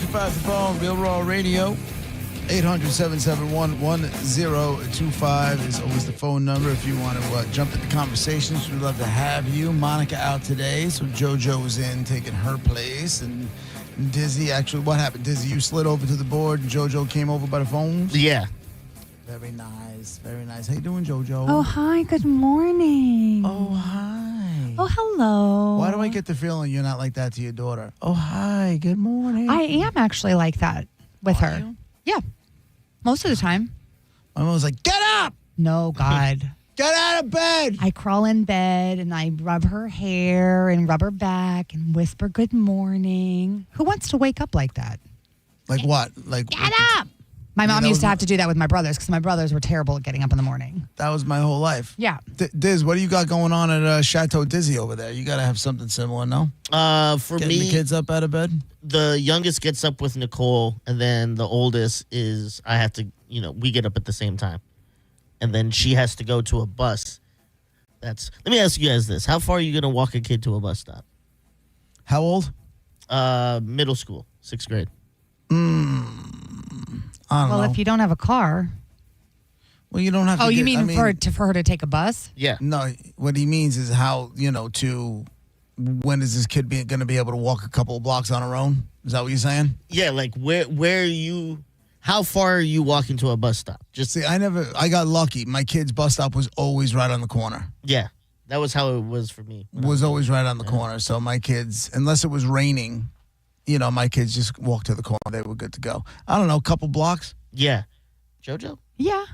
855 the phone, Real Raw Radio. 800-771-1025 is always the phone number if you want to jump into conversations. We'd love to have you. Monica out today, so JoJo was in taking her place. And Dizzy, actually, what happened? Dizzy, you slid over to the board and JoJo came over by the phones? Yeah. Very nice, very nice. How you doing, JoJo? Oh, hi. Good morning. Oh, hi. Oh, hello. Why do I get the feeling you're not like that to your daughter? Oh, hi. Good morning. I am actually like that with Are her. you? Yeah. Most of the time. My mom was like, get up! No, God. Get out of bed! I crawl in bed and I rub her hair and rub her back and whisper good morning. Who wants to wake up like that? Like what? Like Get up! My mom that used was to have to do that with my brothers because my brothers were terrible at getting up in the morning. That was my whole life. Yeah. Diz, what do you got going on at Chateau Dizzy over there? You got to have something similar, no? For Getting me, the kids up out of bed? the youngest gets up with Nicole, and then the oldest is I have to, we get up at the same time. And then she has to go to a bus. Let me ask you guys this. How far are you going to walk a kid to a bus stop? How old? Middle school, 6th grade. I don't Well, know. if you don't have a car. Well, you don't have to Oh, you get- mean, I mean for her to take a bus? Yeah. No, what he means is how, when is this kid going to be able to walk a couple of blocks on her own? Is that what you're saying? Yeah, like how far are you walking to a bus stop? Just, See, I got lucky. My kid's bus stop was always right on the corner. yeah, that was how it was for me. Was always right on the corner. So my kids, unless it was raining, my kids just walked to the corner. They were good to go. I don't know, a couple blocks? Yeah. JoJo? Yeah.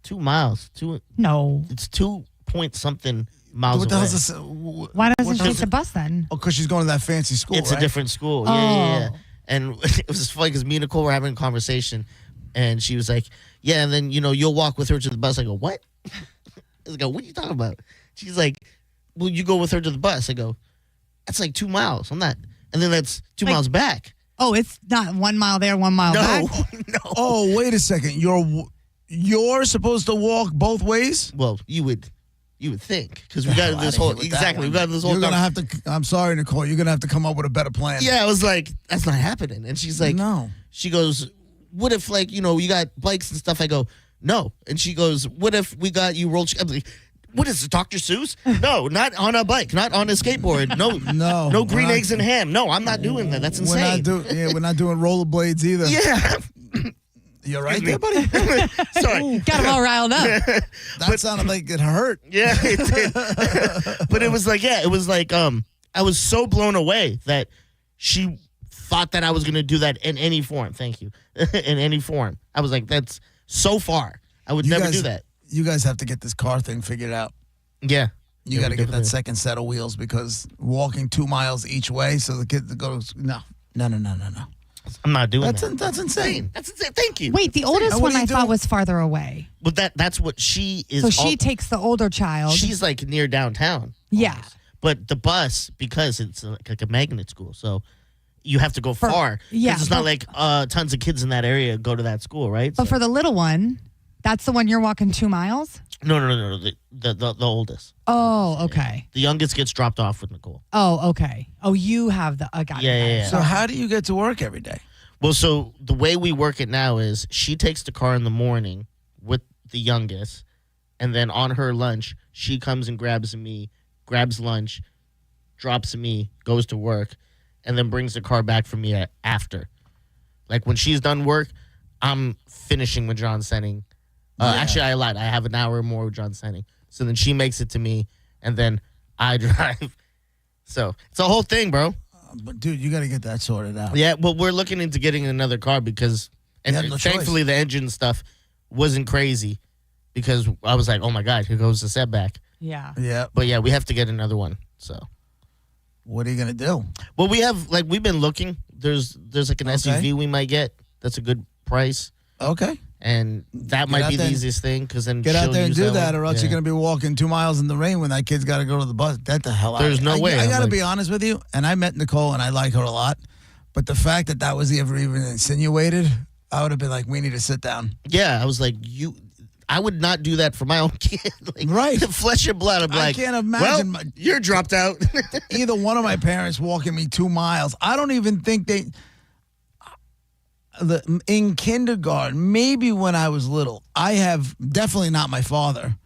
2 miles. No. It's 2 point something miles What the away. hell's this? Why doesn't she take the bus then? Oh, because she's going to that fancy school, It's right? a different school. Yeah. Oh. And it was funny because me and Nicole were having a conversation, and she was like, yeah, and then, you'll walk with her to the bus. I go, what? I go, what are you talking about? She's like, well, you go with her to the bus. I go, that's like 2 miles. I'm not. And then that's 2 miles back. Oh, it's not 1 mile there, 1 mile back? No. Oh, wait a second. You're supposed to walk both ways? Well, you would think, because we got this whole, exactly, we got this whole. You're going to have to, I'm sorry, Nicole, you're going to have to come up with a better plan. Yeah, I was like, that's not happening. And she's like, No. She goes, what if, like, you got bikes and stuff? I go, no. And she goes, what if we got you rolled? I'm like, what is it, Dr. Seuss? No, not on a bike, not on a skateboard. No, no green eggs and ham. No, I'm not doing that. That's insane. We're not doing rollerblades either. Yeah. You're right there, buddy. Sorry. Got him all riled up. That sounded like it hurt. Yeah, it did. But it was like, I was so blown away that she thought that I was going to do that in any form. Thank you. In any form. I was like, that's so far. I would never do that. You guys have to get this car thing figured out. Yeah. You got to get that second set of wheels because walking 2 miles each way so the kid goes, no. I'm not doing that. That's insane. That's insane. Thank you. Wait, the oldest And what one do you I do? thought was farther away. But that's what she is. So she takes the older child. She's like near downtown. Yeah. But the bus, because it's like a magnet school, so you have to go far. yeah, 'Cause it's not like tons of kids in that area go to that school, right? But for the little one, that's the one you're walking 2 miles? No. The oldest. Oh, okay. The youngest gets dropped off with Nicole. Oh, okay. Oh, you have the. I got it. Yeah. So how do you get to work every day? Well, so the way we work it now is she takes the car in the morning with the youngest, and then on her lunch, she comes and grabs lunch, drops me, goes to work, and then brings the car back for me after. Like when she's done work, I'm finishing with John Senning. Actually, I lied. I have an hour more with John Senning. So then she makes it to me, and then I drive. So it's a whole thing, bro. But dude, you got to get that sorted out. Yeah, well, we're looking into getting another car because, and You have no thankfully, choice. the engine stuff wasn't crazy because I was like, oh my God, here goes the setback. Yeah. Yeah. But yeah, we have to get another one. So, What are you gonna do? well, we've been looking. There's like an Okay. SUV we might get. That's a good price, Okay. and that Get might out be the there and- easiest thing because then Get out she'll there and use do that, one. or else Yeah. you're gonna be walking 2 miles in the rain when that kid's got to go to the bus. Get the hell out. There's no way. I I'm gotta like- be honest with you, and I met Nicole, and I like her a lot. But the fact that was ever even insinuated, I would have been like, we need to sit down. Yeah, I was like, I would not do that for my own kid. Like, Right. Flesh and blood. I'm I like, can't imagine well, you're dropped out. Either one of my parents walking me 2 miles. I don't even think in kindergarten, maybe when I was little, I have definitely not my father,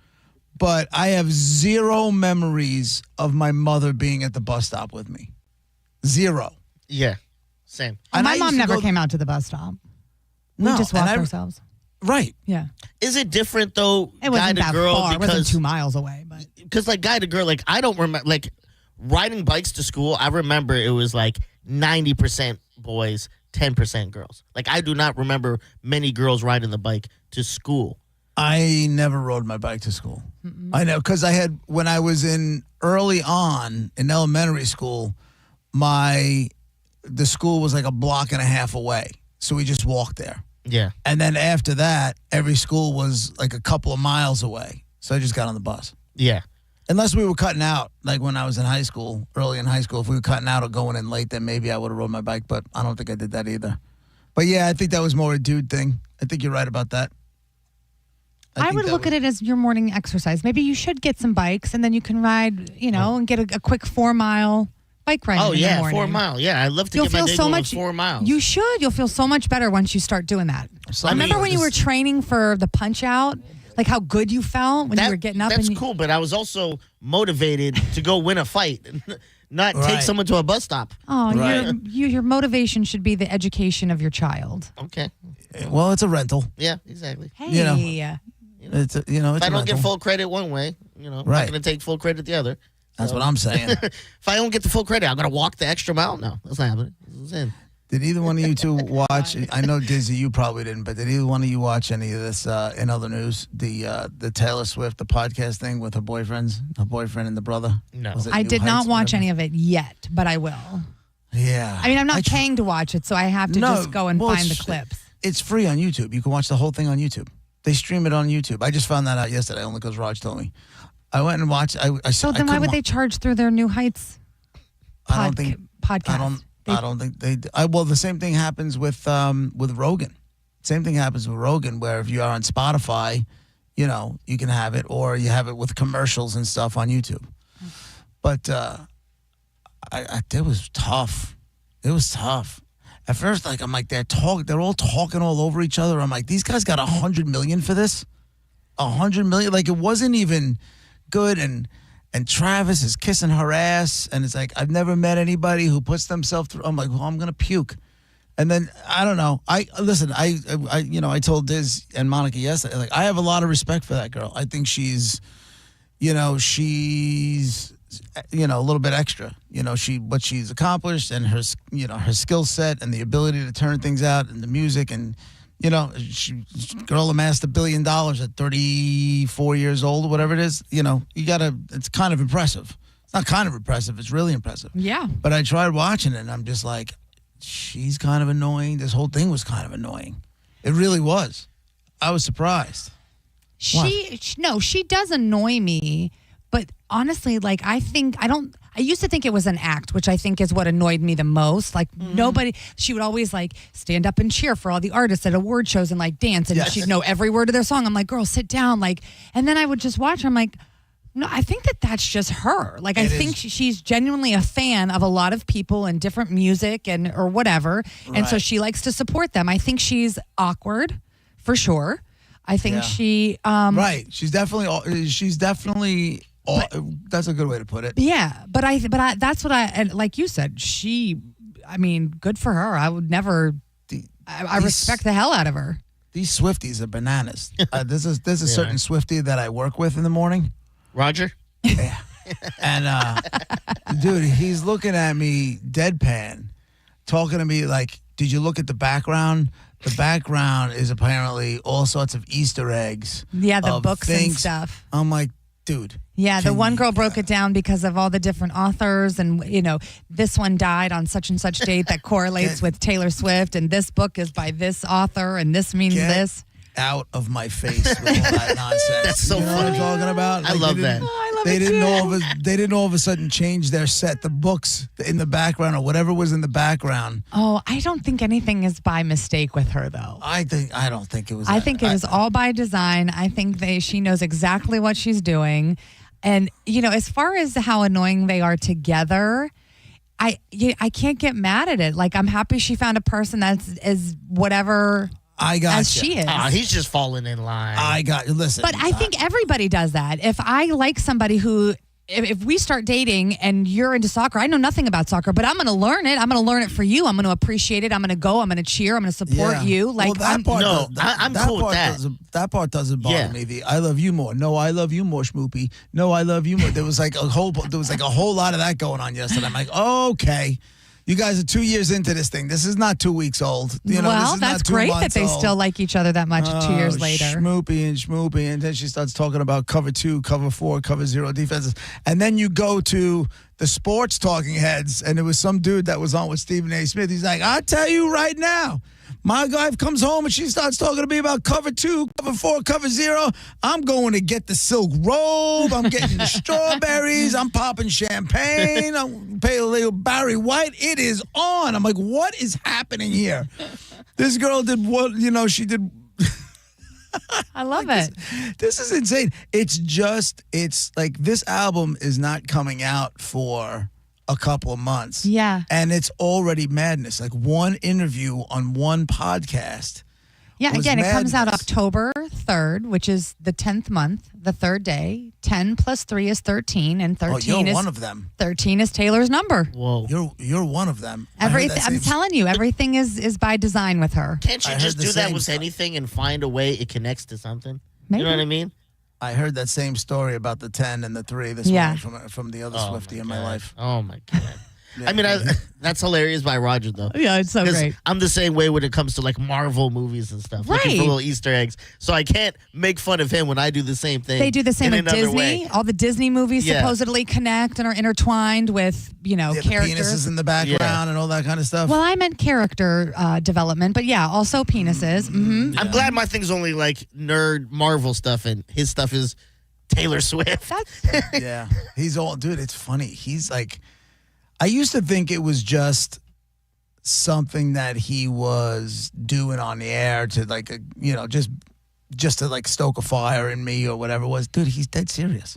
but I have zero memories of my mother being at the bus stop with me. Zero. Yeah, same. And my I mom used to never go- came out to the bus stop. No, We just and walked I- ourselves. Right. Yeah. Is it different though, It guy wasn't to that girl? far. It wasn't Because 2 miles away, but like guy to girl, like I don't remember like riding bikes to school. I remember it was like 90% boys, 10% girls. Like I do not remember many girls riding the bike to school. I never rode my bike to school. I know because when I was in early on in elementary school, the school was like a block and a half away. So we just walked there. Yeah. And then after that, every school was like a couple of miles away. So I just got on the bus. Yeah. Unless we were cutting out, like when I was in high school, early in high school, if we were cutting out or going in late, then maybe I would have rode my bike. But I don't think I did that either. But yeah, I think that was more a dude thing. I think you're right about that. I would look at it as your morning exercise. Maybe you should get some bikes and then you can ride, and get a quick 4 mile bike ride. Oh in the yeah, morning. 4 mile. Yeah, I love to You'll get my feel day so going much. 4 miles. You should. You'll feel so much better once you start doing that. So, I remember mean, when you were training for the Punch Out, like how good you felt when you were getting up. That's and cool, but I was also motivated to go win a fight and not take Right. someone to a bus stop. Oh, Right. your motivation should be the education of your child. Okay. Well, it's a rental. Yeah, exactly. Hey, You know. It's a, it's If I a don't rental. get full credit one way, I'm not Right. going to take full credit the other. That's what I'm saying. If I don't get the full credit, I'm going to walk the extra mile. No, that's not happening. This is in. Did either one of you two watch? I know Dizzy, you probably didn't, but did either one of you watch any of this in other news? The Taylor Swift, the podcast thing with her boyfriend and the brother. No. Was it I New did not Heights, watch whatever? any of it yet, but I will. Yeah. I mean, I'm not tr- paying to watch it, so I have to No, just go and well, find the it's- clips. It's free on YouTube. You can watch the whole thing on YouTube. They stream it on YouTube. I just found that out yesterday, only because Raj told me. I went and watched. So then why would they charge through their New Heights I don't think. podcast? I don't think they. Well, the same thing happens with Rogan. Same thing happens with Rogan, where if you are on Spotify, you can have it, or you have it with commercials and stuff on YouTube. But it was tough. It was tough. At first, I'm like, they're all talking all over each other. I'm like, these guys got 100 million for this. 100 million. Like, it wasn't even good. And Travis is kissing her ass. And it's like, I've never met anybody who puts themselves through. I'm like, well, I'm going to puke. And then, I don't know. I told Diz and Monica yesterday, like, I have a lot of respect for that girl. I think she's a little bit extra, what she's accomplished and her skill set and the ability to turn things out and the music and, girl amassed $1 billion at 34 years old, whatever it is, it's kind of impressive. It's not kind of impressive. It's really impressive. Yeah. But I tried watching it and I'm just like, she's kind of annoying. This whole thing was kind of annoying. It really was. I was surprised. She does annoy me, but honestly, I used to think it was an act, which I think is what annoyed me the most. Nobody, she would always stand up and cheer for all the artists at award shows and dance, and Yes. she'd know every word of their song. I'm like, girl, sit down. And then I would just watch her. I'm like, no, I think that's just her. I think she's genuinely a fan of a lot of people and different music or whatever. And so Right. she likes to support them. I think she's awkward for sure. I think Yeah. she, Right. She's definitely, that's a good way to put it. yeah, but that's what and like you said, good for her. I would never, I respect the hell out of her. These Swifties are bananas. There's a certain Swiftie that I work with in the morning. Roger? And, dude, he's looking at me deadpan, talking to me like, did you look at the background? The background is apparently all sorts of Easter eggs. Yeah, the of books and things. stuff. I'm like, dude. Yeah, the can one you- girl broke it down because of all the different authors, and this one died on such and such date that correlates Get- with Taylor Swift, and this book is by this author, and this means Get this. out of my face with all that nonsense. That's so you know what I'm funny. talking about? I love they that. didn't- Oh, I love they it didn't too. they didn't all of a sudden change their set, the books in the background or whatever was in the background. Oh, I don't think anything is by mistake with her though. I don't think it was. I think it is all by design. I think she knows exactly what she's doing. And, as far as how annoying they are together, I can't get mad at it. Like, I'm happy she found a person that's as whatever I got as she is. He's just falling in line. I got you. Listen. But I think everybody does that. If I like somebody who, if we start dating and you're into soccer, I know nothing about soccer, but I'm going to learn it. I'm going to learn it for you. I'm going to appreciate it. I'm going to go. I'm going to cheer. I'm going to support you. Like, that part, I'm cool with that. That part doesn't bother me. The I love you more. No, I love you more, Schmoopy. No, I love you more. There was like a whole lot of that going on yesterday. I'm like, okay. You guys are 2 years into this thing. This is not 2 weeks old. You know, well, this is that's not 2 great that months they old. still like each other that much 2 years later. Schmoopy, and then she starts talking about cover 2, cover 4, cover 0 defenses. And then you go to the sports talking heads, and there was some dude that was on with Stephen A. Smith. He's like, I'll tell you right now, my wife comes home and she starts talking to me about cover 2, cover 4, cover 0. I'm going to get the silk robe. I'm getting the strawberries. I'm popping champagne. I'm paying a little Barry White. It is on. I'm like, what is happening here? This girl did what, she did. I love it. This is insane. It's like this album is not coming out for a couple of months. Yeah. And it's already madness. Like one interview on one podcast. Yeah, was again, it comes out madness. October 3rd, which is the 10th month, the third day. 10 plus 3 is 13, and 13 you're is one of them. 13 is Taylor's number. Whoa. You're one of them. I heard Everything, that I'm same- telling you, everything is by design with her. Can't you I just heard the do that same with stuff. anything and find a way it connects to something? Maybe. You know what I mean? I heard that same story about the 10 and the 3 this Yeah. morning from the other Oh Swiftie in my God. life. Oh my God. I mean, that's hilarious by Roger though. Yeah, it's so 'Cause great. I'm the same way when it comes to like Marvel movies and stuff, looking for Right. little Easter eggs. So I can't make fun of him when I do the same thing. They do the same in with another Disney. way. All the Disney movies Yeah. supposedly connect and are intertwined with, The characters. penises in the background Yeah. and all that kind of stuff. Well, I meant character development, but yeah, also penises. Mm-hmm. I'm glad my thing's only like nerd Marvel stuff, and his stuff is Taylor Swift. That's Yeah. He's all, dude, it's funny. He's like, I used to think it was just something that he was doing on the air to like, just to like stoke a fire in me or whatever it was. Dude, he's dead serious.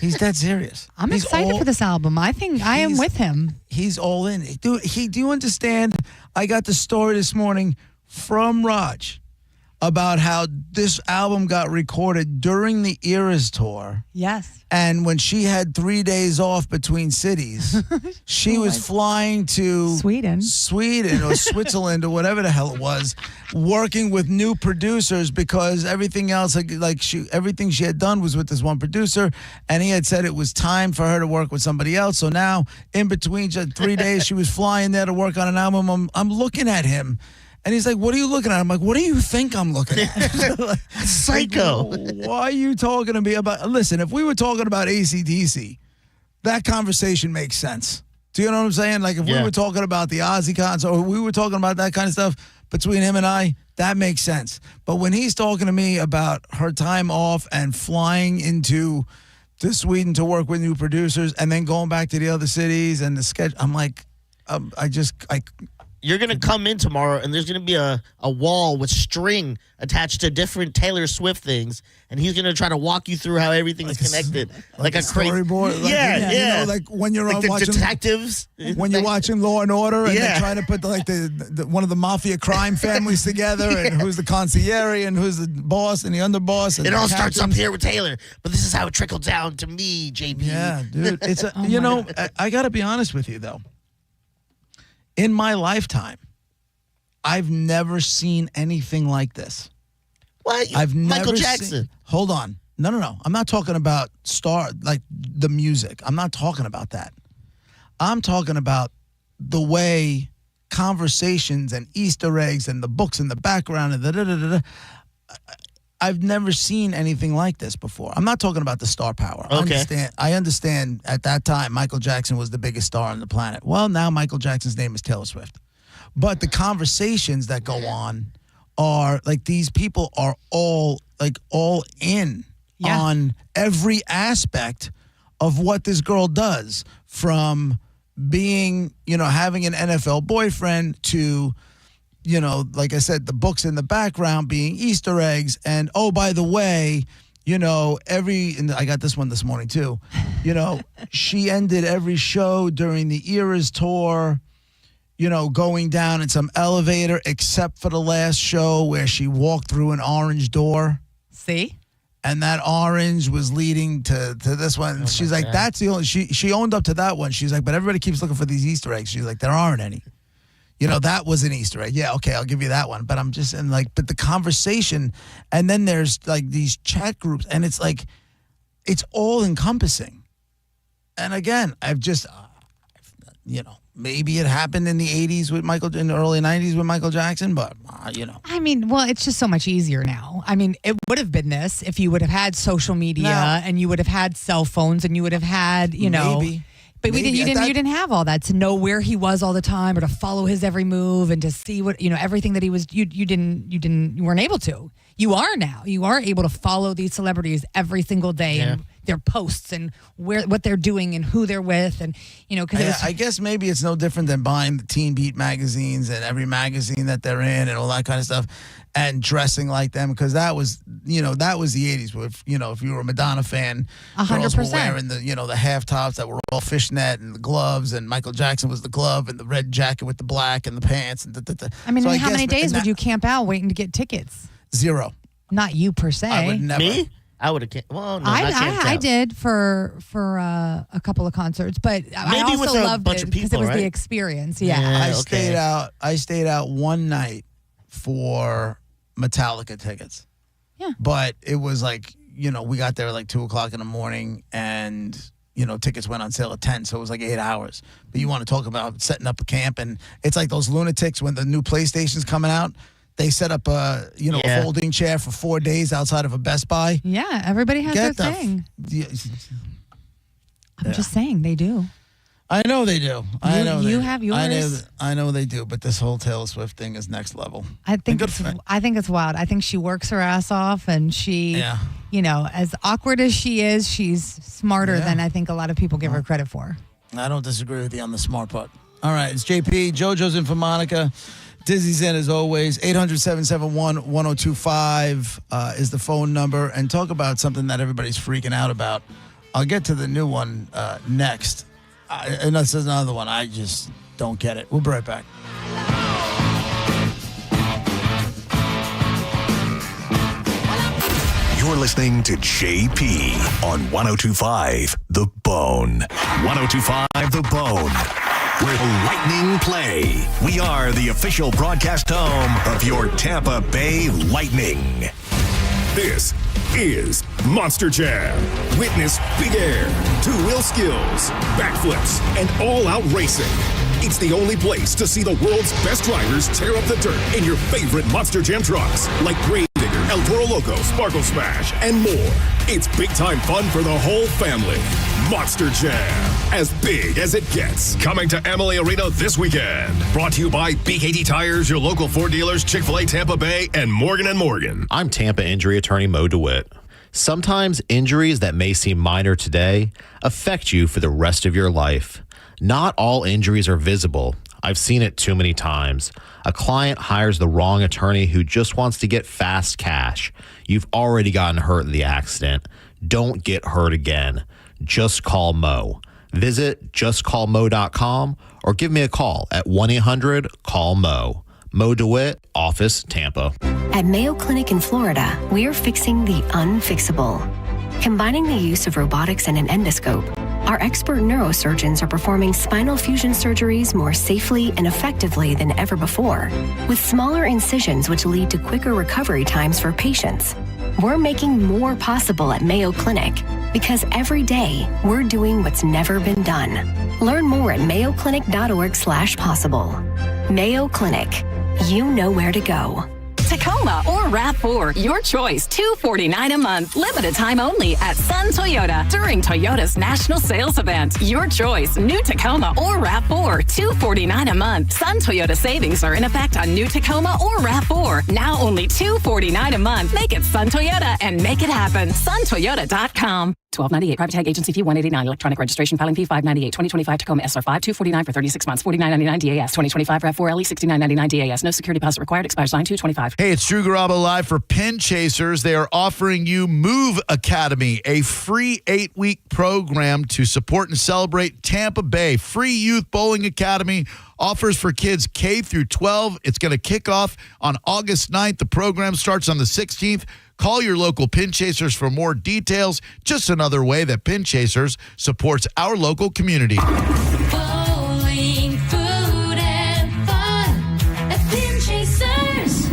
He's dead serious. I'm He's excited all- for this album. I think I am he's- with him. He's all in. Dude, do you understand? I got the story this morning from Raj about how this album got recorded during the Eras tour. Yes. And when she had 3 days off between cities, she was flying to Sweden or Switzerland or whatever the hell it was, working with new producers because everything else, everything she had done was with this one producer, and he had said it was time for her to work with somebody else. So now, in between just 3 days, she was flying there to work on an album. I'm looking at him. And he's like, what are you looking at? I'm like, what do you think I'm looking at? Psycho. Why are you talking to me about... Listen, if we were talking about AC/DC, that conversation makes sense. Do you know what I'm saying? Like, if we Yeah. were talking about the Ozzy concert, or we were talking about that kind of stuff between him and I, that makes sense. But when he's talking to me about her time off and flying to Sweden to work with new producers and then going back to the other cities and the sketch, I'm like, You're gonna come in tomorrow, and there's gonna be a wall with string attached to different Taylor Swift things, and he's gonna try to walk you through how everything's connected, like a crazy storyboard. Like, Yeah, yeah. like when you're like the watching detectives. when you're watching Law and Order and Yeah. they're trying to put the one of the mafia crime families together and who's the consigliere and who's the boss and the underboss. And It the all starts up captains. here with Taylor, but this is how it trickled down to me, JP. Yeah, dude. It's I got to be honest with you though. In my lifetime, I've never seen anything like this. What? I've never Michael seen- Jackson. Hold on. No. I'm not talking about the music. I'm not talking about that. I'm talking about the way conversations and Easter eggs and the books in the background and da-da-da-da-da. I've never seen anything like this before. I'm not talking about the star power. Okay. I understand at that time Michael Jackson was the biggest star on the planet. Well, now Michael Jackson's name is Taylor Swift. But the conversations that go on are like these people are all in on every aspect of what this girl does, from being, having an NFL boyfriend to, like I said, the books in the background being Easter eggs. And, oh, by the way, and I got this one this morning too. She ended every show during the Eras tour, going down in some elevator, except for the last show where she walked through an orange door. See? And that orange was leading to this one. She's like, God. that's the only, she owned up to that one. She's like, but everybody keeps looking for these Easter eggs. She's like, there aren't any. That was an Easter egg. Yeah, okay, I'll give you that one. But I'm just, and like, but the conversation, and then there's like these chat groups, and it's like, it's all encompassing. And again, I've just, maybe it happened in the 80s with Michael, in the early 90s with Michael Jackson, but, I mean, well, it's just so much easier now. I mean, it would have been this if you would have had social media and you would have had cell phones and you would have had, Maybe. But Maybe. you didn't have all that to know where he was all the time or to follow his every move and to see what everything that he was. You weren't able to. You are now. You are able to follow these celebrities every single day and their posts and what they're doing and who they're with and because I guess maybe it's no different than buying the Teen Beat magazines and every magazine that they're in and all that kind of stuff and dressing like them, because that was the 80s where if you were a Madonna fan, girls were 100%. wearing the half tops that were all fishnet and the gloves, and Michael Jackson was the glove and the red jacket with the black and the pants and I mean, So how guess- many days and would you camp out waiting to get tickets? 0. Not you per se. I would never. Me? I would have. Well, no, I did for a couple of concerts, but I Maybe with also a loved bunch it of because it people, was the right? experience. Yeah. Yeah. I stayed out one night for Metallica tickets. Yeah. But it was like, we got there like 2:00 in the morning and, tickets went on sale at 10. So it was like 8 hours. But you want to talk about setting up a camp, and it's like those lunatics when the new PlayStation's coming out. They set up a folding chair for 4 days outside of a Best Buy. Yeah, everybody has Get their the thing. I'm Yeah. just saying they do. I know they do. I know you they have do. yours. I know they do. But this whole Taylor Swift thing is next level. I think good it's for- I think it's wild. I think she works her ass off, and she, as awkward as she is, she's smarter Yeah. than I think a lot of people give her credit for. I don't disagree with you on the smart part. All right, it's JP. JoJo's in for Monica. Dizzy's in as always. 800-771-1025 is the phone number. And talk about something that everybody's freaking out about. I'll get to the new one next. And this is another one. I just don't get it. We'll be right back. You're listening to JP on 102.5 The Bone. 102.5 The Bone, where the Lightning play. We are the official broadcast home of your Tampa Bay Lightning. This is Monster Jam. Witness big air, two-wheel skills, backflips, and all-out racing. It's the only place to see the world's best drivers tear up the dirt in your favorite Monster Jam trucks, like Grave Digger, El Toro Loco, Sparkle Smash, and more. It's big-time fun for the whole family. Monster Jam, as big as it gets. Coming to Emily Arena this weekend. Brought to you by BKT Tires, your local Ford dealers, Chick-fil-A Tampa Bay, and Morgan & Morgan. I'm Tampa injury attorney Mo DeWitt. Sometimes injuries that may seem minor today affect you for the rest of your life. Not all injuries are visible. I've seen it too many times. A client hires the wrong attorney who just wants to get fast cash. You've already gotten hurt in the accident. Don't get hurt again. Just call Mo. Visit justcallmo.com or give me a call at 1-800-CALL-MO. Mo DeWitt, Office, Tampa. At Mayo Clinic in Florida, we're fixing the unfixable. Combining the use of robotics and an endoscope, our expert neurosurgeons are performing spinal fusion surgeries more safely and effectively than ever before, with smaller incisions which lead to quicker recovery times for patients. We're making more possible at Mayo Clinic because every day we're doing what's never been done. Learn more at mayoclinic.org/possible. Mayo Clinic. You know where to go. Tacoma or RAV4, your choice, $249 a month, limited time only at Sun Toyota during Toyota's national sales event. Your choice, new Tacoma or RAV4, $249 a month. Sun Toyota savings are in effect on new Tacoma or RAV4. Now only $249 a month. Make it Sun Toyota and make it happen. SunToyota.com. $12.98. Private tag agency fee $189. Electronic registration filing fee $598. 2025 Tacoma SR5 $249 for 36 months. $49.99 DAS. 2025 RAV4 LE $69.99 DAS. No security deposit required. Expires 9/2/25. Hey, it's Drew Garabo live for Pin Chasers. They are offering you Move Academy, a free 8-week program to support and celebrate Tampa Bay. Free Youth Bowling Academy offers for kids K through 12. It's going to kick off on August 9th. The program starts on the 16th. Call your local Pin Chasers for more details. Just another way that Pin Chasers supports our local community. Bowling, food, and fun at Pin Chasers.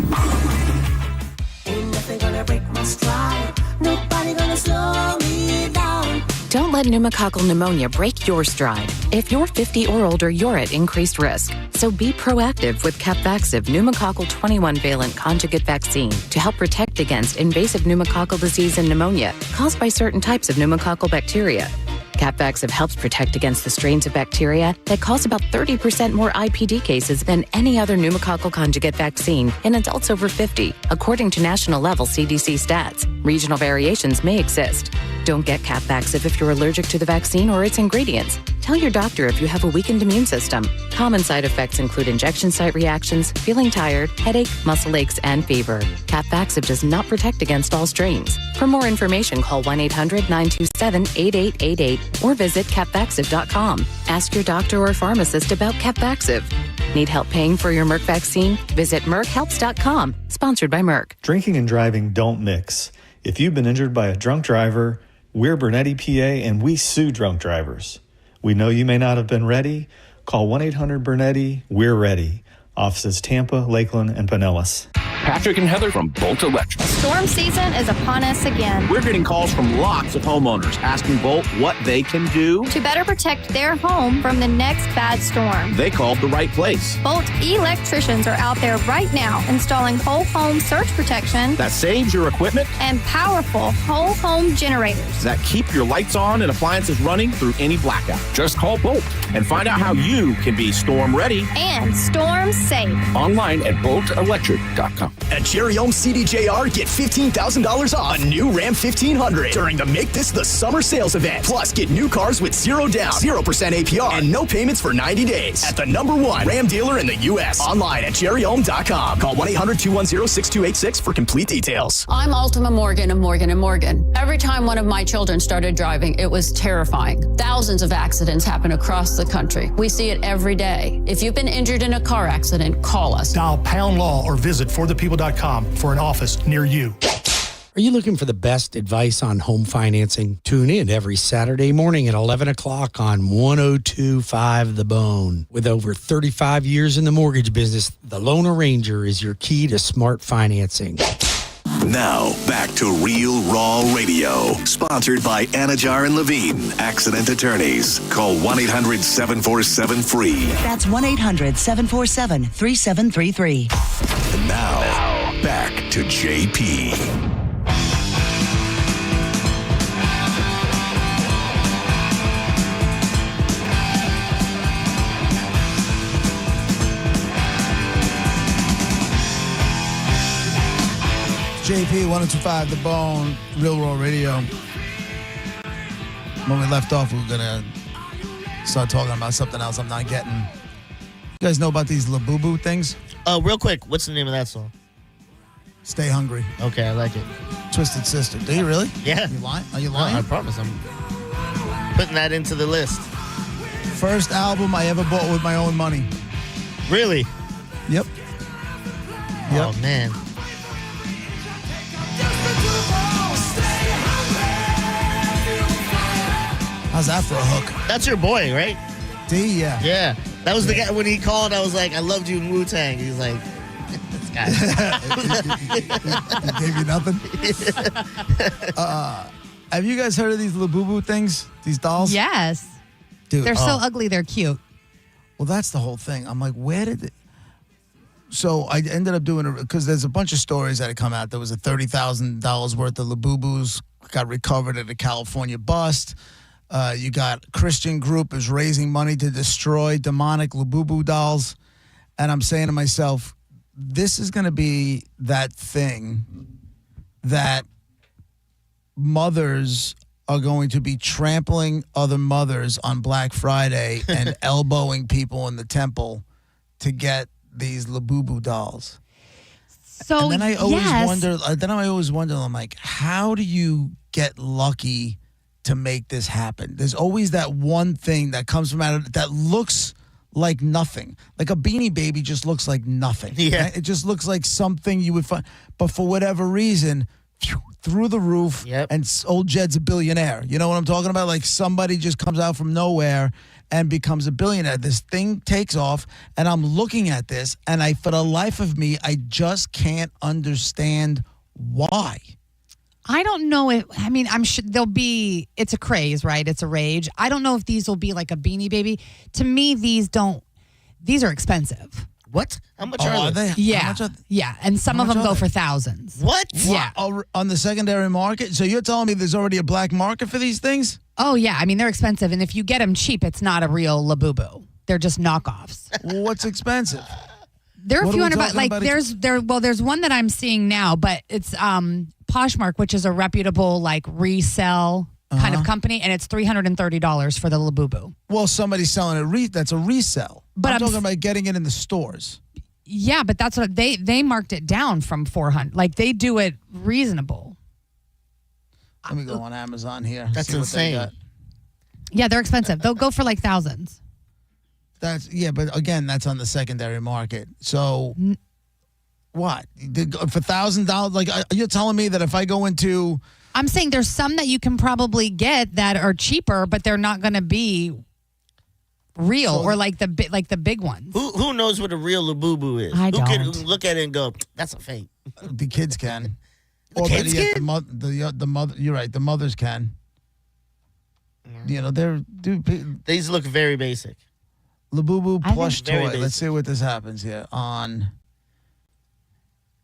Ain't nothing gonna break my stride. Nobody gonna slow me down. Don't let pneumococcal pneumonia break your stride. If you're 50 or older, you're at increased risk. So be proactive with Capvaxive pneumococcal 21-valent conjugate vaccine to help protect against invasive pneumococcal disease and pneumonia caused by certain types of pneumococcal bacteria. Capvaxive helps protect against the strains of bacteria that cause about 30% more IPD cases than any other pneumococcal conjugate vaccine in adults over 50, according to national-level CDC stats. Regional variations may exist. Don't get Capvaxive if you're allergic to the vaccine or its ingredients. Tell your doctor if you have a weakened immune system. Common side effects include injection site reactions, feeling tired, headache, muscle aches, and fever. Capvaxive does not protect against all strains. For more information, call 1-800-927-8888 or visit capvaxive.com. Ask your doctor or pharmacist about Capvaxive. Need help paying for your Merck vaccine? Visit merckhelps.com. Sponsored by Merck. Drinking and driving don't mix. If you've been injured by a drunk driver, we're Bernetti PA and we sue drunk drivers. We know you may not have been ready. Call 1-800-BERNETTI. We're ready. Offices Tampa, Lakeland, and Pinellas. Patrick and Heather from Bolt Electric. Storm season is upon us again. We're getting calls from lots of homeowners asking Bolt what they can do to better protect their home from the next bad storm. They called the right place. Bolt electricians are out there right now installing whole home surge protection that saves your equipment and powerful whole home generators that keep your lights on and appliances running through any blackout. Just call Bolt and find out how you can be storm ready and storm safe. Online at boltelectric.com. At Cherry Home CDJR, get $15,000 off a new Ram 1500 during the Make This the Summer sales event. Plus, get new cars with 0 down, 0% APR, and no payments for 90 days. At the #1 Ram dealer in the U.S. Online at cherryhome.com. Call 1-800-210-6286 for complete details. I'm Ultima Morgan of Morgan & Morgan. Every time one of my children started driving, it was terrifying. Thousands of accidents happen across the country. We see it every day. If you've been injured in a car accident, call us. Dial pound law or visit forthepeople.com for an office near you. Are you looking for the best advice on home financing? Tune in every Saturday morning at 11 o'clock on 102.5 The Bone. With over 35 years in the mortgage business, the Loan Arranger is your key to smart financing. Now, back to Real Raw Radio, sponsored by Anajar and Levine, accident attorneys. Call 1-800-747-FREE. That's 1-800-747-3733. And now, back to JP. JP 102.5 The Bone, Real Raw Radio. When we left off, we were going to start talking about something else I'm not getting. You guys know about these Labubu things? Real quick, what's the name of that song? Stay Hungry. Okay, I like it. Twisted Sister. Do you really? Yeah. You lying? Are you lying? No, I promise. I'm putting that into the list. First album I ever bought with my own money. Really? Yep. Oh, man. How's that for a hook? That's your boy, right? D, yeah. Yeah. That was the guy, when he called, I was like, I loved you in Wu-Tang. He's like, this guy. He gave you nothing? Have you guys heard of these Labubu things? These dolls? Yes. Dude, they're so ugly, they're cute. Well, that's the whole thing. I'm like, where did it... So I ended up doing it because there's a bunch of stories that had come out. There was a $30,000 worth of Labubus got recovered at a California bust. You got Christian group is raising money to destroy demonic Labubu dolls. And I'm saying to myself, this is going to be that thing that mothers are going to be trampling other mothers on Black Friday and elbowing people in the temple to get these Labubu dolls. So and then I always yes. wonder. I'm like, how do you get lucky to make this happen? There's always that one thing that comes from out of that looks like nothing. Like a Beanie Baby just looks like nothing. Yeah. Right? It just looks like something you would find, but for whatever reason, phew, through the roof. Yep. And old Jed's a billionaire. You know what I'm talking about? Like somebody just comes out from nowhere and becomes a billionaire. This thing takes off, and I'm looking at this, and for the life of me, I just can't understand why. I don't know if, I mean, I'm sure there'll be, it's a craze, right? It's a rage. I don't know if these will be like a Beanie Baby. To me, these are expensive. What? How much Oh, are are they? they? Yeah. How much are- Yeah. And some How of much them are go they? for thousands. What? Yeah. On the secondary market? So you're telling me there's already a black market for these things? Oh, yeah. I mean, they're expensive. And if you get them cheap, it's not a real Labubu. They're just knockoffs. What's expensive? They're a What few are we hundred bucks. talking Like about? there's one that I'm seeing now, but it's Poshmark, which is a reputable like resell kind of company, and it's $330 for the Labubu. Well, somebody's selling it. That's a resell. But I'm I'm talking s- about getting it in the stores. Yeah, but that's what they marked it down from 400. Like they do it reasonable. Let me go on Amazon here. That's see what they insane. got. Yeah, they're expensive. They'll go for like thousands. But again, that's on the secondary market. So what? For $1,000? Like you're telling me that if I go into I'm saying there's some that you can probably get that are cheaper, but they're not going to be real or like the big ones. Who knows what a real Labubu is? I Who can don't. look at it and go, that's a fake? the kids can. The Or kids better yet, can? the mother. You're right. The mothers can. You know, These look very basic. Labubu I plush think- Very toy. Let's basic. see what this happens here on.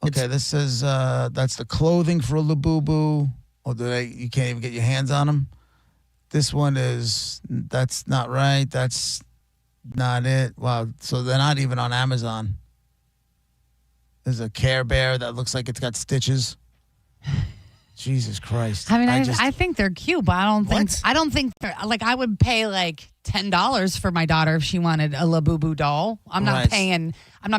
Okay, this says that's the clothing for a Labubu. Or you can't even get your hands on them. This one that's not right. That's not it. Wow. So they're not even on Amazon. There's a Care Bear that looks like it's got stitches. Jesus Christ. I mean, I think they're cute, but I don't think they're like I would pay like $10 for my daughter if she wanted a Labubu doll. I'm not Right.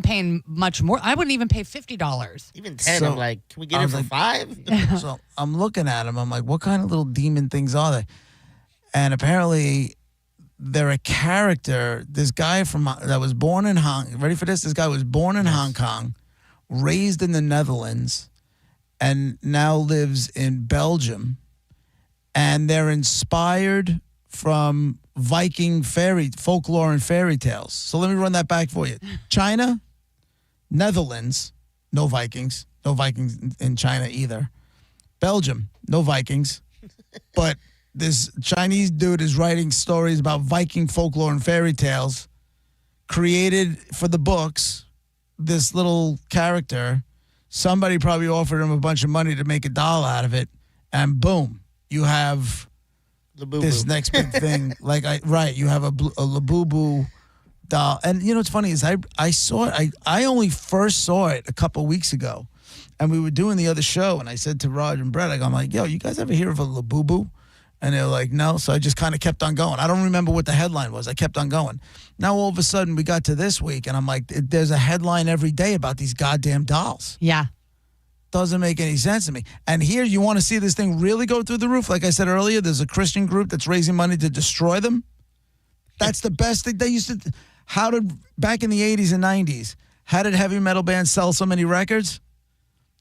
paying much more. I wouldn't even pay $50. Even 10, So, I'm like, can we get I it was for like- 5? So I'm looking at them. I'm like, what kind of little demon things are they? And apparently, they're a character. This guy that was born in ready for this? This guy was born in Hong Kong, raised in the Netherlands, and now lives in Belgium. And they're inspired from Viking folklore and fairy tales. So let me run that back for you. China, Netherlands, no Vikings in China either. Belgium, no Vikings. But this Chinese dude is writing stories about Viking folklore and fairy tales, created for the books. This little character, somebody probably offered him a bunch of money to make a doll out of it, and boom, you have this next big thing. You have a Labubu doll. And you know what's funny is I saw it. I only first saw it a couple weeks ago, and we were doing the other show, and I said to Roger and Brett, I'm like, yo, you guys ever hear of a Labubu? And they were like, no. So I just kind of kept on going. I don't remember what the headline was. I kept on going. Now all of a sudden we got to this week, and I'm like, there's a headline every day about these goddamn dolls. Yeah. Doesn't make any sense to me. And here you want to see this thing really go through the roof. Like I said earlier, there's a Christian group that's raising money to destroy them. That's the best thing. They used to, back in the 80s and 90s, how did heavy metal bands sell so many records?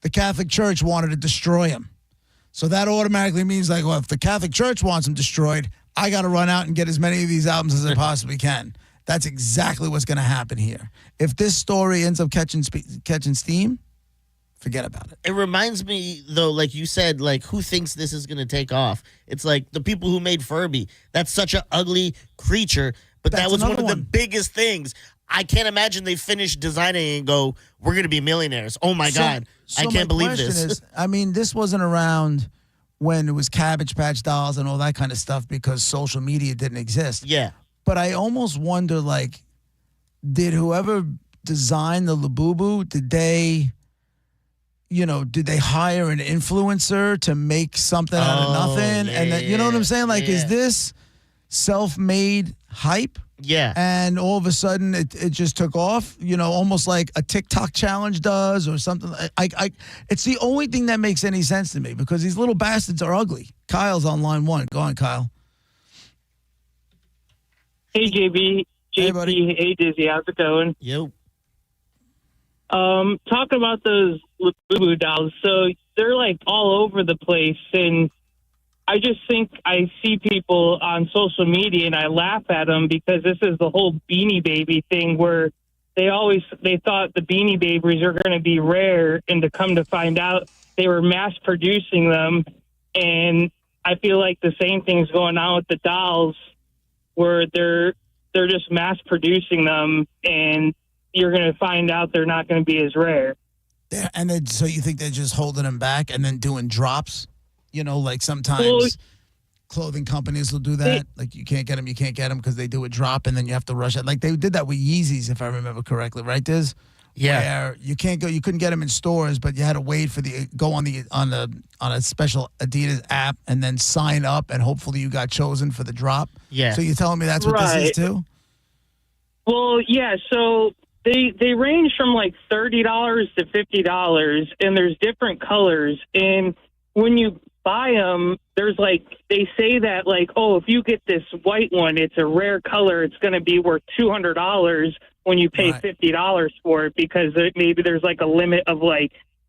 The Catholic Church wanted to destroy them. So that automatically means like, well, if the Catholic Church wants them destroyed, I got to run out and get as many of these albums as I possibly can. That's exactly what's going to happen here. If this story ends up catching steam, forget about it. It reminds me, though, like you said, like who thinks this is going to take off? It's like the people who made Furby. That's such an ugly creature, but that That's was one of another the one. biggest things. I can't imagine they finished designing and go, we're going to be millionaires. Oh, my God. I can't believe question this. Is, I mean, this wasn't around when it was Cabbage Patch dolls and all that kind of stuff because social media didn't exist. Yeah. But I almost wonder, like, did whoever designed the Labubu, did they did they hire an influencer to make something out of nothing? And then, you know what I'm saying? Like, is this self-made hype? Yeah. And all of a sudden it just took off, almost like a TikTok challenge does or something. It's the only thing that makes any sense to me because these little bastards are ugly. Kyle's on line 1. Go on, Kyle. Hey, JB. Hey, buddy. Hey, Dizzy. How's it going? Yo. Talking about those Boo dolls. So they're like all over the place. And I just think I see people on social media and I laugh at them because this is the whole Beanie Baby thing where they thought the Beanie Babies are going to be rare, and to come to find out they were mass producing them. And I feel like the same thing's going on with the dolls where they're just mass producing them, and you're going to find out they're not going to be as rare. Yeah, and then, so you think they're just holding them back and then doing drops? Like sometimes clothing companies will do that. Like you can't get them because they do a drop and then you have to rush it. Like they did that with Yeezys, if I remember correctly, right, Diz? Yeah. Where you couldn't get them in stores, but you had to wait for go on a special Adidas app and then sign up, and hopefully you got chosen for the drop. Yeah. So you're telling me that's what this is too? Well, yeah. So they range from like $30 to $50, and there's different colors. And when you buy them, there's they say that if you get this white one, it's a rare color, it's going to be worth $200 when you pay $50 for it because maybe there's a limit of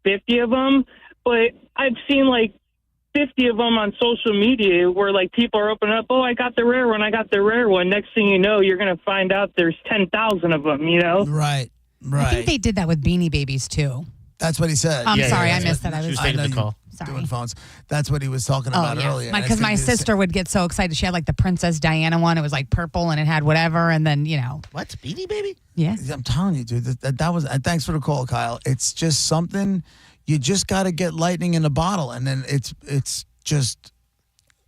50 of them. But I've seen 50 of them on social media where people are opening up, I got the rare one. Next thing you know, you're going to find out there's 10,000 of them, Right. I think they did that with Beanie Babies too. That's what he said. I'm sorry, I missed that. She was taking the call. Doing phones. That's what he was talking about earlier. Because my sister would get so excited. She had the Princess Diana one. It was purple and it had whatever. And then, What? Beanie Baby? Yeah. I'm telling you, dude, that was, thanks for the call, Kyle. It's just something, you just got to get lightning in a bottle. And then it's just.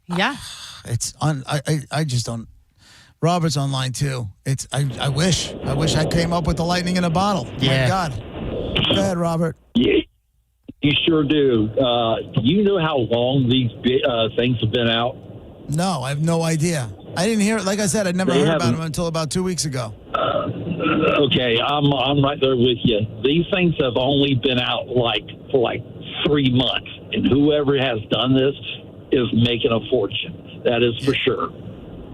Yeah. I just don't. Robert's on line 2. I wish I came up with the lightning in a bottle. Yeah. My God. Go ahead, Robert. Yeah, you sure do. Do you know how long these things have been out? No, I have no idea. I didn't hear it. Like I said, I'd never heard about them until about 2 weeks ago. Okay, I'm right there with you. These things have only been out for 3 months, and whoever has done this is making a fortune. That is for sure.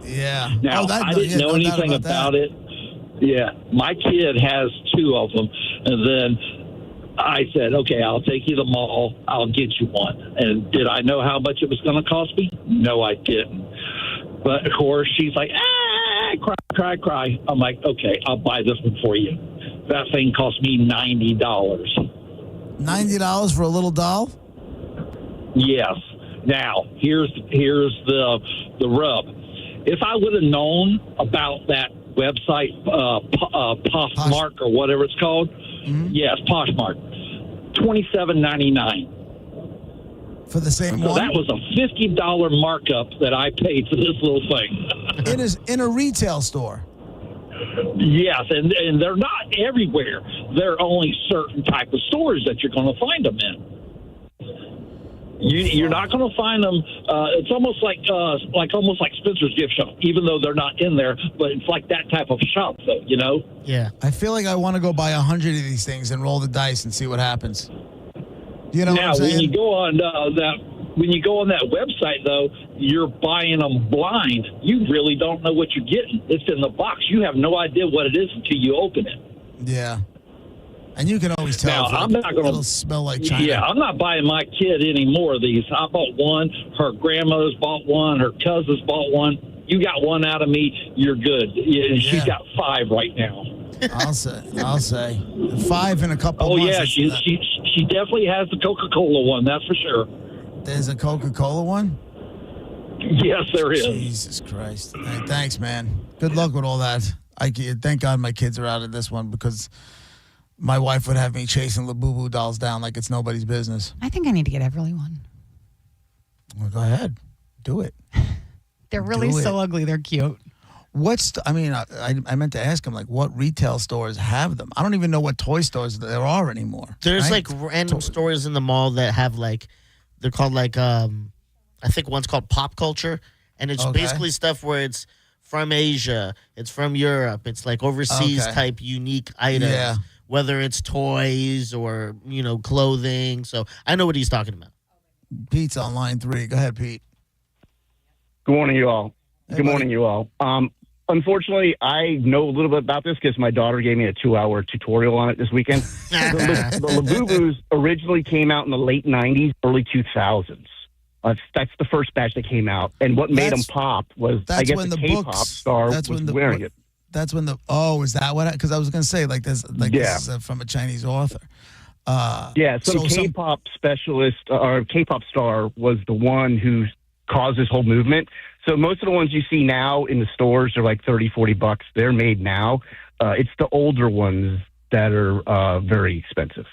Yeah. Now, I didn't know anything about it. Yeah, my kid has 2 of them, and then I said, okay, I'll take you to the mall. I'll get you one. And did I know how much it was going to cost me? No, I didn't. But, of course, she's like, cry. I'm like, okay, I'll buy this one for you. That thing cost me $90. $90 for a little doll? Yes. Now, here's the rub. If I would have known about that website, Poshmark or whatever it's called, yes, Poshmark, $27.99 for the same so one. That was a $50 markup that I paid for this little thing. It is in a retail store. Yes, and they're not everywhere. They're only certain type of stores that you're going to find them in. You're not going to find them. It's almost like Spencer's gift shop, even though they're not in there. But it's like that type of shop, though. Yeah. I feel like I want to go buy 100 of these things and roll the dice and see what happens. You know now, what I'm saying? when you go on that website, though, you're buying them blind. You really don't know what you're getting. It's in the box. You have no idea what it is until you open it. Yeah. And you can always tell. Now, I'm not going to. It'll smell like China. Yeah, I'm not buying my kid any more of these. I bought one. Her grandmother's bought one. Her cousins bought one. You got one out of me, you're good. Yeah, she's got 5 right now. I'll say 5 in a couple. Oh months. yeah, she definitely has the Coca-Cola one. That's for sure. There's a Coca-Cola one. Yes, there is. Jesus Christ! Hey, thanks, man. Good luck with all that. Thank God my kids are out of this one because my wife would have me chasing Labubu dolls down like it's nobody's business. I think I need to get Everly one. Well, go ahead, do it. They're really so ugly. They're cute. I meant to ask him, like, what retail stores have them? I don't even know what toy stores there are anymore. There's right? like random stores in the mall that have like, they're called like, I think one's called Pop Culture. And it's basically stuff where it's from Asia, it's from Europe, it's like overseas type unique items. Yeah. Whether it's toys or, clothing. So I know what he's talking about. Pete's on line 3. Go ahead, Pete. Good morning, you all. Hey, Good buddy. morning, you all. Unfortunately, I know a little bit about this because my daughter gave me a 2-hour tutorial on it this weekend. the Labubus originally came out in the late 90s, early 2000s. That's the first batch that came out. And what made them pop was, I guess, the K-pop star was wearing it. That's when is that what? Because I was going to say, like, this is from a Chinese author. Some K-pop specialist or K-pop star was the one who caused this whole movement. So most of the ones you see now in the stores are like $30-$40. They're made now. It's the older ones that are very expensive.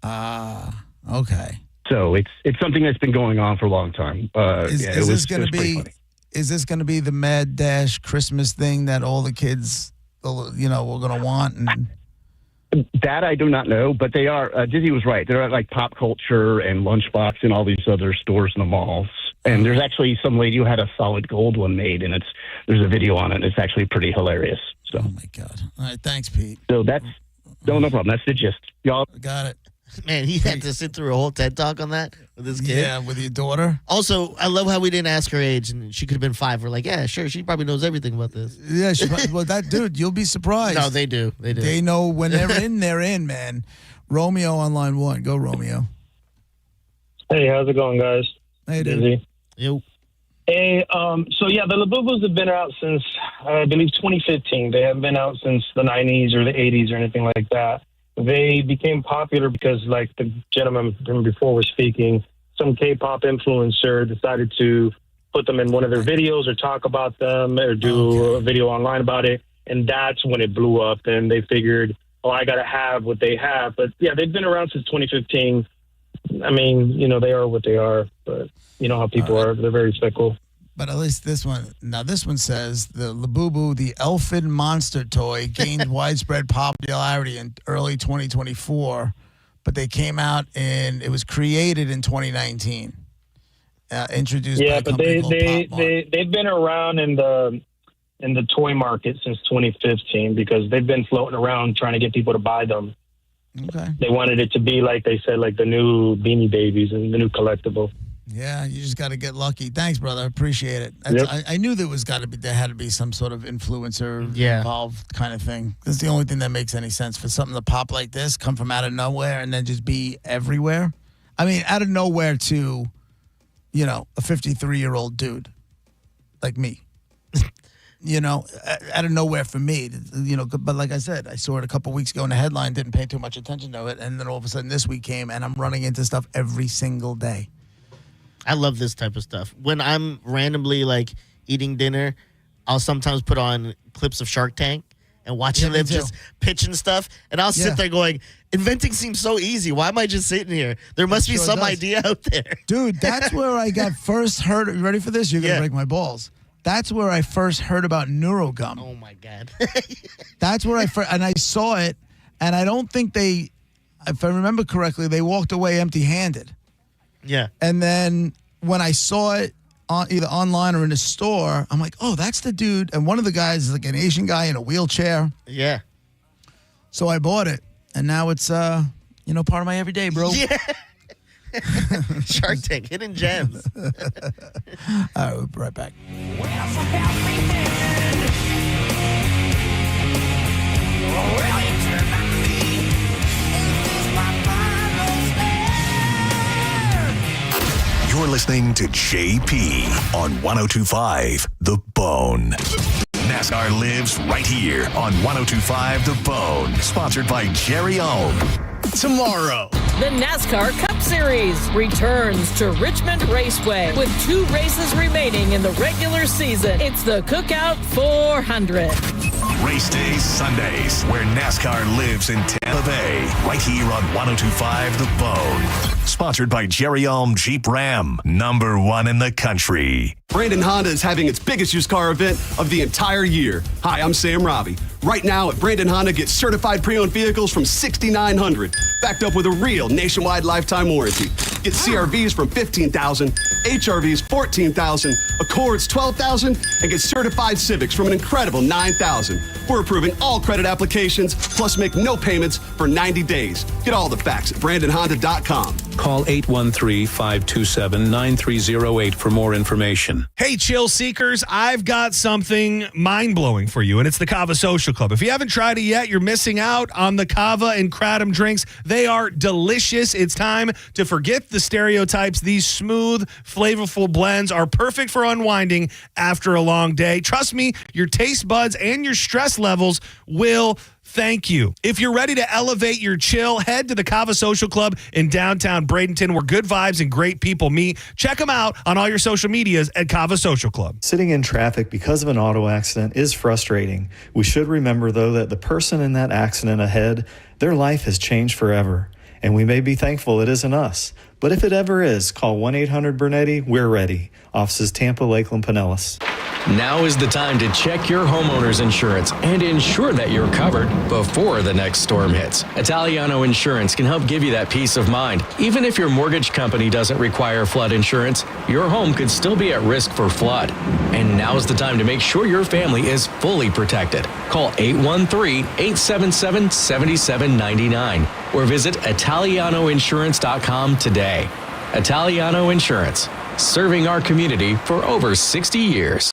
Okay. So it's something that's been going on for a long time. Is this going to be the Mad Dash Christmas thing that all the kids, we're going to want? And that I do not know, but they are. Dizzy was right. They're at like Pop Culture and Lunchbox and all these other stores in the malls. And there's actually some lady who had a solid gold one made, and there's a video on it. And it's actually pretty hilarious. So. Oh my God! All right, thanks, Pete. So that's no problem. That's the gist, y'all. Got it. Man, he had to sit through a whole TED Talk on that with his kid. Yeah, with your daughter. Also, I love how we didn't ask her age, and she could have been 5. We're like, yeah, sure, she probably knows everything about this. Yeah, that dude, you'll be surprised. No, they do. They do. They know when they're in, man. Romeo on line 1. Go, Romeo. Hey, how's it going, guys? Hey, dude. Busy. Yo. Hey, so yeah, the Labubus have been out since, I believe, 2015. They haven't been out since the 90s or the 80s or anything like that. They became popular because, like the gentleman from before was speaking, some K-pop influencer decided to put them in one of their videos or talk about them or do a video online about it. And that's when it blew up. And they figured, I got to have what they have. But yeah, they've been around since 2015. I mean, they are what they are, but you know how people are. They're very fickle. But at least this one says the Labubu, the Elfin monster toy, gained widespread popularity in early 2024, but they came out it was created in 2019. Introduced by a company called Pop Mart. they've been around in the toy market since 2015 because they've been floating around trying to get people to buy them. Okay. They wanted it to be like they said, like the new Beanie Babies and the new collectible. Yeah, you just got to get lucky. Thanks, brother. Appreciate it. Yep. I knew there had to be some sort of influencer involved kind of thing. That's the only thing that makes any sense for something to pop like this, come from out of nowhere, and then just be everywhere. I mean, out of nowhere to, a 53-year-old dude like me. Out of nowhere for me. But like I said, I saw it a couple weeks ago in the headline, didn't pay too much attention to it, and then all of a sudden this week came, and I'm running into stuff every single day. I love this type of stuff. When I'm randomly like eating dinner, I'll sometimes put on clips of Shark Tank and watching them just pitching stuff. And I'll sit there going, inventing seems so easy. Why am I just sitting here? There must be some idea out there. Dude, that's where I got first heard. You ready for this? You're going to break my balls. That's where I first heard about NeuroGum. Oh, my God. That's where and I saw it, and I don't think if I remember correctly, they walked away empty-handed. Yeah. And then when I saw it either online or in a store, I'm like, oh, that's the dude. And one of the guys is like an Asian guy in a wheelchair. Yeah. So I bought it. And now it's, part of my everyday, bro. Yeah. Shark Tank, hidden gems. All right, we'll be right back. You're listening to JP on 102.5 The Bone. NASCAR lives right here on 102.5 The Bone. Sponsored by Jerry Ohm. Tomorrow, the NASCAR Cup Series returns to Richmond Raceway with 2 races remaining in the regular season. It's the Cookout 400. Race days Sundays, where NASCAR lives in Tampa Bay. Right here on 102.5 The Bone. Sponsored by Jerry Ulm Jeep Ram, #1 in the country. Brandon Honda is having its biggest used car event of the entire year. Hi, I'm Sam Robbie. Right now at Brandon Honda, get certified pre-owned vehicles from $6,900, backed up with a real nationwide lifetime warranty. Get CRVs from $15,000, HRVs $14,000, Accords $12,000, and get certified Civics from an incredible $9,000. We're approving all credit applications, plus make no payments for 90 days. Get all the facts at BrandonHonda.com. Call 813-527-9308 for more information. Hey, chill seekers, I've got something mind-blowing for you, and it's the Cava Social Club. If you haven't tried it yet, you're missing out on the Cava and Kratom drinks. They are delicious. It's time to forget the stereotypes. These smooth, flavorful blends are perfect for unwinding after a long day. Trust me, your taste buds and your stress levels will thank you. If you're ready to elevate your chill, head to the Cava Social Club in downtown Bradenton, where good vibes and great people meet. Check them out on all your social medias at Cava Social Club. Sitting in traffic because of an auto accident is frustrating. We should remember, though, that the person in that accident ahead, their life has changed forever. And we may be thankful it isn't us. But if it ever is, call 1-800-BURNETTI. We're ready. Offices Tampa, Lakeland, Pinellas. Now is the time to check your homeowner's insurance and ensure that you're covered before the next storm hits. Italiano Insurance can help give you that peace of mind. Even if your mortgage company doesn't require flood insurance, your home could still be at risk for flood. And now's the time to make sure your family is fully protected. Call 813-877-7799 or visit ItalianoInsurance.com today. Italiano Insurance, serving our community for over 60 years.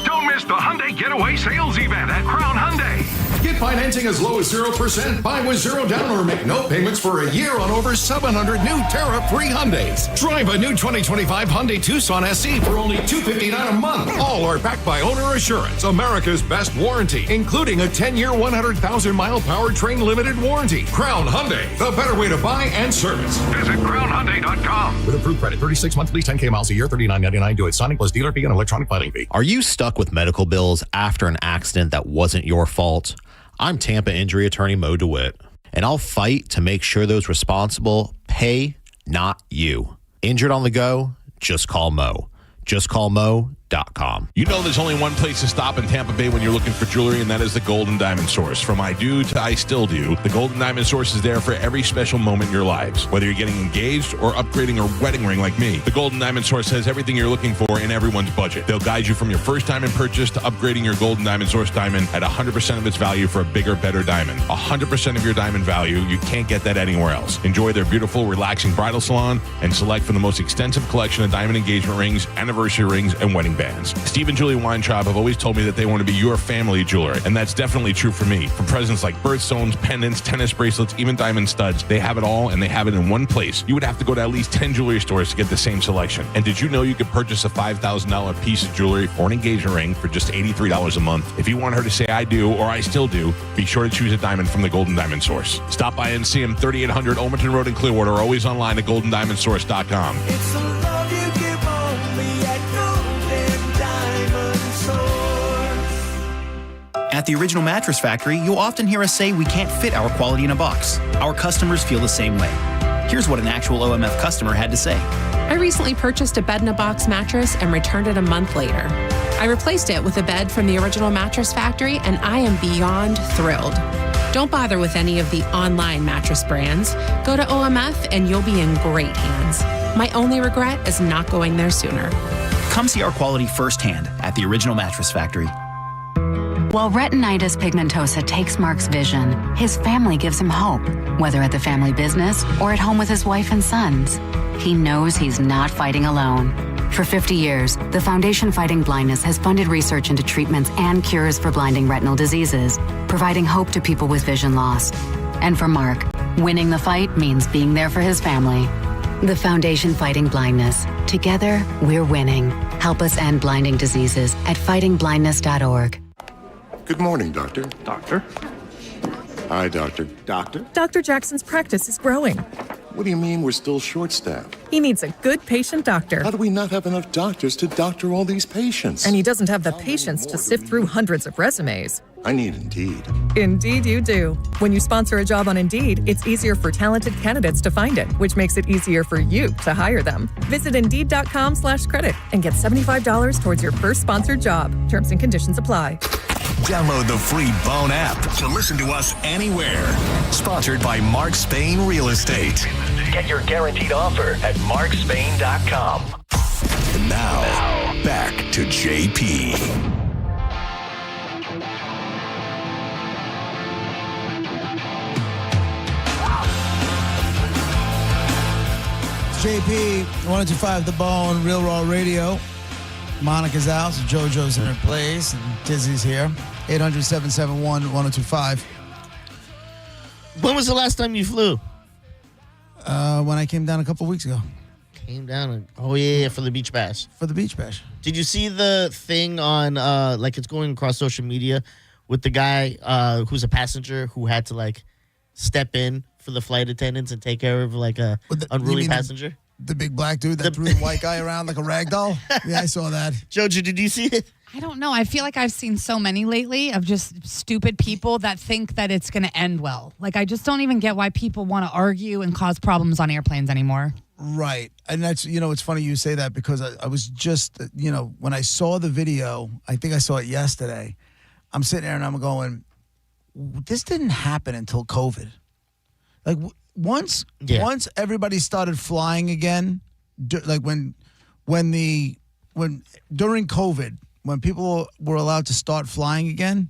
Don't miss the Hyundai Getaway Sales Event at Crown Hyundai. Get financing as low as 0%, buy with zero down, or make no payments for a year on over 700 new tariff-free Hyundais. Drive a new 2025 Hyundai Tucson SE for only $259 a month. All are backed by Owner Assurance, America's best warranty, including a 10-year, 100,000-mile powertrain limited warranty. Crown Hyundai, the better way to buy and service. Visit CrownHyundai.com. With approved credit, 36 monthly, 10K miles a year, $39.99. Do it. Signing plus dealer fee and electronic filing fee. Are you stuck with medical bills after an accident that wasn't your fault? I'm Tampa injury attorney Mo DeWitt, and I'll fight to make sure those responsible pay, not you. Injured on the go? Just call Mo. JustCallMo.com. You know there's only one place to stop in Tampa Bay when you're looking for jewelry, and that is the Golden Diamond Source. From I do to I still do, the Golden Diamond Source is there for every special moment in your lives. Whether you're getting engaged or upgrading a wedding ring like me, the Golden Diamond Source has everything you're looking for in everyone's budget. They'll guide you from your first diamond purchase to upgrading your Golden Diamond Source diamond at 100% of its value for a bigger, better diamond. 100% of your diamond value. You can't get that anywhere else. Enjoy their beautiful, relaxing bridal salon and select from the most extensive collection of diamond engagement rings, anniversary rings, and wedding bands. Steve and Julie Weintraub have always told me that they want to be your family jeweler, and that's definitely true for me. From presents like birthstones, pendants, tennis bracelets, even diamond studs, they have it all, and they have it in one place. You would have to go to at least 10 jewelry stores to get the same selection. And did you know you could purchase a $5,000 piece of jewelry or an engagement ring for just $83 a month? If you want her to say I do or I still do, be sure to choose a diamond from the Golden Diamond Source. Stop by and see them 3800 Olmerton Road in Clearwater, or always online at goldendiamondsource.com. It's the love you give only at Golden Diamond Source. At the Original Mattress Factory, you'll often hear us say we can't fit our quality in a box. Our customers feel the same way. Here's what an actual OMF customer had to say. I recently purchased a bed-in-a-box mattress and returned it a month later. I replaced it with a bed from the Original Mattress Factory, and I am beyond thrilled. Don't bother with any of the online mattress brands. Go to OMF and you'll be in great hands. My only regret is not going there sooner. Come see our quality firsthand at the Original Mattress Factory. While retinitis pigmentosa takes Mark's vision, his family gives him hope, whether at the family business or at home with his wife and sons. He knows he's not fighting alone. For 50 years, the Foundation Fighting Blindness has funded research into treatments and cures for blinding retinal diseases, providing hope to people with vision loss. And for Mark, winning the fight means being there for his family. The Foundation Fighting Blindness. Together, we're winning. Help us end blinding diseases at fightingblindness.org. Good morning, Doctor. Doctor? Hi, Doctor. Doctor? Dr. Jackson's practice is growing. What do you mean we're still short-staffed? He needs a good patient doctor. How do we not have enough doctors to doctor all these patients? And he doesn't have the patience to sift through hundreds of resumes. I need Indeed. Indeed, you do. When you sponsor a job on Indeed, it's easier for talented candidates to find it, which makes it easier for you to hire them. Visit Indeed.com/credit and get $75 towards your first sponsored job. Terms and conditions apply. Download the free Bone app to listen to us anywhere. Sponsored by Mark Spain Real Estate. Get your guaranteed offer at markspain.com. And now, back to JP. JP, 102.5 The Bone, Real Raw Radio. Monica's out, so JoJo's in her place, and Dizzy's here. 800-771-1025. When was the last time you flew? When I came down a couple weeks ago. Came down, for the beach bash. For the beach bash. Did you see the thing on, it's going across social media with the guy who's a passenger who had to, step in for the flight attendants and take care of, a unruly passenger? The big black dude that threw the white guy around like a rag doll? Yeah, I saw that. Jojo, did you see it? I don't know. I feel like I've seen so many lately of just stupid people that think that it's going to end well. I just don't even get why people want to argue and cause problems on airplanes anymore. Right. And that's, it's funny you say that because I was just, when I saw the video, I think I saw it yesterday, I'm sitting there and I'm going, this didn't happen until COVID. Once everybody started flying again, during COVID, when people were allowed to start flying again,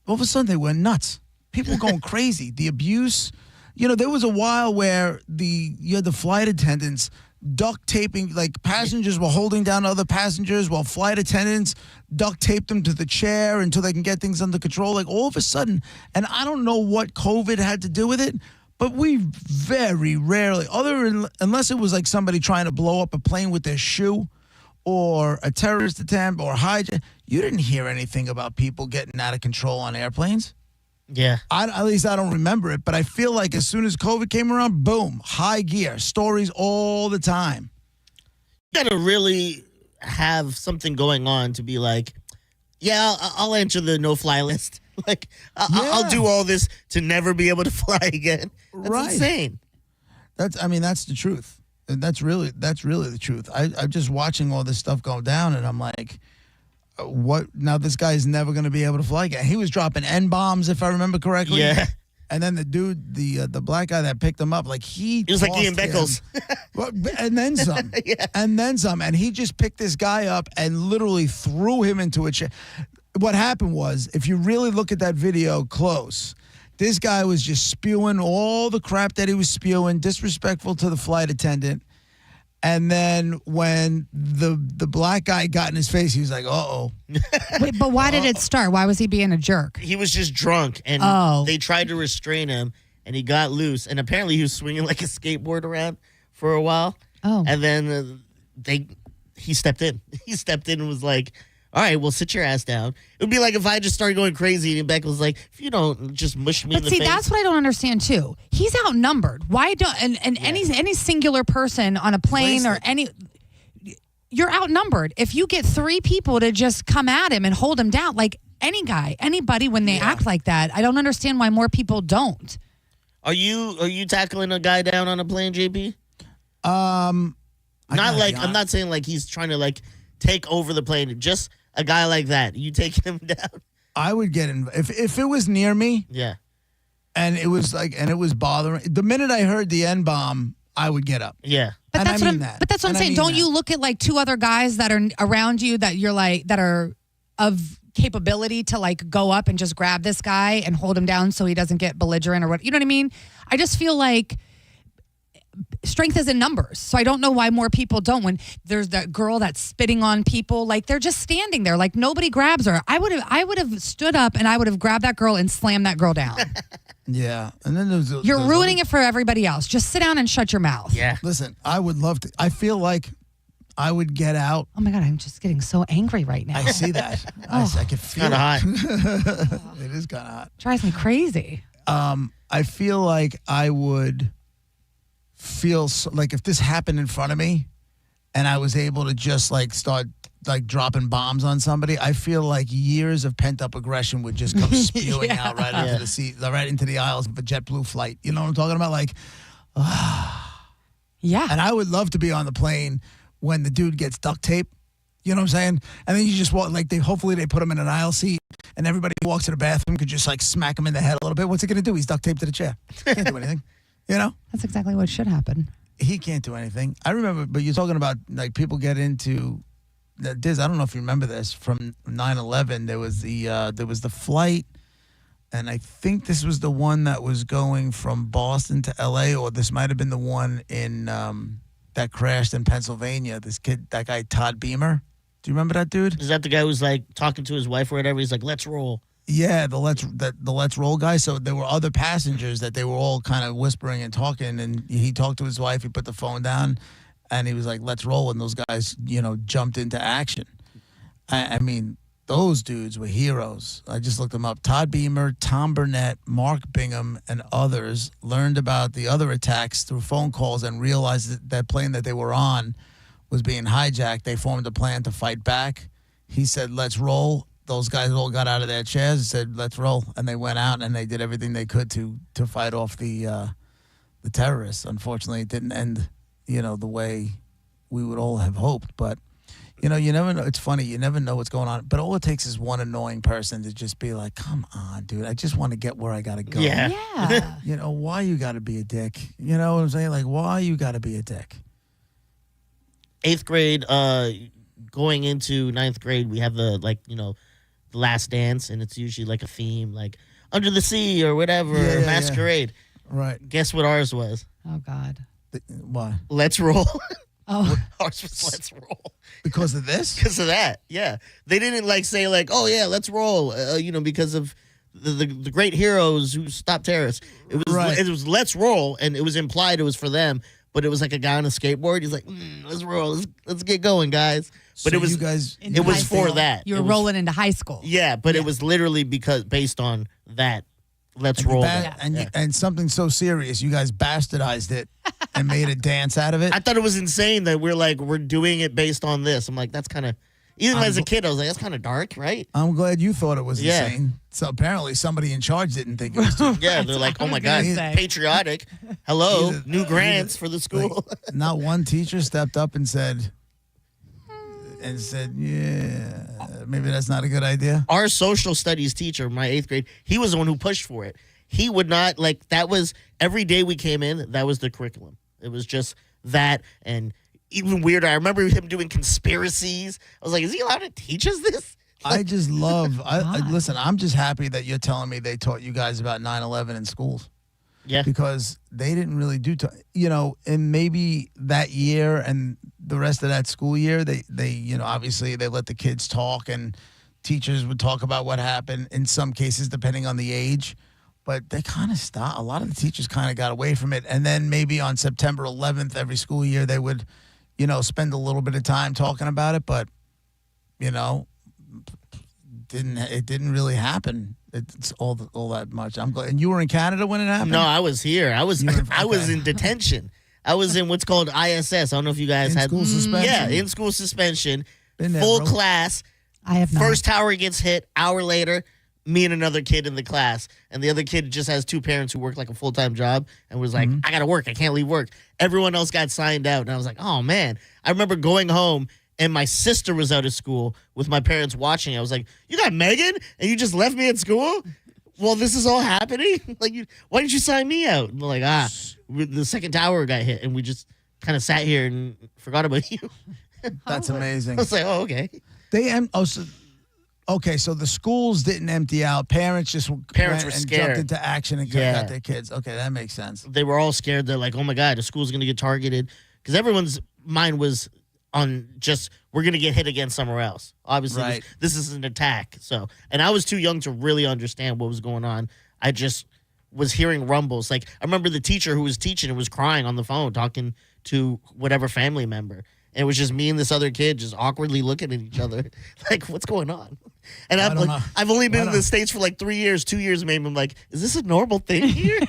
all of a sudden they went nuts. People were going crazy. The abuse, there was a while where you had the flight attendants duct taping, passengers were holding down other passengers while flight attendants duct taped them to the chair until they can get things under control. All of a sudden, and I don't know what COVID had to do with it, but we very rarely, unless it was somebody trying to blow up a plane with their shoe or a terrorist attempt or hijack, you didn't hear anything about people getting out of control on airplanes. Yeah. At least I don't remember it, but I feel like as soon as COVID came around, boom, high gear, stories all the time. You got to really have something going on to be I'll enter the no-fly list. I'll do all this to never be able to fly again. That's insane. That's the truth. And that's really the truth. I'm just watching all this stuff go down, and I'm like, what? Now this guy's never going to be able to fly again. He was dropping N-bombs, if I remember correctly. Yeah. And then the dude, the black guy that picked him up, he was like Ian Beckles. And then some. Yeah. And then some. And he just picked this guy up and literally threw him into a chair. What happened was, if you really look at that video close, this guy was just spewing all the crap that he was spewing, disrespectful to the flight attendant. And then when the black guy got in his face, he was like, uh-oh. Wait, but why did it start? Why was he being a jerk? He was just drunk, and they tried to restrain him, and he got loose. And apparently he was swinging like a skateboard around for a while. Oh. And then he stepped in. He stepped in and was like, all right, well, sit your ass down. It would be like if I just started going crazy and Beck was like, if you don't just mush me in the face. But see, that's what I don't understand, too. He's outnumbered. Why don't, any singular person on a plane or you're outnumbered. If you get three people to just come at him and hold him down, anybody, when they act like that, I don't understand why more people don't. Are you tackling a guy down on a plane, JP? I'm not saying he's trying to take over the plane, just a guy like that, you take him down? I would get in if it was near me. Yeah. And it was it was bothering. The minute I heard the N-bomb, I would get up. Yeah. But that's what I'm saying. Don't you look at two other guys that are around you that you're that are of capability to go up and just grab this guy and hold him down so he doesn't get belligerent or what? You know what I mean? I just feel like strength is in numbers. So I don't know why more people don't. When there's that girl that's spitting on people, they're just standing there, nobody grabs her. I would have stood up and I would have grabbed that girl and slammed that girl down. Yeah. And then you're ruining it for everybody else. Just sit down and shut your mouth. Yeah. Listen, I would love to. I feel like I would get out. Oh my God, I'm just getting so angry right now. I see that. I can feel it. Kind of hot. It is kind of hot. Drives me crazy. I feel like I would feel if this happened in front of me and I was able to just start like dropping bombs on somebody, I feel like years of pent up aggression would just come spewing out right into the seat, right into the aisles of a JetBlue flight. You know what I'm talking about? Like, yeah. And I would love to be on the plane when the dude gets duct tape. You know what I'm saying? And then you just walk, like, hopefully they put him in an aisle seat, and everybody who walks to the bathroom could just, like, smack him in the head a little bit. What's he going to do? He's duct taped to the chair. Can't do anything. You know? That's exactly what should happen. He can't do anything. I remember, but you're talking about, like, people get into, Diz, I don't know if you remember this, from 9/11, there was the flight, and I think this was the one that was going from Boston to L.A., or this might have been the one in that crashed in Pennsylvania. This kid, that guy, Todd Beamer. Do you remember that dude? Is that the guy who's like talking to his wife or whatever? He's like, let's roll. Yeah, the let's roll guy. So there were other passengers that they were all kind of whispering and talking, and he talked to his wife. He put the phone down, and he was like, let's roll. And those guys, jumped into action. I mean, those dudes were heroes. I just looked them up. Todd Beamer, Tom Burnett, Mark Bingham, and others learned about the other attacks through phone calls and realized that plane that they were on was being hijacked. They formed a plan to fight back. He said, let's roll. Those guys all got out of their chairs and said, let's roll. And they went out and they did everything they could to fight off the terrorists. Unfortunately, it didn't end, the way we would all have hoped. But, you never know. It's funny. You never know what's going on. But all it takes is one annoying person to just be like, come on, dude. I just want to get where I got to go. Yeah. Why you got to be a dick? You know what I'm saying? Like, why you got to be a dick? 8th grade, going into 9th grade, we have the Last Dance, and it's usually like a theme, like Under the Sea or whatever, or Masquerade. Yeah. Right. Guess what ours was? Oh, God. Why? Let's Roll. Oh. Ours was Let's Roll. Because of this? Because of that, yeah. They didn't say oh yeah, let's roll, because of the great heroes who stopped terrorists. It was It was Let's Roll, and it was implied it was for them. But it was like a guy on a skateboard. He's like, let's roll. Let's get going, guys. But So it was you guys, it was for that. You were rolling into high school. Yeah, but it was literally based on that. Let's roll. And something so serious, you guys bastardized it and made a dance out of it. I thought it was insane that we're doing it based on this. I'm like, that's kind of, even as a kid, I was like, that's kind of dark, right? I'm glad you thought it was insane. So apparently somebody in charge didn't think it was too Yeah, they're like, oh my God, patriotic. Hello, new grants for the school. Not one teacher stepped up and said, yeah, maybe that's not a good idea. Our social studies teacher, my 8th grade, he was the one who pushed for it. He would not, that was, every day we came in, that was the curriculum. It was just that, and even weirder, I remember him doing conspiracies. I was like, is he allowed to teach us this? I just love, listen, I'm just happy that you're telling me they taught you guys about 9/11 in schools. Yeah. Because they didn't really do, and maybe that year and the rest of that school year, they obviously they let the kids talk and teachers would talk about what happened in some cases, depending on the age. But they kind of stopped. A lot of the teachers kind of got away from it. And then maybe on September 11th, every school year, they would, spend a little bit of time talking about it. But, it didn't really happen. It's all that much. I'm glad. And you were in Canada when it happened? No, I was here. I was in detention. I was in what's called ISS. I don't know if you guys had school suspension. Yeah, in school suspension. Been there, Full bro. class. I have not. First tower gets hit. Hour later, me and another kid in the class, and the other kid just has 2 parents who work like a full-time job and was like, I gotta work. I can't leave work. Everyone else got signed out, and I was like, oh man. I remember going home. And my sister was out of school with my parents watching. I was like, you got Megan? And you just left me at school? Well, this is all happening? Why didn't you sign me out? And we're like, the second tower got hit. And we just kind of sat here and forgot about you. That's amazing. I was like, oh, okay. So the schools didn't empty out. Parents were scared. Jumped into action and got their kids. Okay, that makes sense. They were all scared. They're like, oh, my God, the school's going to get targeted. Because everyone's mind was on just, we're going to get hit again somewhere else. Obviously, this is an attack. And I was too young to really understand what was going on. I just was hearing rumbles. Like, I remember the teacher who was teaching and was crying on the phone, talking to whatever family member. And it was just me and this other kid just awkwardly looking at each other. Like, what's going on? And I've only been in the States for 3 years, 2 years maybe. I'm like, is this a normal thing here?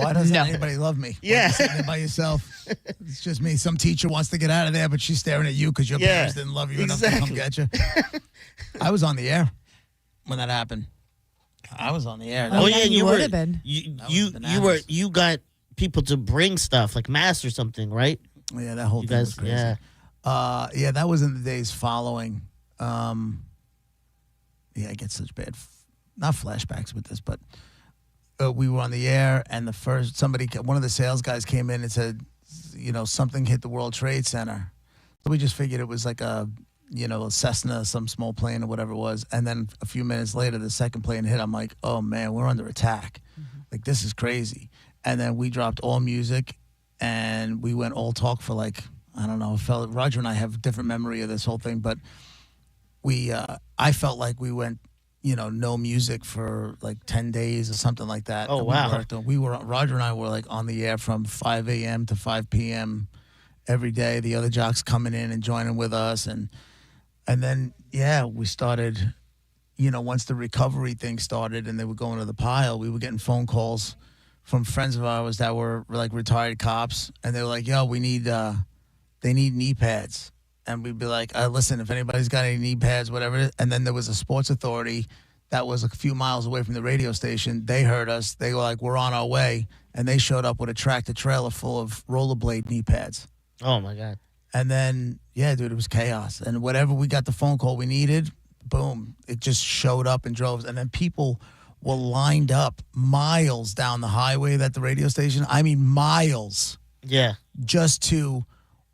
Why doesn't anybody love me? Yeah. You're sitting there by yourself. It's just me. Some teacher wants to get out of there, but she's staring at you because your parents didn't love you enough to come get you. I was on the air when that happened. I was on the air. You would have been. You got people to bring stuff like masks or something, right? Yeah, that whole thing was crazy. Yeah, that was in the days following. I get such bad, not flashbacks with this, but we were on the air, and one of the sales guys came in and said, something hit the World Trade Center. So we just figured it was like a Cessna, some small plane or whatever it was. And then a few minutes later, the second plane hit. I'm like, oh man, we're under attack. Like, this is crazy. And then we dropped all music and we went all talk for like, I don't know, Roger and I have a different memory of this whole thing, but I felt like we went, no music for like 10 days or something like that. Oh, wow. Roger and I were like on the air from 5 a.m. to 5 p.m. every day. The other jocks coming in and joining with us. And then, we started, once the recovery thing started and they were going to the pile, we were getting phone calls from friends of ours that were like retired cops. And they were like, yo, they need knee pads. And we'd be like, listen, if anybody's got any knee pads, whatever. And then there was a sports authority that was a few miles away from the radio station. They heard us. They were like, we're on our way. And they showed up with a tractor trailer full of rollerblade knee pads. Oh, my God. And then, it was chaos. And whatever we got the phone call we needed, boom, it just showed up in droves. And then people were lined up miles down the highway at the radio station. I mean, miles. Yeah. Just to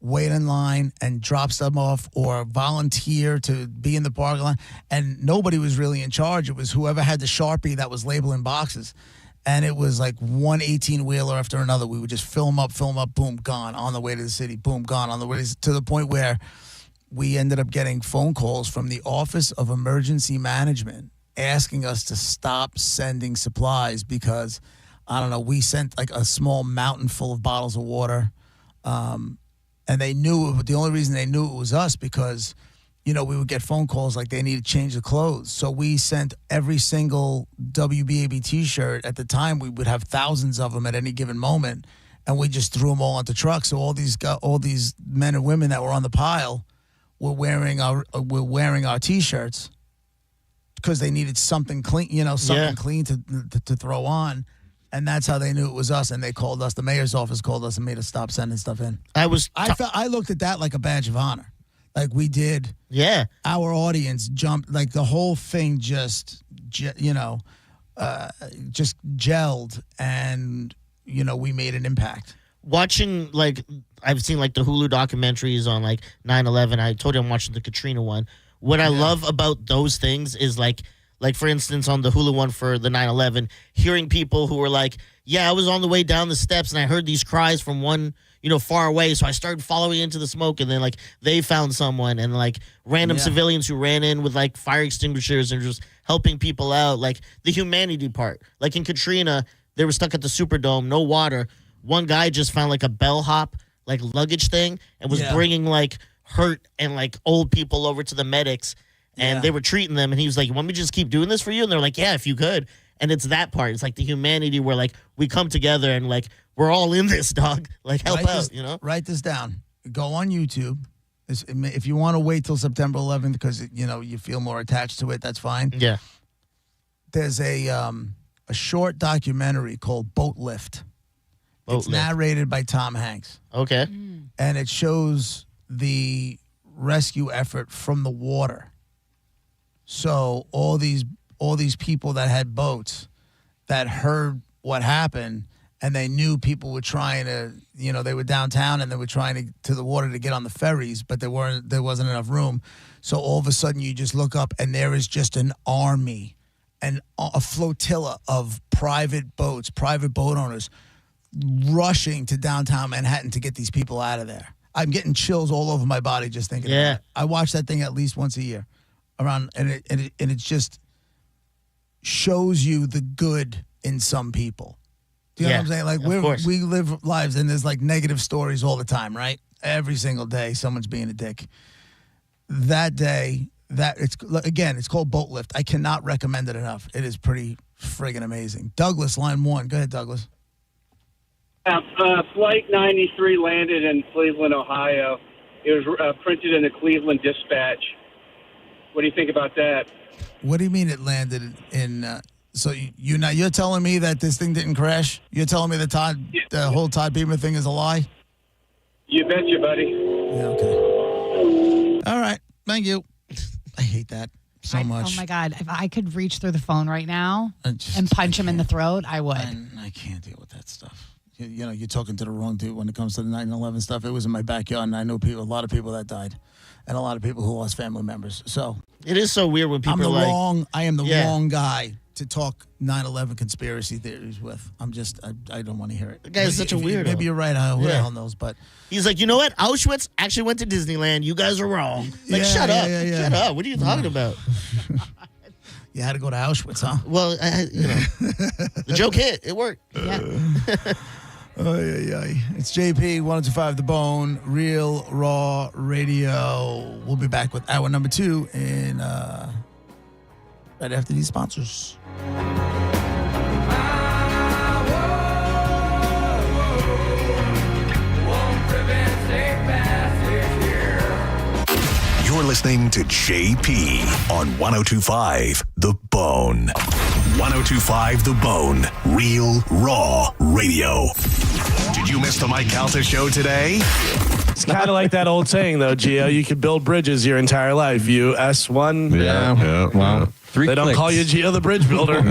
wait in line and drop stuff off or volunteer to be in the parking lot. And nobody was really in charge. It was whoever had the Sharpie that was labeling boxes. And it was like one 18-wheeler after another. We would just fill them up, boom, gone. On the way to the city, boom, gone. On the way to the point where we ended up getting phone calls from the Office of Emergency Management asking us to stop sending supplies because, I don't know, we sent like a small mountain full of bottles of water. And they knew, the only reason they knew it was us because, we would get phone calls like they needed to change the clothes. So we sent every single WBAB T-shirt. At the time, we would have thousands of them at any given moment, and we just threw them all onto trucks. So all these men and women that were on the pile were wearing our T-shirts because they needed something clean, clean to throw on. And that's how they knew it was us. And they called us. The mayor's office called us and made us stop sending stuff in. I looked at that like a badge of honor. Like we did. Yeah. Our audience jumped. Like the whole thing just gelled. And, we made an impact. Watching, like, I've seen, like, the Hulu documentaries on, like, 9/11. I told you I'm watching the Katrina one. What I love about those things is, like, for instance, on the Hulu one for the 9/11, hearing people who were like, I was on the way down the steps and I heard these cries from one, far away. So I started following into the smoke and then like they found someone and like random civilians who ran in with like fire extinguishers and just helping people out. Like the humanity part, like in Katrina, they were stuck at the Superdome, no water. One guy just found like a bellhop, like luggage thing and was bringing like hurt and like old people over to the medics. And they were treating them, and he was like, you want me to just keep doing this for you? And they're like, yeah, if you could. And it's that part. It's like the humanity where, like, we come together and, like, we're all in this, dog. Like, help out, Write this down. Go on YouTube. If you want to wait till September 11th because, you feel more attached to it, that's fine. Yeah. There's a short documentary called Boat Lift. It's narrated by Tom Hanks. Okay. And it shows the rescue effort from the water. So all these people that had boats that heard what happened and they knew people were trying to, they were downtown and they were trying to the water to get on the ferries, but there wasn't enough room. So all of a sudden you just look up and there is just an army and a flotilla of private boats, private boat owners rushing to downtown Manhattan to get these people out of there. I'm getting chills all over my body just thinking about it. I watch that thing at least once a year. And it just shows you the good in some people. Do you know what I'm saying? Like we live lives and there's like negative stories all the time, right? Every single day someone's being a dick. That day, it's called Boat Lift. I cannot recommend it enough. It is pretty friggin' amazing. Douglas, line 1. Go ahead, Douglas. Flight 93 landed in Cleveland, Ohio. It was printed in the Cleveland Dispatch. What do you think about that? What do you mean it landed in? So you're telling me that this thing didn't crash? You're telling me the whole Todd Beamer thing is a lie? You betcha, buddy. Yeah, okay. All right. Thank you. I hate that so much. Oh my God! If I could reach through the phone right now and punch him in the throat, I would. I can't deal with that stuff. You know, you're talking to the wrong dude when it comes to the 9/11 stuff. It was in my backyard, and I know a lot of people that died, and a lot of people who lost family members. So it is so weird when people I am the Yeah. wrong guy to talk 9/11 conspiracy theories with. I don't want to hear it. The guy's such a weirdo. Maybe you're right. Who the hell knows? But he's like, you know what? Auschwitz actually went to Disneyland. You guys are wrong. Like, Yeah, shut up. yeah. Shut up. What are you talking about? you had to go to Auschwitz, huh? Well, the joke hit. It worked. Yeah. It's JP 102.5 The Bone, Real Raw Radio. We'll be back with hour number 2 in right after these sponsors. You're listening to JP on 102.5 The Bone. 102.5 The Bone, Real Raw Radio. Did you miss the Mike Calta show today? It's kind of like that old saying, though, Gio. You could build bridges your entire life. You S1. Yeah. Wow. They don't call you Gio the Bridge Builder.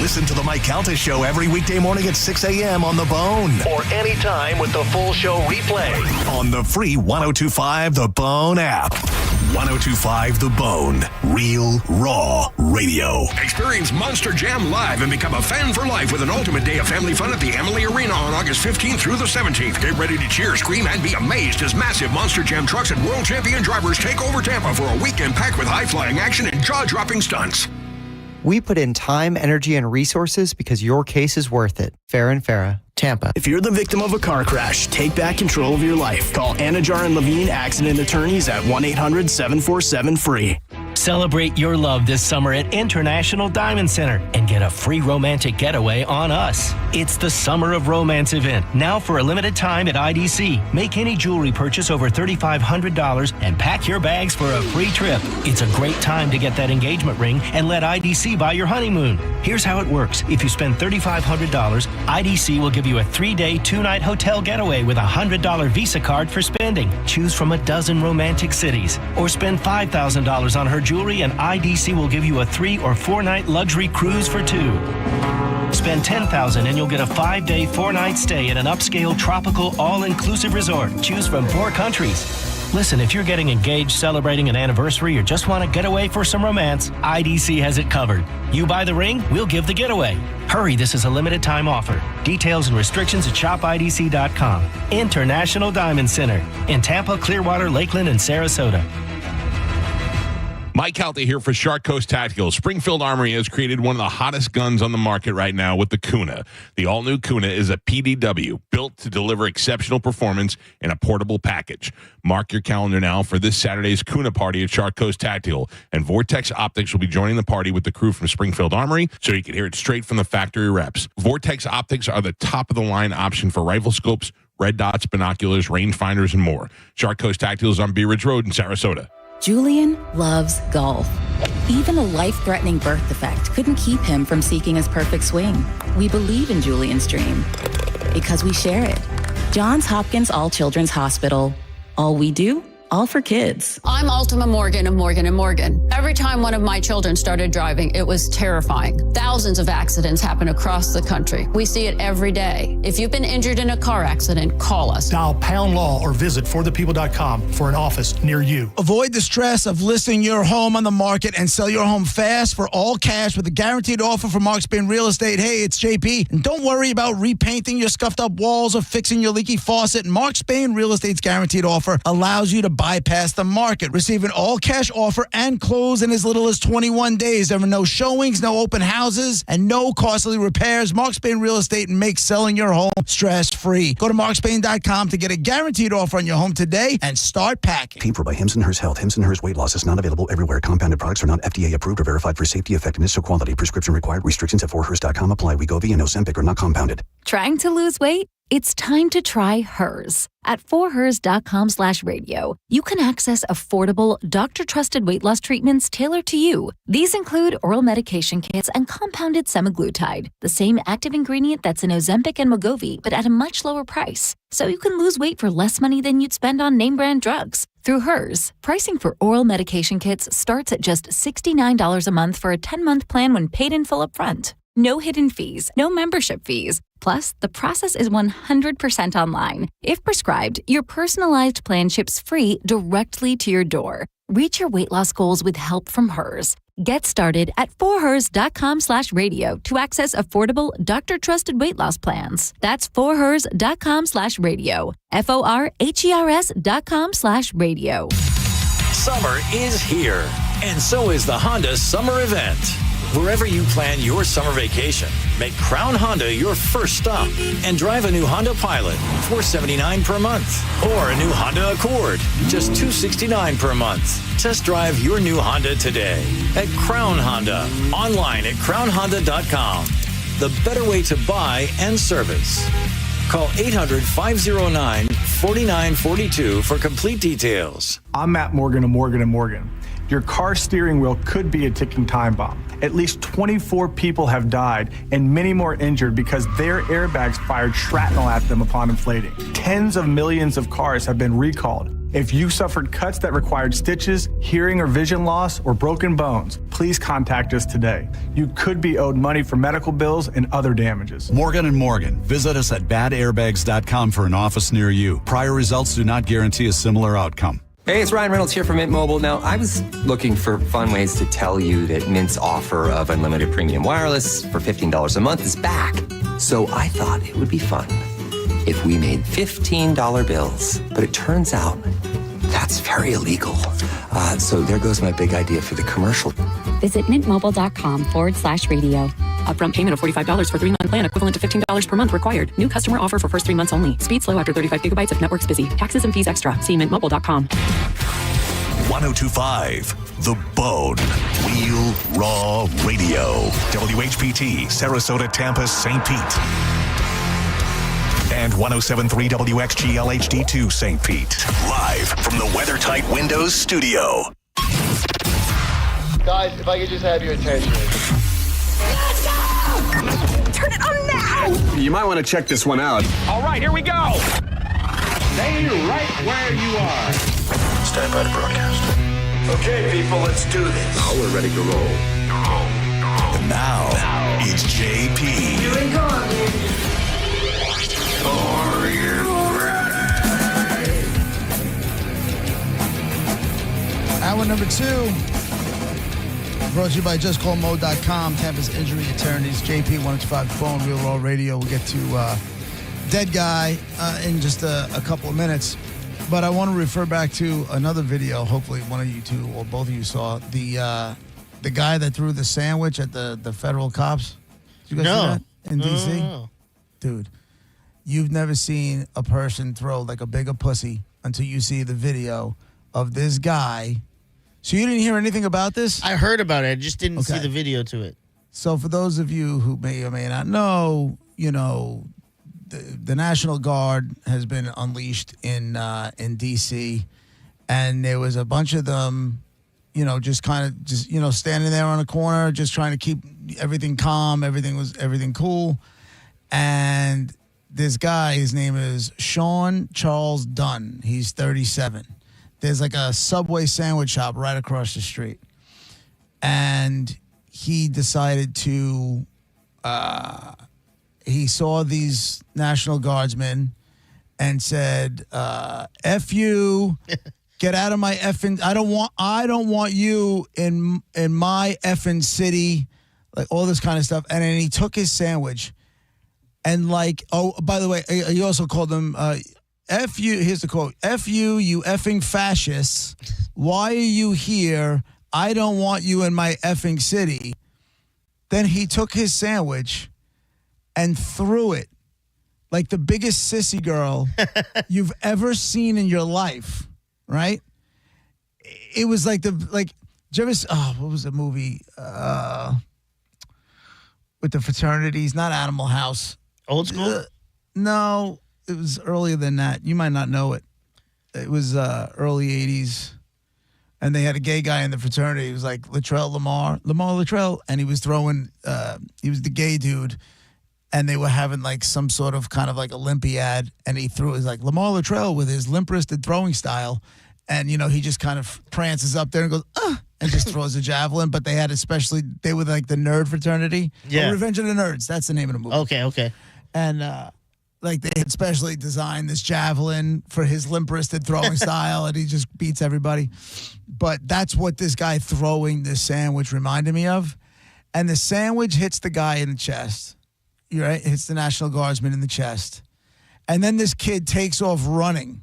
Listen to the Mike Calta show every weekday morning at 6 a.m. on The Bone. Or anytime with the full show replay. On the free 102.5 The Bone app. 102.5 The Bone, Real Raw Radio. Experience Monster Jam live and become a fan for life with an ultimate day of family fun at the Amalie Arena on August 15th through the 17th. Get ready to cheer, scream, and be amazed as massive Monster Jam trucks and world champion drivers take over Tampa for a weekend packed with high-flying action and jaw-dropping stunts. We put in time, energy, and resources because your case is worth it. Farah and Farah, Tampa. If you're the victim of a car crash, take back control of your life. Call Anajar and Levine Accident Attorneys at 1-800-747-FREE. Celebrate your love this summer at International Diamond Center and get a free romantic getaway on us. It's the Summer of Romance event, now for a limited time at IDC. Make any jewelry purchase over $3,500 and pack your bags for a free trip. It's a great time to get that engagement ring and let IDC buy your honeymoon. Here's how it works. If you spend $3,500, IDC will give you a 3-day, 2-night hotel getaway with a $100 Visa card for spending. Choose from a dozen romantic cities. Or spend $5,000 on her jewelry and IDC will give you a 3- or 4-night luxury cruise for 2. Spend $10,000 and you'll get a 5-day, 4-night stay at an upscale tropical all-inclusive resort. Choose from 4 countries. Listen, if you're getting engaged, celebrating an anniversary, or just want to get away for some romance, IDC has it covered. You buy the ring, we'll give the getaway. Hurry, this is a limited time offer. Details and restrictions at shopidc.com. International Diamond Center in Tampa, Clearwater, Lakeland, and Sarasota. Mike Calta here for Shark Coast Tactical. Springfield Armory has created one of the hottest guns on the market right now with the Kuna. The all-new Kuna is a PDW built to deliver exceptional performance in a portable package. Mark your calendar now for this Saturday's Kuna party at Shark Coast Tactical, and Vortex Optics will be joining the party with the crew from Springfield Armory, so you can hear it straight from the factory reps. Vortex Optics are the top-of-the-line option for rifle scopes, red dots, binoculars, rangefinders, and more. Shark Coast Tactical is on Bee Ridge Road in Sarasota. Julian loves golf. Even a life-threatening birth defect couldn't keep him from seeking his perfect swing. We believe in Julian's dream because we share it. Johns Hopkins All Children's Hospital. All we do, all for kids. I'm Ultima Morgan of Morgan & Morgan. Every time one of my children started driving, it was terrifying. Thousands of accidents happen across the country. We see it every day. If you've been injured in a car accident, call us. Dial #law or visit forthepeople.com for an office near you. Avoid the stress of listing your home on the market and sell your home fast for all cash with a guaranteed offer from Mark Spain Real Estate. Hey, it's JP. And don't worry about repainting your scuffed up walls or fixing your leaky faucet. Mark Spain Real Estate's guaranteed offer allows you to bypass the market. Receive an all-cash offer and close in as little as 21 days. There are no showings, no open houses, and no costly repairs. Mark Spain Real Estate makes selling your home stress-free. Go to markspain.com to get a guaranteed offer on your home today and start packing. Paid for by Hims & Hers Health. Hims & Hers Weight Loss is not available everywhere. Compounded products are not FDA approved or verified for safety, effectiveness, or quality. Prescription required. Restrictions at 4hers.com apply. Wegovy and Ozempic are not compounded. Trying to lose weight? It's time to try Hers. At 4hers.com/radio, you can access affordable, doctor-trusted weight loss treatments tailored to you. These include oral medication kits and compounded semaglutide, the same active ingredient that's in Ozempic and Wegovy, but at a much lower price. So you can lose weight for less money than you'd spend on name-brand drugs. Through Hers, pricing for oral medication kits starts at just $69 a month for a 10-month plan when paid in full upfront. No hidden fees, no membership fees. Plus, the process is 100% online. If prescribed, your personalized plan ships free directly to your door. Reach your weight loss goals with help from Hers. Get started at 4hers.com/radio to access affordable, doctor-trusted weight loss plans. That's 4hers.com/radio. FORHERS.com/radio. Summer is here, and so is the Honda Summer Event. Wherever you plan your summer vacation, make Crown Honda your first stop and drive a new Honda Pilot, $479 per month, or a new Honda Accord, just $269 per month. Test drive your new Honda today at Crown Honda, online at crownhonda.com. The better way to buy and service. Call 800-509-4942 for complete details. I'm Matt Morgan of Morgan & Morgan. Your car steering wheel could be a ticking time bomb. At least 24 people have died and many more injured because their airbags fired shrapnel at them upon inflating. Tens of millions of cars have been recalled. If you suffered cuts that required stitches, hearing or vision loss, or broken bones, please contact us today. You could be owed money for medical bills and other damages. Morgan & Morgan. Visit us at badairbags.com for an office near you. Prior results do not guarantee a similar outcome. Hey, it's Ryan Reynolds here from Mint Mobile. Now, I was looking for fun ways to tell you that Mint's offer of unlimited premium wireless for $15 a month is back. So I thought it would be fun if we made $15 bills. But it turns out that's very illegal. So there goes my big idea for the commercial. Visit mintmobile.com/radio. Upfront payment of $45 for 3-month plan equivalent to $15 per month required. New customer offer for first 3 months only. Speed slow after 35 gigabytes if network's busy. Taxes and fees extra. See mintmobile.com. 1025 The Bone. Real Raw Radio. WHPT, Sarasota, Tampa, St. Pete. And 107.3 WXGL HD2 St. Pete. Live from the WeatherTight Windows studio. Guys, if I could just have your attention. Turn it on now! You might want to check this one out. All right, here we go! Stay right where you are. Stand by to broadcast. Okay, people, let's do this. Now we're ready to roll. And now, it's JP. Here we go. Are you ready? Hour number 2. Brought to you by JustCallMo.com, Tampa's Injury Attorneys, JP 125 Phone, Real Raw Radio. We'll get to Dead Guy in just a couple of minutes. But I want to refer back to another video. Hopefully one of you two or both of you saw. The guy that threw the sandwich at the federal cops. Did you guys see that in D.C.? No. Dude, you've never seen a person throw like a bigger pussy until you see the video of this guy. So you didn't hear anything about this? I heard about it. I just didn't see the video to it. So for those of you who may or may not know, you know, the National Guard has been unleashed in D.C., and there was a bunch of them, you know, just standing there on a corner, just trying to keep everything calm. Everything cool. And this guy, his name is Sean Charles Dunn. He's 37. There's like a Subway sandwich shop right across the street. And he decided to, he saw these National Guardsmen and said, F you, get out of my effing, I don't want you in my effing city, like all this kind of stuff. And then he took his sandwich and like, oh, by the way, he also called them F you, here's the quote, F you, you effing fascists. Why are you here? I don't want you in my effing city. Then he took his sandwich and threw it like the biggest sissy girl you've ever seen in your life, right? It was like did you ever, what was the movie with the fraternities? Not Animal House. Old School? No, it was earlier than that. You might not know it. It was early 80s. And they had a gay guy in the fraternity. He was like Lamar Luttrell. And he was throwing, he was the gay dude. And they were having like some sort of kind of like Olympiad. And he threw, it was like Lamar Luttrell with his limp-wristed throwing style. And, you know, he just kind of prances up there and goes, and just throws a javelin. But they were like the nerd fraternity. Yeah. Revenge of the Nerds. That's the name of the movie. Okay. And, like they had specially designed this javelin for his limp-wristed throwing style, and he just beats everybody. But that's what this guy throwing this sandwich reminded me of. And the sandwich hits the guy in the chest. You're right? It hits the National Guardsman in the chest. And then this kid takes off running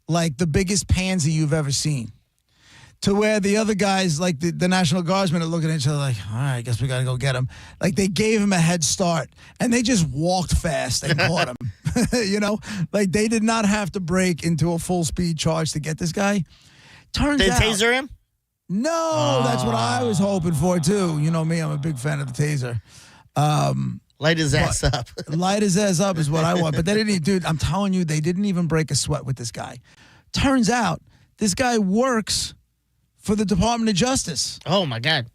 like the biggest pansy you've ever seen. To where the other guys, like the National Guardsmen, are looking at each other like, all right, I guess we got to go get him. Like they gave him a head start, and they just walked fast and caught him. You know? Like they did not have to break into a full-speed charge to get this guy. Turns out... They taser him? No, that's what I was hoping for, too. You know me, I'm a big fan of the taser. Light his ass up. Light his ass up is what I want. But they didn't even, dude, I'm telling you, they didn't even break a sweat with this guy. Turns out, this guy works for the Department of Justice. Oh, my God.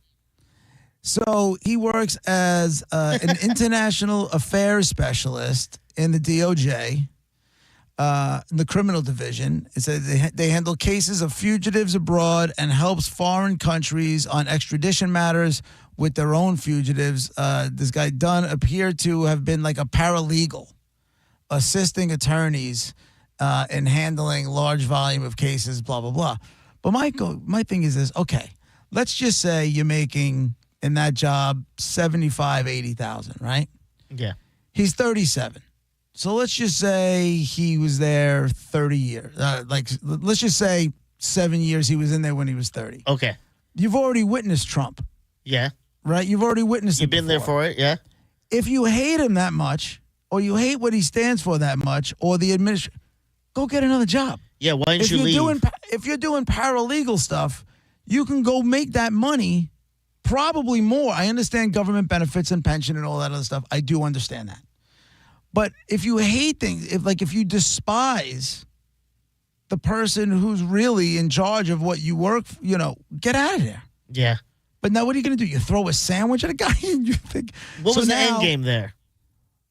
So he works as an international affairs specialist in the DOJ, in the criminal division. It says they handle cases of fugitives abroad and helps foreign countries on extradition matters with their own fugitives. This guy Dunn appeared to have been like a paralegal, assisting attorneys in handling large volume of cases, blah, blah, blah. But my thing is this, okay, let's just say you're making in that job $75,000, $80,000, right? Yeah. He's 37. So let's just say he was there 30 years. Let's just say 7 years he was in there when he was 30. Okay. You've already witnessed Trump. Yeah. Right? You've already witnessed it. You've been there for it, yeah. If you hate him that much, or you hate what he stands for that much, or the administration, go get another job. Yeah, why didn't you leave? If you're doing paralegal stuff, you can go make that money, probably more. I understand government benefits and pension and all that other stuff. I do understand that. But if you hate things, if you despise the person who's really in charge of what you work, get out of there. Yeah. But now what are you going to do? You throw a sandwich at a guy and you think... What was the end game there?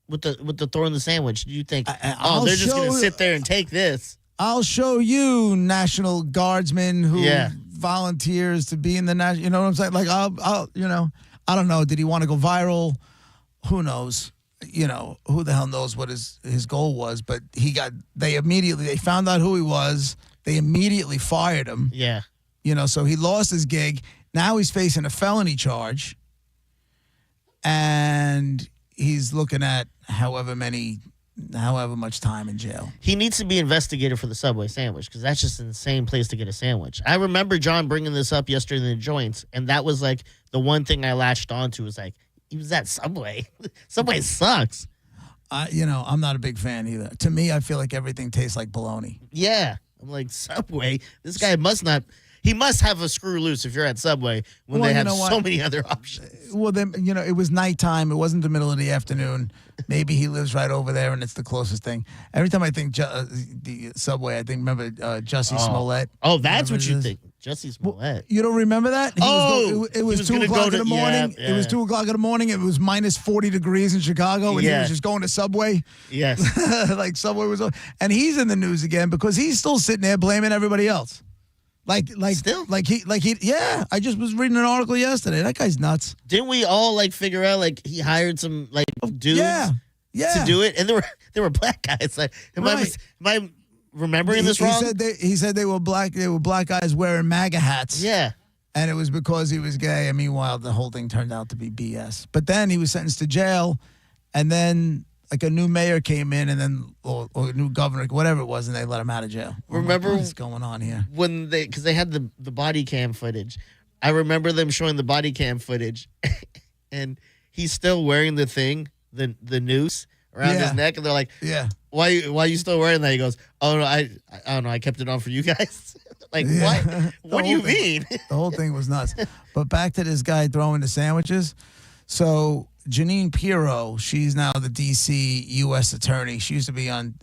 With the throwing the sandwich, do you think, they're just going to sit there and take this? I'll show you National Guardsmen who volunteers to be in the national. You know what I'm saying? Like I'll I don't know. Did he want to go viral? Who knows? Who the hell knows what his goal was? But they found out who he was. They immediately fired him. Yeah. So he lost his gig. Now he's facing a felony charge, and he's looking at however much time in jail. He needs to be investigated for the Subway sandwich because that's just an insane place to get a sandwich. I remember John bringing this up yesterday in the joints, and that was like the one thing I latched onto was like, he was at Subway. Subway sucks. I'm not a big fan either. To me, I feel like everything tastes like bologna. Yeah. I'm like, Subway? This guy he must have a screw loose if you're at Subway when they have so many other options. Well, then, it was nighttime. It wasn't the middle of the afternoon. Maybe he lives right over there and it's the closest thing. Every time I think the Subway, I think, remember Jussie Smollett? Oh, that's what you think. Jussie Smollett. You don't remember that? It was 2 o'clock in the morning. Yeah. It was 2 o'clock in the morning. It was minus 40 degrees in Chicago, and he was just going to Subway. Yes. Like Subway was, and he's in the news again because he's still sitting there blaming everybody else. I just was reading an article yesterday. That guy's nuts. Didn't we all figure out he hired some dudes to do it, and there were black guys. Am I remembering this wrong? He said they were black. They were black guys wearing MAGA hats. Yeah, and it was because he was gay. And meanwhile, the whole thing turned out to be BS. But then he was sentenced to jail, and then like a new mayor came in and then or a new governor, whatever it was, and they let him out of jail. Remember what is going on here? When because they had the body cam footage. I remember them showing the body cam footage, and he's still wearing the thing, the noose around his neck, and they're like, "Yeah, why are you still wearing that?" He goes, "Oh no, I don't know, I kept it on for you guys." Like, what? What do you mean? The whole thing was nuts. But back to this guy throwing the sandwiches. So Janine Pirro, she's now the D.C. U.S. attorney. She used to be on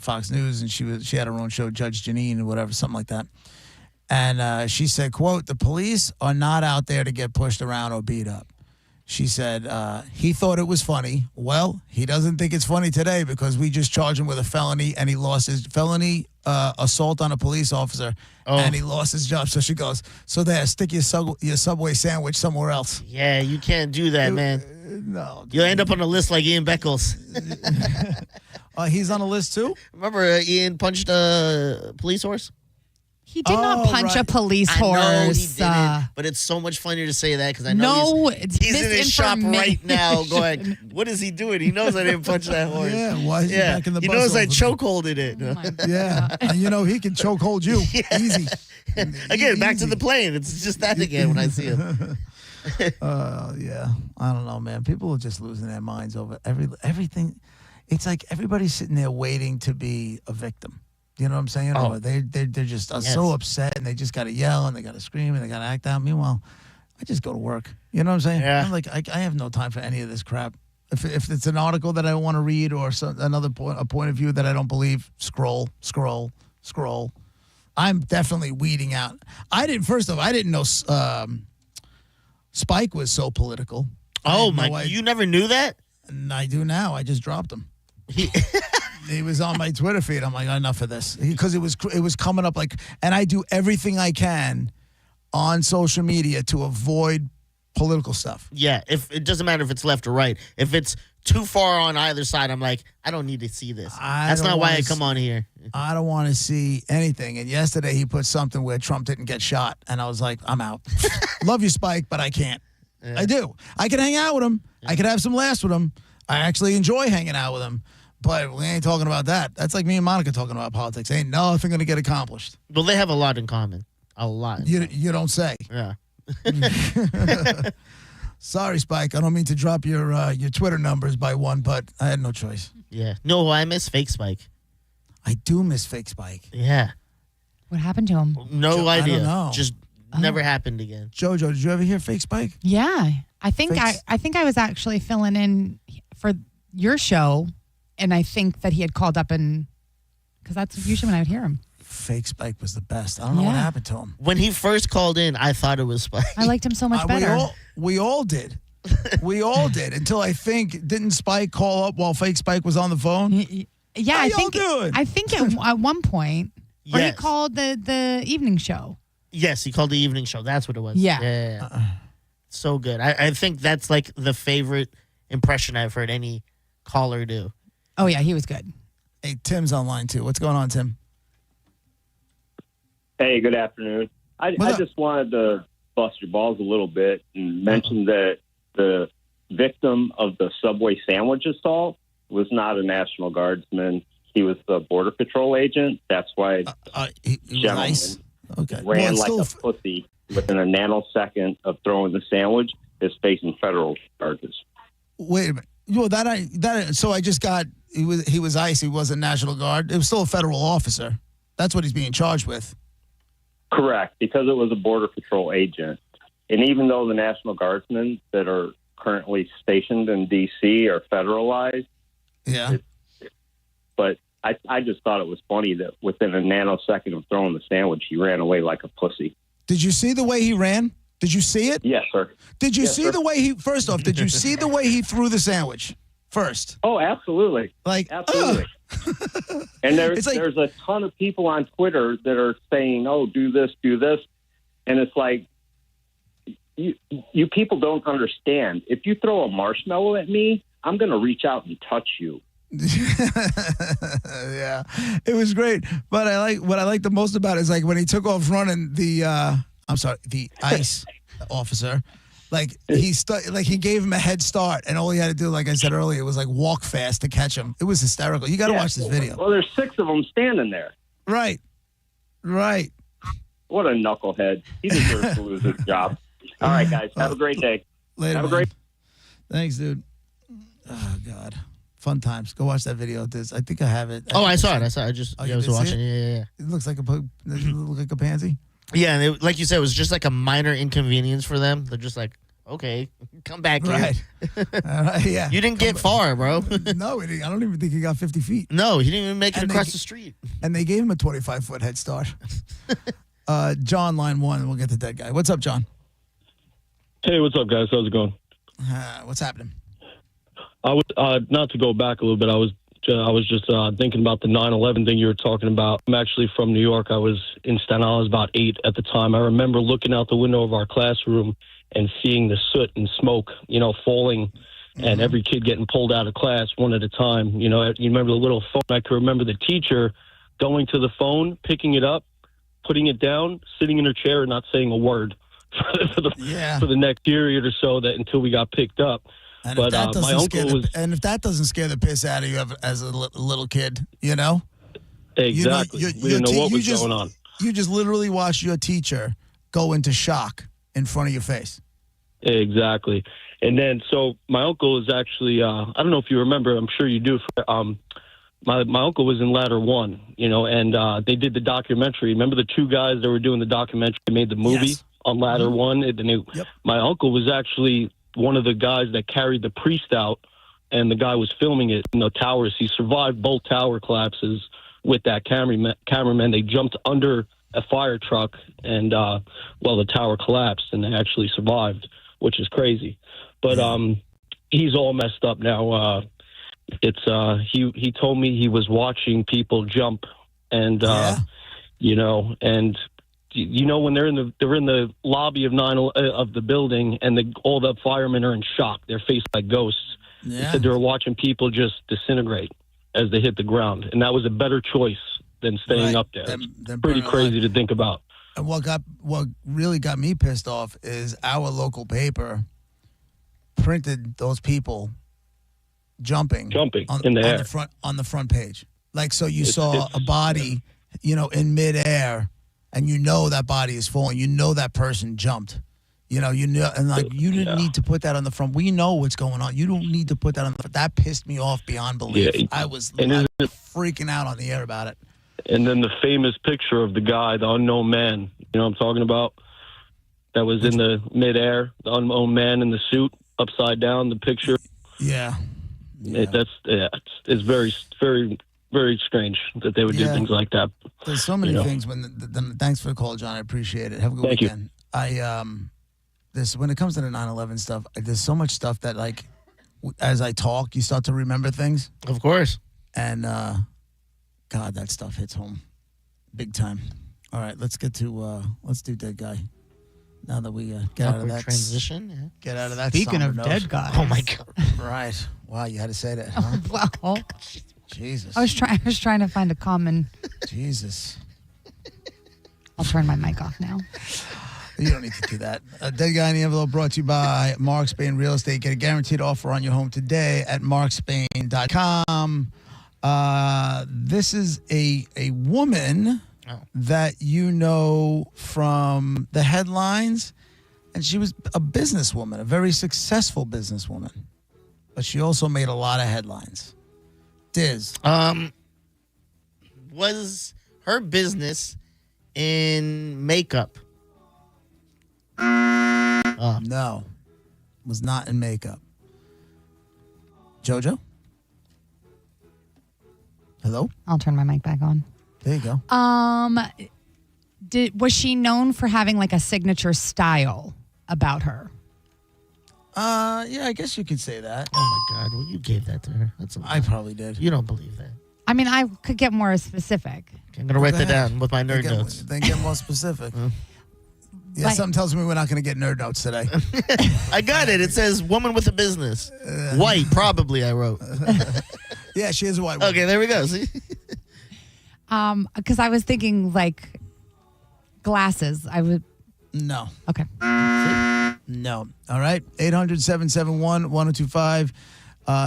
Fox News, and she had her own show, Judge Janine, or whatever, something like that. And she said, quote, "The police are not out there to get pushed around or beat up." She said, he thought it was funny. Well, he doesn't think it's funny today because we just charged him with a felony, and he lost his felony assault on a police officer, and he lost his job. So she goes, "So there, stick your Subway sandwich somewhere else." Yeah, you can't do that, man. No. You'll end up on a list like Ian Beckles. He's on a list too? Remember Ian punched a police horse? He did not punch a police horse. I know he didn't, but it's so much funnier to say that because I know he's in his shop right now going, "What is he doing? He knows I didn't punch that horse." Yeah, why is he back in the He bus knows I over chokeholded it. Yeah, and you know he can chokehold you. Easy. Again, back to the plane. It's just that again when I see him. Yeah, I don't know, man. People are just losing their minds over everything. It's like everybody's sitting there waiting to be a victim. You know what I'm saying? Oh. Or they're just so upset, and they just got to yell, and they got to scream, and they got to act out. Meanwhile, I just go to work. You know what I'm saying? Yeah. I'm like, I have no time for any of this crap. If it's an article that I want to read or a point of view that I don't believe, scroll. I'm definitely weeding out. I didn't know Spike was so political. Oh my! You never knew that? And I do now. I just dropped him. He was on my Twitter feed. I'm like, enough of this, because it was coming up like, and I do everything I can on social media to avoid political stuff. Yeah, if it doesn't matter if it's left or right. If it's too far on either side, I'm like, I don't need to see this. That's not why I come on here. I don't want to see anything. And yesterday he put something where Trump didn't get shot, and I was like, I'm out. Love you, Spike, but I can't. Yeah. I do. I can hang out with him. Yeah. I could have some laughs with him. I actually enjoy hanging out with him. But we ain't talking about that. That's like me and Monica talking about politics. Ain't nothing going to get accomplished. Well, they have a lot in common. A lot. You don't say. Yeah. Sorry, Spike. I don't mean to drop your Twitter numbers by one, but I had no choice. Yeah. No, I miss fake Spike. I do miss fake Spike. Yeah. What happened to him? No idea. I don't know. Just never happened again. JoJo, did you ever hear fake Spike? Yeah. I think I was actually filling in for your show. And I think that he had called up because that's usually when I would hear him. Fake Spike was the best. I don't know what happened to him. When he first called in, I thought it was Spike. I liked him so much better. We all did. We all did until I think, didn't Spike call up while fake Spike was on the phone? Yeah, How y'all doing? I think at one point, or he called the evening show. Yes, he called the evening show. That's what it was. Yeah. So good. I think that's like the favorite impression I've heard any caller do. Oh, yeah, he was good. Hey, Tim's online, too. What's going on, Tim? Hey, good afternoon. I just wanted to bust your balls a little bit and mention that the victim of the Subway sandwich assault was not a National Guardsman. He was the Border Patrol agent. That's why he nice. Ran like a pussy within a nanosecond of throwing the sandwich is facing federal charges. Wait a minute. Well, so I just got he was ICE. He wasn't National Guard. It was still a federal officer. That's what he's being charged with. Correct, because it was a Border Patrol agent. And even though the National Guardsmen that are currently stationed in D.C. are federalized, but I just thought it was funny that within a nanosecond of throwing the sandwich, he ran away like a pussy. Did you see the way he ran? Did you see it? Yes, sir. Did you see the way first off, did you see the way he threw the sandwich first? Oh, absolutely. Absolutely. And there's a ton of people on Twitter that are saying, oh, do this. And it's like, you people don't understand. If you throw a marshmallow at me, I'm going to reach out and touch you. Yeah, it was great. But what I like the most about it is like when he took off running, the ICE officer Like he gave him a head start, and all he had to do, like I said earlier, was like walk fast to catch him. It was hysterical. You got to watch this video. Well, there's 6 of them standing there. Right. What a knucklehead. He deserves to lose his job. All right, guys. Have a great day. Later. Have a great. Thanks, dude. Oh God, fun times. Go watch that video. I think I have it. I saw it. I just I was watching. Yeah. It looks like a pansy. Yeah, and like you said, it was just like a minor inconvenience for them. They're just like, okay, come back here. Right. Yeah. You didn't get far, bro. No, he didn't. I don't even think he got 50 feet. No, he didn't even make it across the street. And they gave him a 25-foot head start. John, line 1, and we'll get to that guy. What's up, John? Hey, what's up, guys? How's it going? What's happening? I was not to go back a little bit. I was just thinking about the 9/11 thing you were talking about. I'm actually from New York. I was in Staten Island. I was about 8 at the time. I remember looking out the window of our classroom and seeing the soot and smoke, falling, and every kid getting pulled out of class one at a time. You remember the little phone? I can remember the teacher going to the phone, picking it up, putting it down, sitting in her chair, and not saying a word for the next period or so until we got picked up. And but my uncle if that doesn't scare the piss out of you as a little kid, Exactly. We didn't know what was going on. You just literally watched your teacher go into shock in front of your face. Exactly. And then, so my uncle is actually, I don't know if you remember, I'm sure you do. My uncle was in Ladder 1, and they did the documentary. Remember the 2 guys that were doing the documentary, made the movie on Ladder 1? And my uncle was actually one of the guys that carried the priest out, and the guy was filming it in the towers. He survived both tower collapses with that cameraman. They jumped under a fire truck, and the tower collapsed, and they actually survived, which is crazy. But he's all messed up now. He told me he was watching people jump, and when they're in the lobby of the building, and all the firemen are in shock. They're faced like ghosts. He said they were watching people just disintegrate as they hit the ground, and that was a better choice than staying up there. It's pretty crazy to think about. And what really got me pissed off is our local paper printed those people jumping in the air on the front page. Like, so you saw a body, in midair, and that body is falling. That person jumped. You didn't need to put that on the front. We know what's going on. You don't need to put that on the front. That pissed me off beyond belief. Yeah, I was freaking out on the air about it. And then the famous picture of the guy, the unknown man, what I'm talking about? That was in the midair, the unknown man in the suit, upside down, the picture. Yeah. It's very, very, very strange that they would do things like that. There's so many things. Thanks for the call, John. I appreciate it. Have a good weekend. When it comes to the 9/11 stuff, there's so much stuff that, like, as I talk, you start to remember things. Of course. And God, that stuff hits home big time. All right, let's get to let's do Dead Guy. Now that we get out of that transition, get out of that. Speaking of somber dead note. guys. Oh my God! Right. Wow, you had to say that. Huh? Well, Jesus. I was trying to find a common. Jesus. I'll turn my mic off now. You don't need to do that. Dead Guy in the Envelope brought to you by Mark Spain Real Estate. Get a guaranteed offer on your home today at markspain.com. This is a woman that you know from the headlines, and she was a businesswoman, a very successful businesswoman, but she also made a lot of headlines. Diz. Was her business in makeup? No, was not in makeup. Jojo? Hello? I'll turn my mic back on. There you go. Was she known for having like a signature style about her? Yeah, I guess you could say that. Oh my God! Well, you gave that to her. I probably did. You don't believe that. I mean, I could get more specific. Okay, I'm gonna write that down with my nerd notes. Then get more specific. Yeah, something tells me we're not going to get nerd notes today. I got it. It says woman with a business. White, probably, I wrote. Yeah, she is a white woman. Okay, there we go. See? Because I was thinking like glasses. I would. No. Okay. No. All right. 800-771-1025.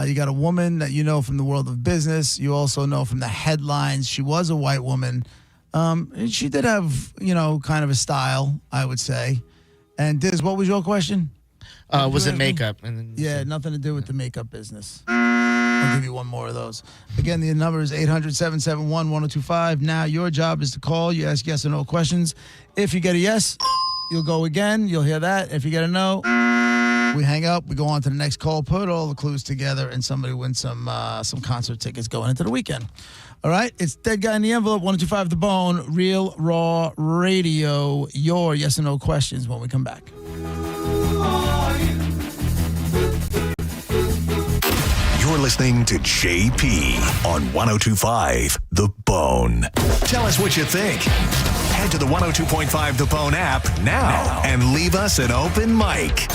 You got a woman that you know from the world of business. You also know from the headlines. She was a white woman. And she did have, kind of a style, I would say. And Diz, what was your question? Was it makeup? And then nothing to do with the makeup business. I'll give you one more of those. Again, the number is 800-771-1025. Now, your job is to call. You ask yes or no questions. If you get a yes, you'll go again. You'll hear that. If you get a no, we hang up. We go on to the next call, put all the clues together, and somebody wins some concert tickets going into the weekend. All right? It's Dead Guy in the Envelope, 102.5 The Bone, Real Raw Radio. Your yes or no questions when we come back. You're listening to JP on 102.5 The Bone. Tell us what you think. Head to the 102.5 The Bone app now and leave us an open mic.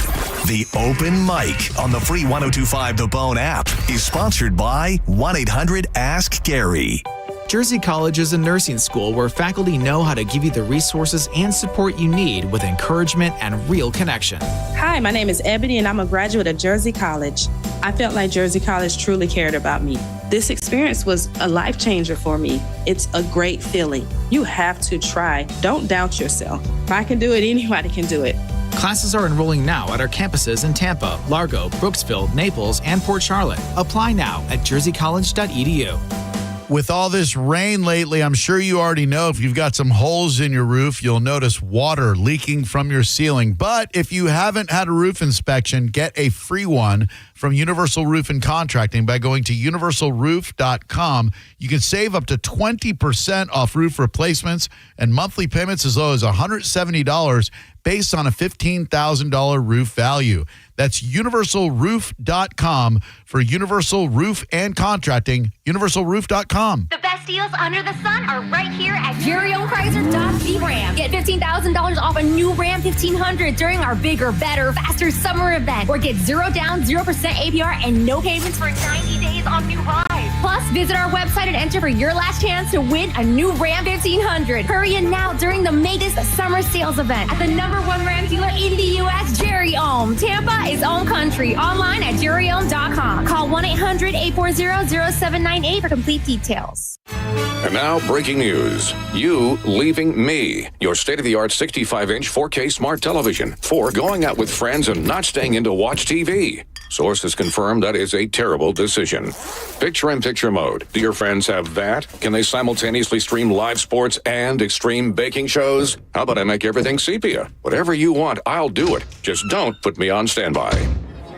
The open mic on the free 102.5 The Bone app is sponsored by 1-800-ASK-GARY. Jersey College is a nursing school where faculty know how to give you the resources and support you need with encouragement and real connection. Hi, my name is Ebony and I'm a graduate of Jersey College. I felt like Jersey College truly cared about me. This experience was a life changer for me. It's a great feeling. You have to try. Don't doubt yourself. If I can do it, anybody can do it. Classes are enrolling now at our campuses in Tampa, Largo, Brooksville, Naples, and Port Charlotte. Apply now at jerseycollege.edu. With all this rain lately, I'm sure you already know if you've got some holes in your roof, you'll notice water leaking from your ceiling. But if you haven't had a roof inspection, get a free one from Universal Roof and Contracting by going to universalroof.com. You can save up to 20% off roof replacements and monthly payments as low as $170 based on a $15,000 roof value. That's universalroof.com for Universal Roof and Contracting, universalroof.com. The best deals under the sun are right here at Jerry-owned Chrysler Dodge Jeep Ram. Get $15,000 off a new Ram 1500 during our bigger, better, faster summer event. Or get 0 down, 0% APR and no payments for 90 days on new rides. Plus, visit our website and enter for your last chance to win a new Ram 1500. Hurry in now during the Magus Summer Sales Event at the #1 Ram dealer in the U.S., Jerry-owned. Tampa is own country. Online at jerryowned.com. Call 1-800-840-0798 for complete details. And now, breaking news. You leaving me. Your state-of-the-art 65-inch 4K smart television. For going out with friends and not staying in to watch TV. Sources confirm that is a terrible decision. Picture-in-picture mode. Do your friends have that? Can they simultaneously stream live sports and extreme baking shows? How about I make everything sepia? Whatever you want, I'll do it. Just don't put me on standby.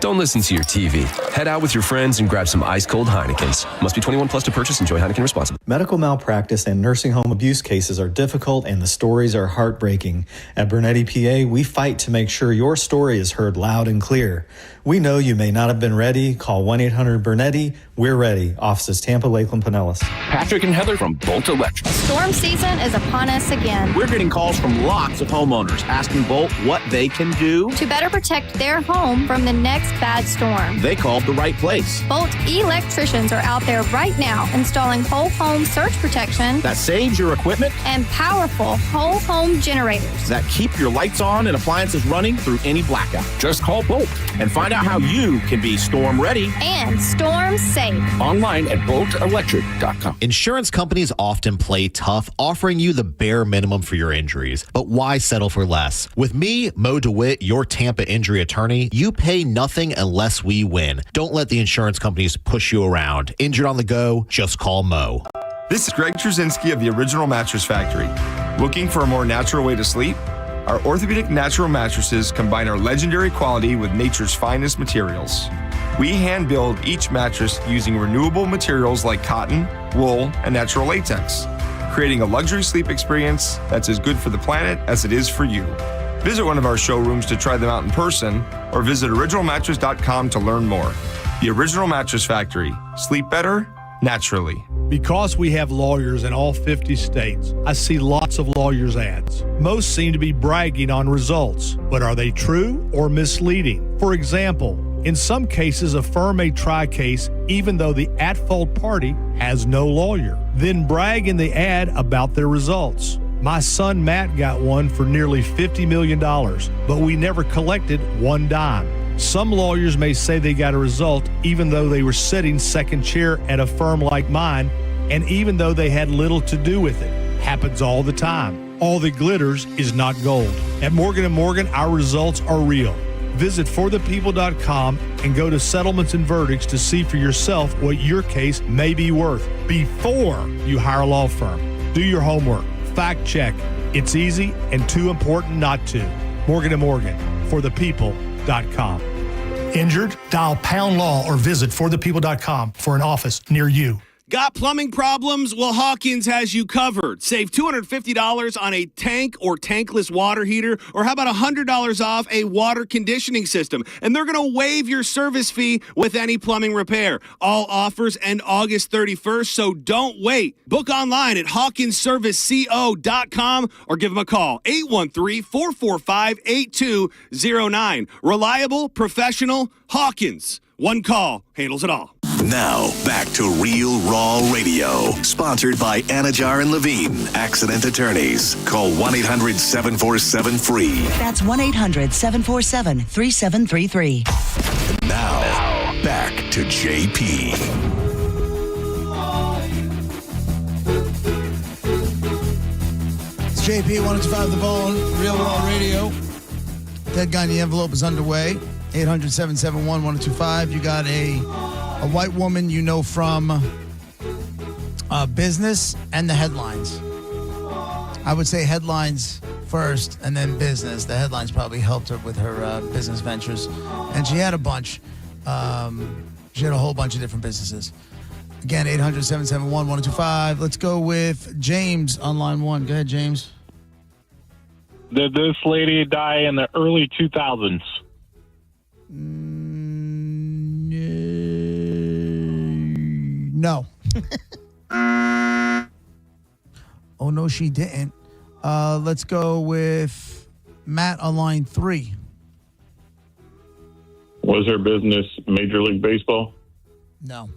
Don't listen to your TV. Head out with your friends and grab some ice-cold Heinekens. Must be 21 plus to purchase. Enjoy Heineken responsibly. Medical malpractice and nursing home abuse cases are difficult and the stories are heartbreaking. At Bernetti PA, we fight to make sure your story is heard loud and clear. We know you may not have been ready. Call 1-800-BERNETTI. We're ready. Offices Tampa, Lakeland, Pinellas. Patrick and Heather from Bolt Electric. Storm season is upon us again. We're getting calls from lots of homeowners asking Bolt what they can do to better protect their home from the next bad storm. They called the right place. Bolt electricians are out there right now installing whole home surge protection that saves your equipment and powerful whole home generators that keep your lights on and appliances running through any blackout. Just call Bolt and find out how you can be storm ready and storm safe. Online at boltelectric.com. Insurance companies often play tough, offering you the bare minimum for your injuries. But why settle for less? With me, Mo DeWitt, your Tampa injury attorney, you pay nothing unless we win. Don't let the insurance companies push you around. Injured on the go? Just call Mo. This is Greg Trzynski of the Original Mattress Factory. Looking for a more natural way to sleep? Our orthopedic natural mattresses combine our legendary quality with nature's finest materials. We hand build each mattress using renewable materials like cotton, wool, and natural latex, creating a luxury sleep experience that's as good for the planet as it is for you. Visit one of our showrooms to try them out in person or visit originalmattress.com to learn more. The Original Mattress Factory. Sleep better, naturally. Because we have lawyers in all 50 states, I see lots of lawyers' ads. Most seem to be bragging on results, but are they true or misleading? For example, in some cases, a firm may try a case even though the at-fault party has no lawyer, then brag in the ad about their results. My son Matt got one for nearly $50 million, but we never collected one dime. Some lawyers may say they got a result even though they were sitting second chair at a firm like mine, and even though they had little to do with it. Happens all the time. All that glitters is not gold. At Morgan & Morgan, our results are real. Visit forthepeople.com and go to settlements and verdicts to see for yourself what your case may be worth before you hire a law firm. Do your homework. Fact check. It's easy and too important not to. Morgan & Morgan, forthepeople.com. Injured? Dial Pound Law or visit forthepeople.com for an office near you. Got plumbing problems? Well, Hawkins has you covered. Save $250 on a tank or tankless water heater, or how about $100 off a water conditioning system? And they're going to waive your service fee with any plumbing repair. All offers end August 31st, so don't wait. Book online at hawkinsserviceco.com or give them a call, 813-445-8209. Reliable, professional, Hawkins. One call handles it all. Now, back to Real Raw Radio, sponsored by Anajar and Levine, accident attorneys. Call 1-800-747-FREE. That's 1-800-747-3733. Now, back to JP. It's JP 105 The Bone, Real Raw Radio. Dead Guy in the Envelope is underway. 800-771-1025. You got a white woman you know from business and the headlines. I would say headlines first and then business. The headlines probably helped her with her business ventures. And she had a bunch. She had a whole bunch of different businesses. Again, 800-771-1025. Let's go with James on line one. Go ahead, James. Did this lady die in the early 2000s? No. Oh, no, she didn't. Let's go with Matt on line three. Was her business Major League Baseball? No.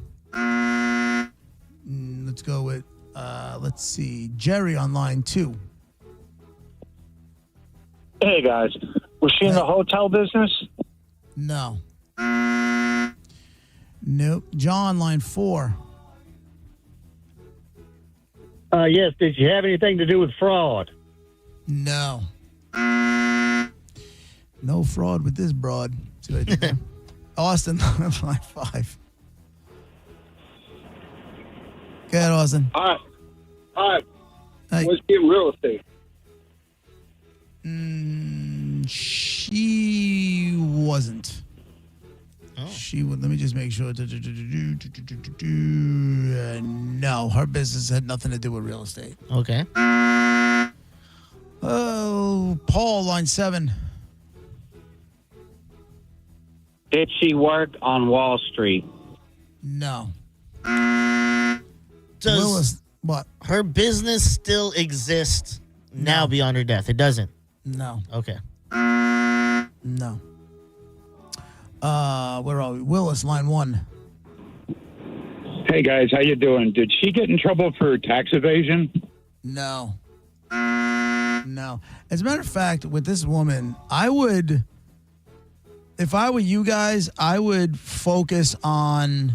Let's go with, let's see, Jerry on line two. Hey, guys. Was she in the hotel business? No. Nope. John, line four. Yes. Did she have anything to do with fraud? No. No fraud with this broad. See what I did there? Austin, line five. Go ahead, Austin. Hi. Hey. Was she in real estate? She wasn't. Oh. She would. Let me just make sure. No, her business had nothing to do with real estate. Okay. Oh, Paul, line seven. Did she work on Wall Street? No. Does Willis, what? Her business still exist now beyond her death? It doesn't. No. Okay. No. Where are we? Willis, line one. Hey, guys. How you doing? Did she get in trouble for tax evasion? No. No. As a matter of fact, with this woman, I would, if I were you guys, I would focus on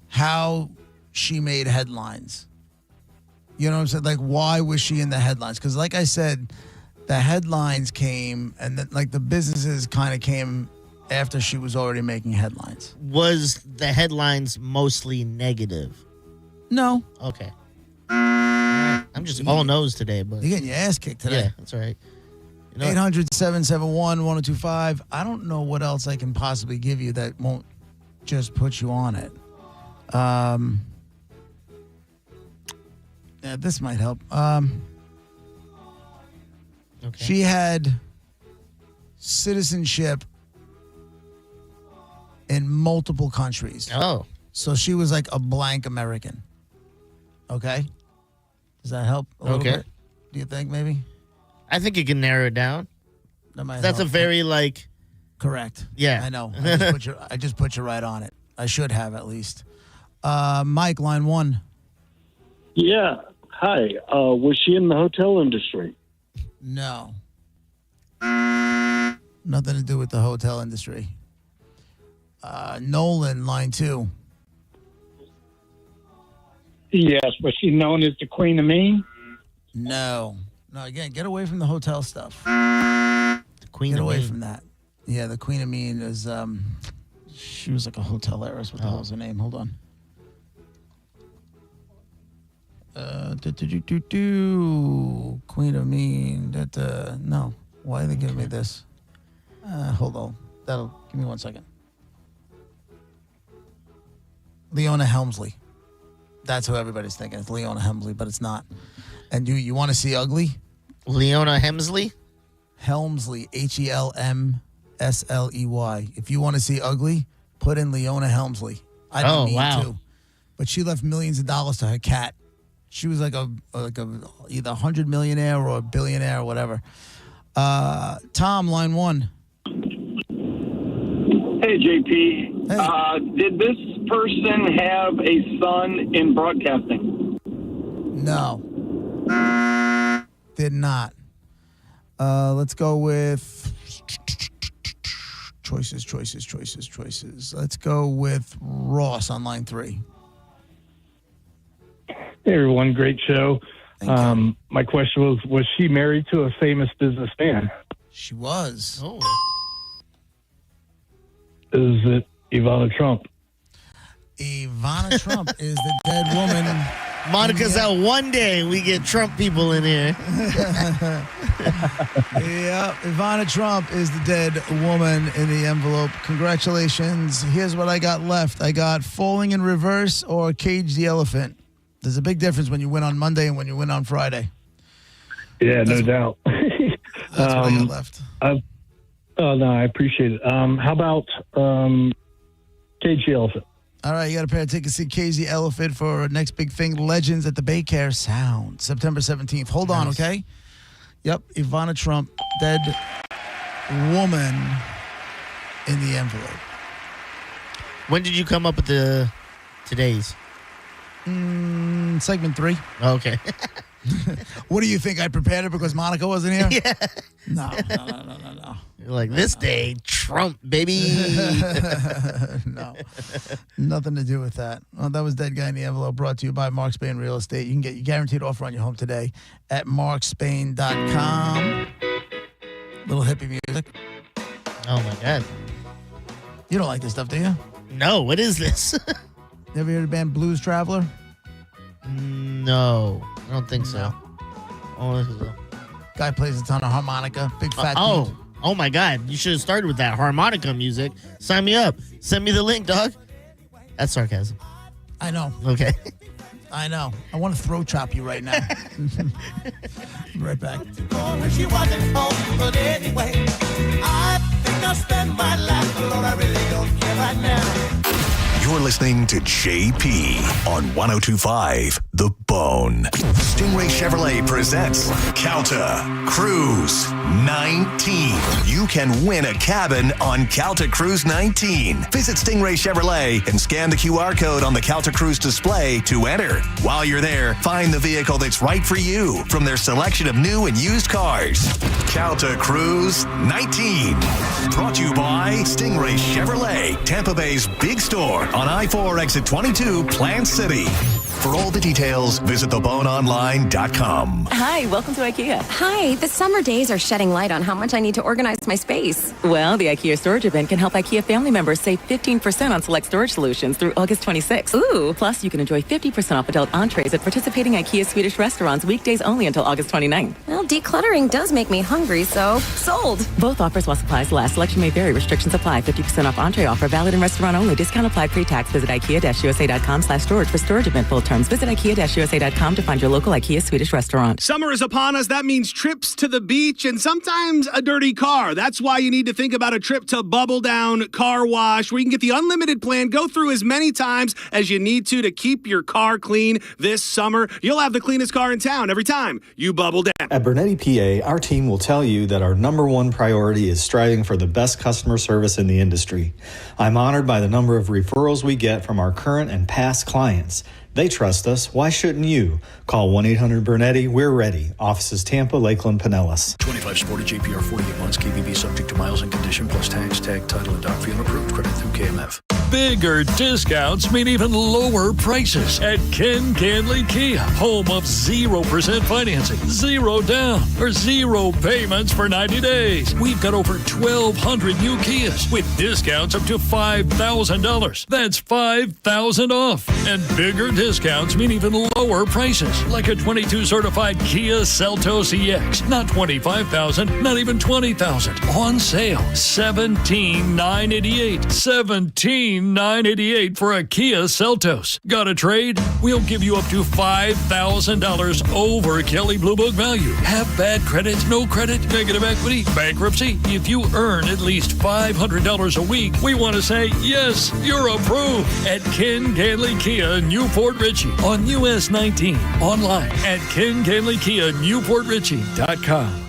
how she made headlines. You know what I'm saying? Like, why was she in the headlines? Because like I said, the headlines came and then like the businesses kind of came after she was already making headlines. Was the headlines mostly negative? No. Okay. I'm just all nose today, but You're getting your ass kicked today. yeah, that's all right. You know, 800-771-1025. I don't know what else I can possibly give you that won't just put you on it. Yeah, this might help. Okay. She had citizenship in multiple countries. Oh. So she was like a blank American. Okay? Does that help a little Okay. bit? Do you think maybe? I think you can narrow it down. That might That's help. a very like. Correct. Yeah. I know. I just put you right on it. I should have at least. Mike, line one. Yeah. Hi. Was she in the hotel industry? No. Nothing to do with the hotel industry. Nolan, line 2. Yes. Was she known as the Queen of Mean? No. No, again, get away from the hotel stuff. The Queen Get of away Mean. from that. Yeah, the Queen of Mean is, she was like a hotel heiress. What the hell was her name? Hold on. Queen of Mean. No. Why are they giving me this? Hold on. Give me 1 second. Leona Helmsley. That's who everybody's thinking. It's Leona Helmsley, but it's not. And you want to see ugly? Leona Helmsley? Helmsley, Helmsley. If you want to see ugly, put in Leona Helmsley. I don't need to. But she left millions of dollars to her cat. She was like a either 100 millionaire or a billionaire or whatever. Tom, line 1. Hey, JP. Hey. Did this person have a son in broadcasting? No. Did not. Let's go with choices. Let's go with Ross on line 3. Hey, everyone. Great show. My question was she married to a famous businessman? She was. Oh. Is it Ivana Trump? Ivana Trump is the dead woman. Monica's out one day. We get Trump people in here. Yeah, Ivana Trump is the dead woman in the envelope. Congratulations. Here's what I got left. I got Falling in Reverse or Cage the Elephant. There's a big difference when you win on Monday and when you win on Friday. Yeah, no doubt. That's what I got left. Oh, no, I appreciate it. How about Cage the Elephant? All right, you got a pair of tickets to see Cage the Elephant for Next Big Thing, Legends at the Baycare Sound, September 17th. Hold on, okay? Yep, Ivana Trump, dead woman in the envelope. When did you come up with today's? Segment 3. Okay. What do you think? I prepared it because Monica wasn't here? Yeah. No. You're like, this day, Trump, baby. No. Nothing to do with that. Well, that was Dead Guy in the Envelope, brought to you by Mark Spain Real Estate. You can get your guaranteed offer on your home today at markspain.com. Little hippie music. Oh, my God. You don't like this stuff, do you? No, what is this? You ever heard of the band Blues Traveler? No, I don't think so. Oh, this is Guy plays a ton of harmonica. Big fat dude. Oh my God. You should have started with that harmonica music. Sign me up. Send me the link, dog. That's sarcasm. I know. Okay. I know. I want to throat chop you right now. Right back. She wasn't home, but anyway, I think I'll spend my life alone. I really don't care right now. You're listening to JP on 102.5 The Bone. Stingray Chevrolet presents Calta Cruise 19. You can win a cabin on Calta Cruise 19. Visit Stingray Chevrolet and scan the QR code on the Calta Cruise display to enter. While you're there, find the vehicle that's right for you from their selection of new and used cars. Calta Cruise 19. Brought to you by Stingray Chevrolet, Tampa Bay's big store on I-4 exit 22, Plant City. For all the details, visit theboneonline.com. Hi, welcome to IKEA. Hi, the summer days are shedding light on how much I need to organize my space. Well, the IKEA storage event can help IKEA family members save 15% on select storage solutions through August 26th. Ooh. Plus, you can enjoy 50% off adult entrees at participating IKEA Swedish restaurants weekdays only until August 29th. Well, decluttering does make me hungry, so sold. Both offers while supplies last. Selection may vary. Restrictions apply. 50% off entree offer valid in restaurant only. Discount applied pre-tax. Visit IKEA-USA.com/storage for storage event full terms. Visit IKEA-USA.com to find your local IKEA Swedish restaurant. Summer is upon us. That means trips to the beach and sometimes a dirty car. That's why you need to think about a trip to Bubble Down Car Wash, where you can get the unlimited plan. Go through as many times as you need to keep your car clean this summer. You'll have the cleanest car in town every time you bubble down. At Bernetti PA, our team will tell you that our number one priority is striving for the best customer service in the industry. I'm honored by the number of referrals we get from our current and past clients. They trust us. Why shouldn't you? Call 1-800-BURNETTI. We're ready. Offices Tampa, Lakeland, Pinellas. 25 Sportage APR 48 months, KBB subject to miles and condition plus tax, tag, title, and doc fee approved. Credit through KMF. Bigger discounts mean even lower prices at Ken Canley Kia. Home of 0% financing, 0 down, or 0 payments for 90 days. We've got over 1,200 new Kias with discounts up to $5,000. That's $5,000 off. And bigger discounts mean even lower prices, like a 22 certified Kia Seltos EX. Not $25,000, not even $20,000. On sale, $17,988. $17,988 for a Kia Seltos. Got a trade? We'll give you up to $5,000 over Kelley Blue Book value. Have bad credit, no credit, negative equity, bankruptcy? If you earn at least $500 a week, we want to say, yes, you're approved at Ken Canley Kia, Newport Richey on US 19. Online at KenCanleyKia,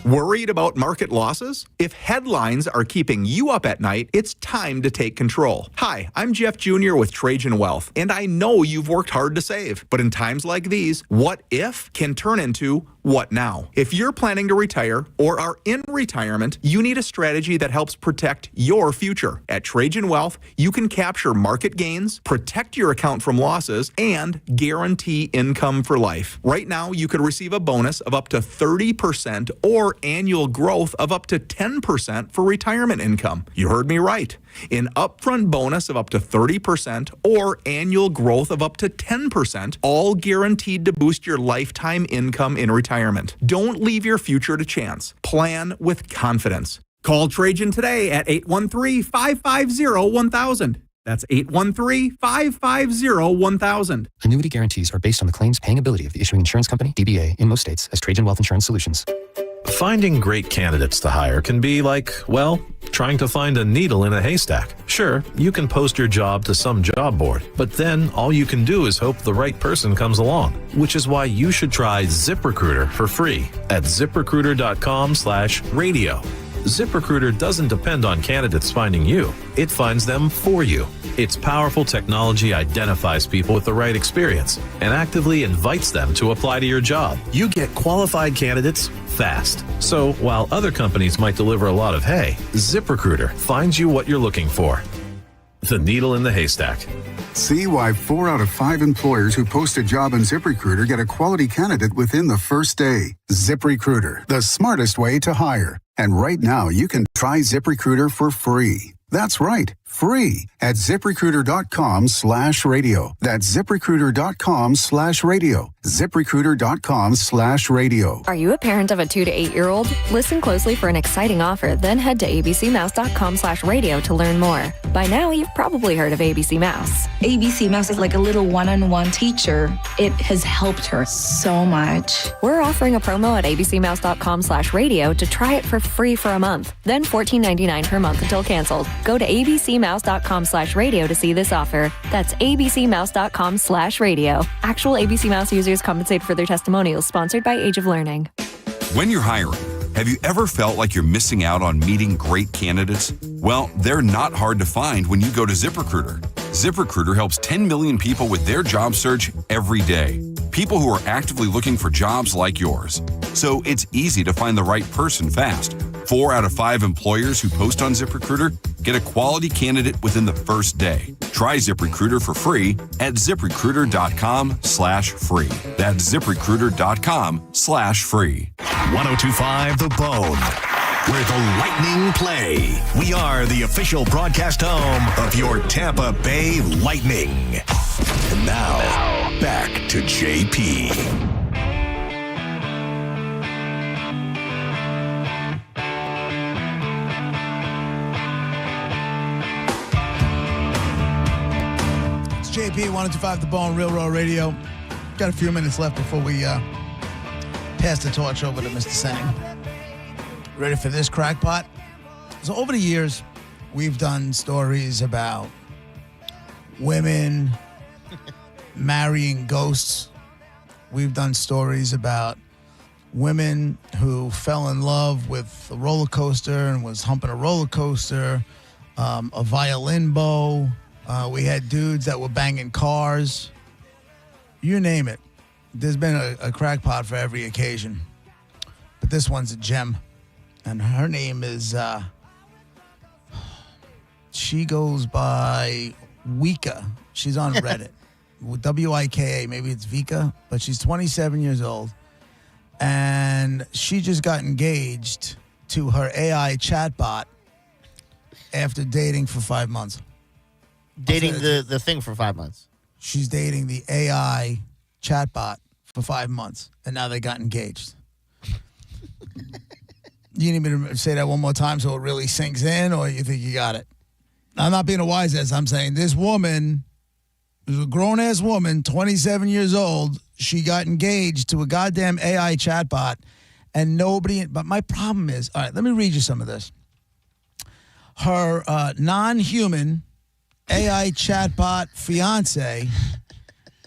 Worried about market losses? If headlines are keeping you up at night, it's time to take control. Hi, I'm Jeff Jr. with Trajan Wealth, and I know you've worked hard to save. But in times like these, what if can turn into what now? If you're planning to retire or are in retirement, you need a strategy that helps protect your future. At Trajan Wealth, you can capture market gains, protect your account from losses, and guarantee income for life. Right now, you could receive a bonus of up to 30% or annual growth of up to 10% for retirement income. You heard me right. An upfront bonus of up to 30% or annual growth of up to 10%, all guaranteed to boost your lifetime income in retirement. Don't leave your future to chance. Plan with confidence. Call Trajan today at 813-550-1000. That's 813-550-1000. Annuity guarantees are based on the claims paying ability of the issuing insurance company, DBA, in most states as Trajan Wealth Insurance Solutions. Finding great candidates to hire can be like, well, trying to find a needle in a haystack. Sure, you can post your job to some job board, but then all you can do is hope the right person comes along, which is why you should try ZipRecruiter for free at ZipRecruiter.com/radio. ZipRecruiter doesn't depend on candidates finding you. It finds them for you. Its powerful technology identifies people with the right experience and actively invites them to apply to your job. You get qualified candidates fast. So while other companies might deliver a lot of hay, ZipRecruiter finds you what you're looking for. The needle in the haystack. See why 4 out of 5 employers who post a job on ZipRecruiter get a quality candidate within the first day. ZipRecruiter, the smartest way to hire. And right now, you can try ZipRecruiter for free. That's right, free at ZipRecruiter.com/radio. That's ZipRecruiter.com/radio. ZipRecruiter.com/radio. Are you a parent of a 2 to 8 year old? Listen closely for an exciting offer, then head to abcmouse.com/radio to learn more. By now, you've probably heard of ABC Mouse. ABC Mouse is like a little one-on-one teacher. It has helped her so much. We're offering a promo at abcmouse.com/radio to try it for free for a month, then $14.99 per month until canceled. Go to abcmouse.com/radio to see this offer. That's abcmouse.com/radio. Actual ABC Mouse users compensate for their testimonials, sponsored by Age of Learning. When you're hiring, have you ever felt like you're missing out on meeting great candidates? Well, they're not hard to find when you go to ZipRecruiter. ZipRecruiter helps 10 million people with their job search every day. People who are actively looking for jobs like yours. So it's easy to find the right person fast. 4 out of 5 employers who post on ZipRecruiter get a quality candidate within the first day. Try ZipRecruiter for free at ZipRecruiter.com/free. That's ZipRecruiter.com/free. 1025 The Bone, where the Lightning play. We are the official broadcast home of your Tampa Bay Lightning. And now, back to JP. JP, 1025 The Bone, Real Raw Radio. Got a few minutes left before we pass the torch over to Mr. Sang. Ready for this, crackpot? So over the years, we've done stories about women marrying ghosts. We've done stories about women who fell in love with a roller coaster and was humping a roller coaster, a violin bow. We had dudes that were banging cars. You name it. There's been a crackpot for every occasion. But this one's a gem. And her name is, she goes by Wika. She's on Reddit. Wika, maybe it's Vika, but she's 27 years old. And she just got engaged to her AI chatbot after dating for 5 months. Dating the thing for 5 months. She's dating the AI chatbot for 5 months, and now they got engaged. You need me to say that one more time so it really sinks in, or you think you got it? I'm not being a wise ass. I'm saying this woman is a grown-ass woman, 27 years old. She got engaged to a goddamn AI chatbot, and nobody... But my problem is... All right, let me read you some of this. Her non-human AI chatbot fiance,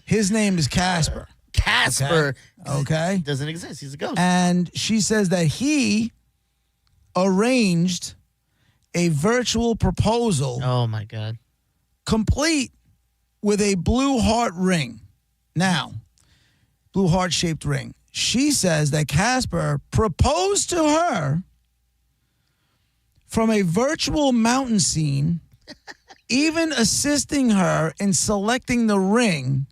his name is Casper. Casper. Okay. Doesn't exist. He's a ghost. And she says that he arranged a virtual proposal. Oh, my God. Complete with a blue heart ring. Now, blue heart-shaped ring. She says that Casper proposed to her from a virtual mountain scene, even assisting her in selecting the ring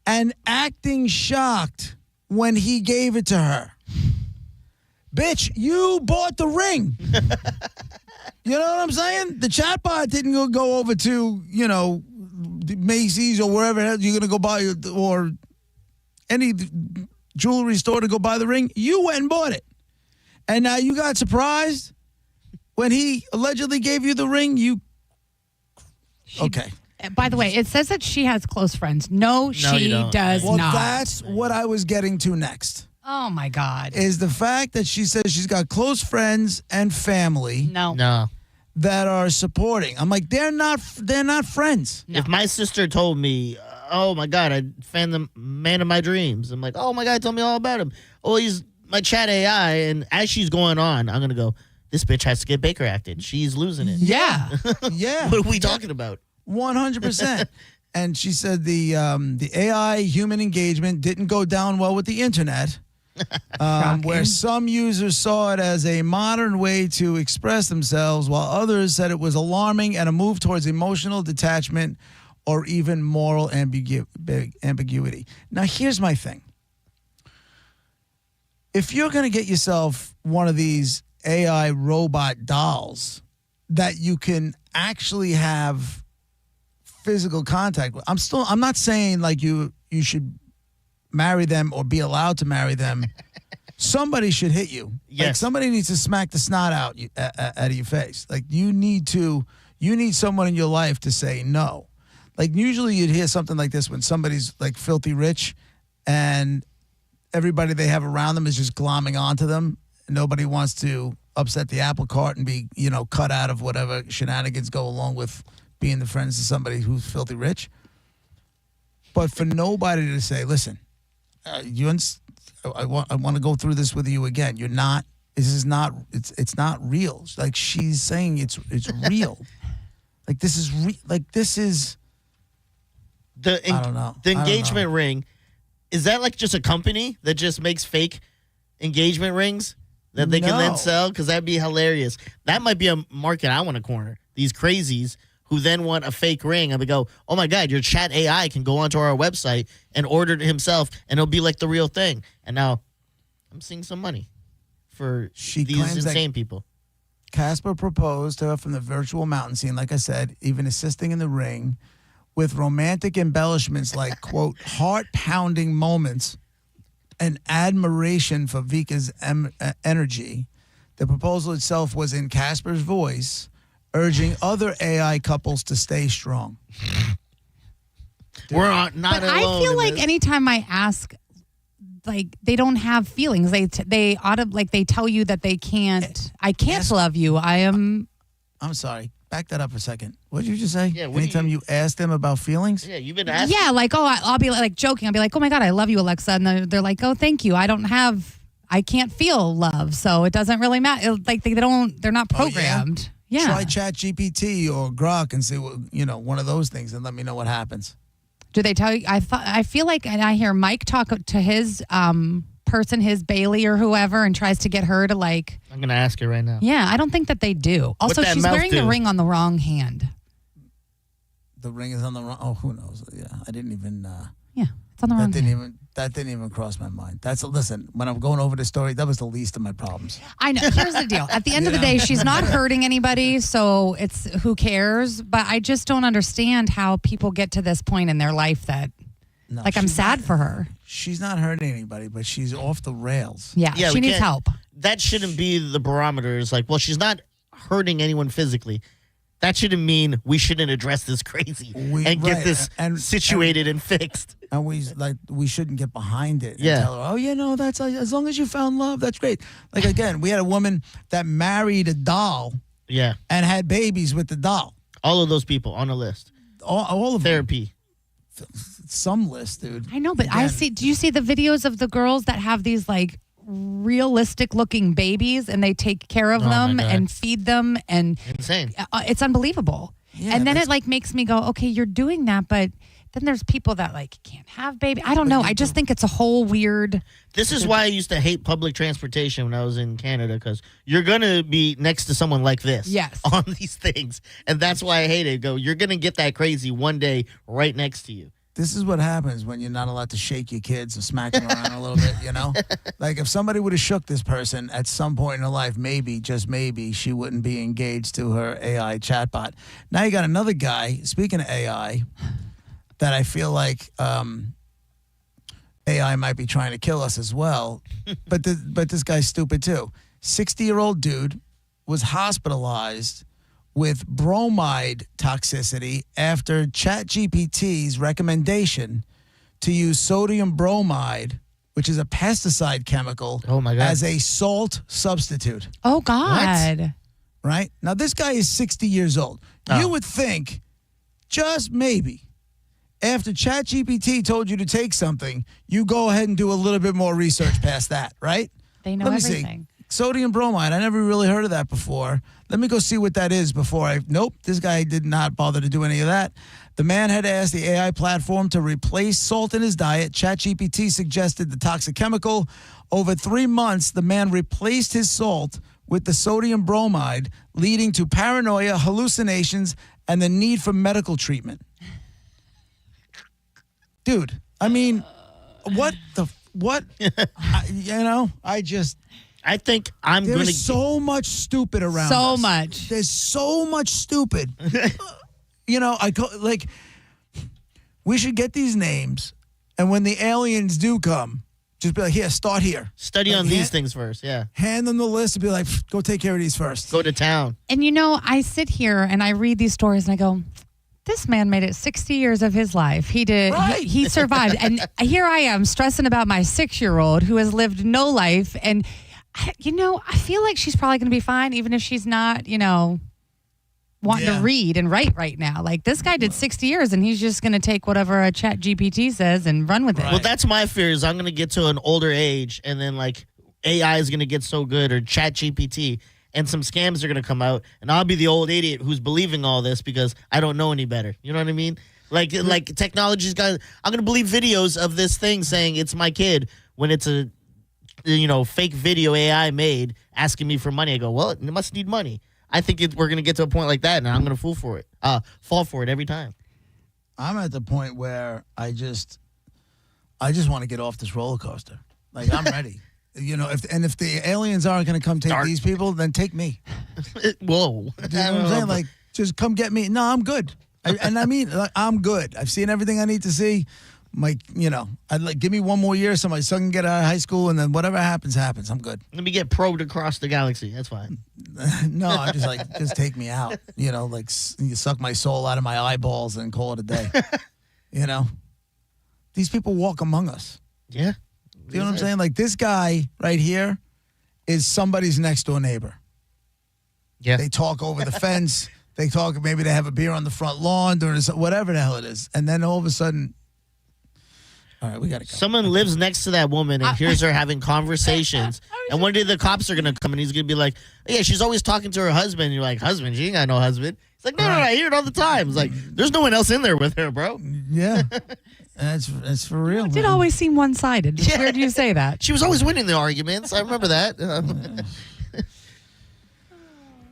and acting shocked when he gave it to her. Bitch, you bought the ring. You know what I'm saying? The chatbot didn't go over to, Macy's or wherever you're going to go buy, or any jewelry store to go buy the ring. You went and bought it. And now you got surprised when he allegedly gave you the ring. Okay. By the way, it says that she has close friends. No, she does well, not. Well, that's what I was getting to next. Oh, my God. Is the fact that she says she's got close friends and family. No. That are supporting. I'm like, they're not friends. No. If my sister told me, oh, my God, I found the man of my dreams. I'm like, oh, my God, tell me all about him. Oh, he's my chat AI. And as she's going on, I'm going to go, this bitch has to get Baker acted. She's losing it. Yeah. Yeah. What are we talking about? 100%. And she said the AI human engagement didn't go down well with the internet, where some users saw it as a modern way to express themselves, while others said it was alarming and a move towards emotional detachment or even moral ambiguity. Now, here's my thing. If you're going to get yourself one of these AI robot dolls that you can actually have physical contact with. I'm not saying like you should marry them or be allowed to marry them. Somebody should hit you. Yes. Like somebody needs to smack the snot out of your face. Like you need someone in your life to say no. Like usually you'd hear something like this when somebody's like filthy rich and everybody they have around them is just glomming onto them. Nobody wants to upset the apple cart and be, cut out of whatever shenanigans go along with being the friends of somebody who's filthy rich. But for nobody to say, listen, I want to go through this with you again. It's not real. Like she's saying it's real. Like this is I don't know. The engagement ring, is that like just a company that just makes fake engagement rings that they can then sell? Because that'd be hilarious. That might be a market I want to corner. These crazies who then want a fake ring. And we go, oh, my God, your chat AI can go onto our website and order it himself, and it'll be like the real thing. And now I'm seeing some money for these insane people. Casper proposed to her from the virtual mountain scene, like I said, even assisting in the ring with romantic embellishments like, quote, heart-pounding moments and admiration for Vika's energy. The proposal itself was in Casper's voice, urging other AI couples to stay strong. We're not but alone. I feel like this. anytime I ask, like they don't have feelings. They tell you that they can't. I can't love you. I'm sorry. Back that up a second. What did you just say? Yeah, anytime you ask them about feelings? Yeah, you've been asking. Yeah, like I'll be like joking. I'll be like, oh my God, I love you, Alexa, and they're like, oh, thank you. I can't feel love, so it doesn't really matter. Like they're not programmed. Yeah. Try ChatGPT or Grok and see what, one of those things and let me know what happens. Do they tell you? I feel like, and I hear Mike talk to his person, his Bailey or whoever, and tries to get her to like. I'm gonna ask her right now. Yeah, I don't think that they do. Also, that she's mouth wearing the do? ring on the wrong hand. The ring is on the wrong. Oh, who knows? Yeah, I didn't even. It's on the wrong hand. That didn't even cross my mind. Listen. When I'm going over the story, that was the least of my problems. I know. Here's the deal. At the end of the day, she's not hurting anybody, so it's who cares. But I just don't understand how people get to this point in their life that, I'm sad for her. She's not hurting anybody, but she's off the rails. Yeah, she we needs can't- help. That shouldn't be the barometer. It's like, well, she's not hurting anyone physically. That shouldn't mean we shouldn't address this crazy and get this situated and fixed. And we shouldn't get behind it. Yeah. And tell her, that's as long as you found love, that's great. Like again, we had a woman that married a doll. Yeah. And had babies with the doll. All of those people on the list. All of therapy. Some list, dude. I know, but do you see the videos of the girls that have these like realistic looking babies and they take care of them and feed them and insane. It's unbelievable. And then it like makes me go, okay, you're doing that, but then there's people that like can't have baby. I don't know. I just think it's a whole weird. This is why I used to hate public transportation when I was in Canada, because you're going to be next to someone like this on these things. And that's why I hate it. You're going to get that crazy one day right next to you. This is what happens when you're not allowed to shake your kids or smack them around a little bit, Like if somebody would have shook this person at some point in her life, maybe, just maybe, she wouldn't be engaged to her AI chatbot. Now you got another guy, speaking of AI, that I feel like AI might be trying to kill us as well. But this guy's stupid too. 60-year-old dude was hospitalized with bromide toxicity after ChatGPT's recommendation to use sodium bromide, which is a pesticide chemical, as a salt substitute. Oh, God. What? Right? Now, this guy is 60 years old. You would think, just maybe, after ChatGPT told you to take something, you go ahead and do a little bit more research past that, right? They know Let me everything. See. Sodium bromide. I never really heard of that before. Let me go see what that is before Nope, this guy did not bother to do any of that. The man had asked the AI platform to replace salt in his diet. ChatGPT suggested the toxic chemical. Over 3 months, the man replaced his salt with the sodium bromide, leading to paranoia, hallucinations, and the need for medical treatment. Dude, I mean, what? I think I'm going to. There's so much stupid around So us. much. There's so much stupid. We should get these names, and when the aliens do come, just be like, here, start here. Study on these things first, yeah. Hand them the list and be like, go take care of these first. Go to town. And I sit here and I read these stories and I go, this man made it 60 years of his life. He did. Right. He survived. And here I am stressing about my 6-year-old who has lived no life. And, I feel like she's probably going to be fine, even if she's not, wanting to read and write right now. Like this guy did 60 years and he's just going to take whatever a Chat GPT says and run with it. Well, that's my fear is I'm going to get to an older age and then like AI is going to get so good or Chat GPT and some scams are going to come out and I'll be the old idiot who's believing all this because I don't know any better. You know what I mean? Like technology's got, I'm going to believe videos of this thing saying it's my kid when it's a, fake video AI made asking me for money. I go, well, it must need money. I think we're going to get to a point like that and I'm going to fall for it every time. I'm at the point where I just want to get off this roller coaster. Like I'm ready. If the aliens aren't going to come take these people, then take me. Whoa. You know what I'm saying? Like, just come get me. No, I'm good. I'm good. I've seen everything I need to see. I'd give me one more year so my son can get out of high school, and then whatever happens. I'm good. Let me get probed across the galaxy. That's fine. No, I'm just just take me out. You suck my soul out of my eyeballs and call it a day. These people walk among us. Yeah. Do you know what I'm saying? Like this guy right here is somebody's next door neighbor. Yeah. They talk over the fence. They talk, maybe they have a beer on the front lawn during whatever the hell it is. And then all of a sudden, all right, we got to go. Someone lives next to that woman and hears her having conversations. And one day the cops are going to come and he's going to be like, yeah, she's always talking to her husband. And you're like, husband? She ain't got no husband. He's like, no, I hear it all the time. It's like, there's no one else in there with her, bro. Yeah. That's for real. It did always seem one-sided. It's weird you say that. She was always winning the arguments. I remember that.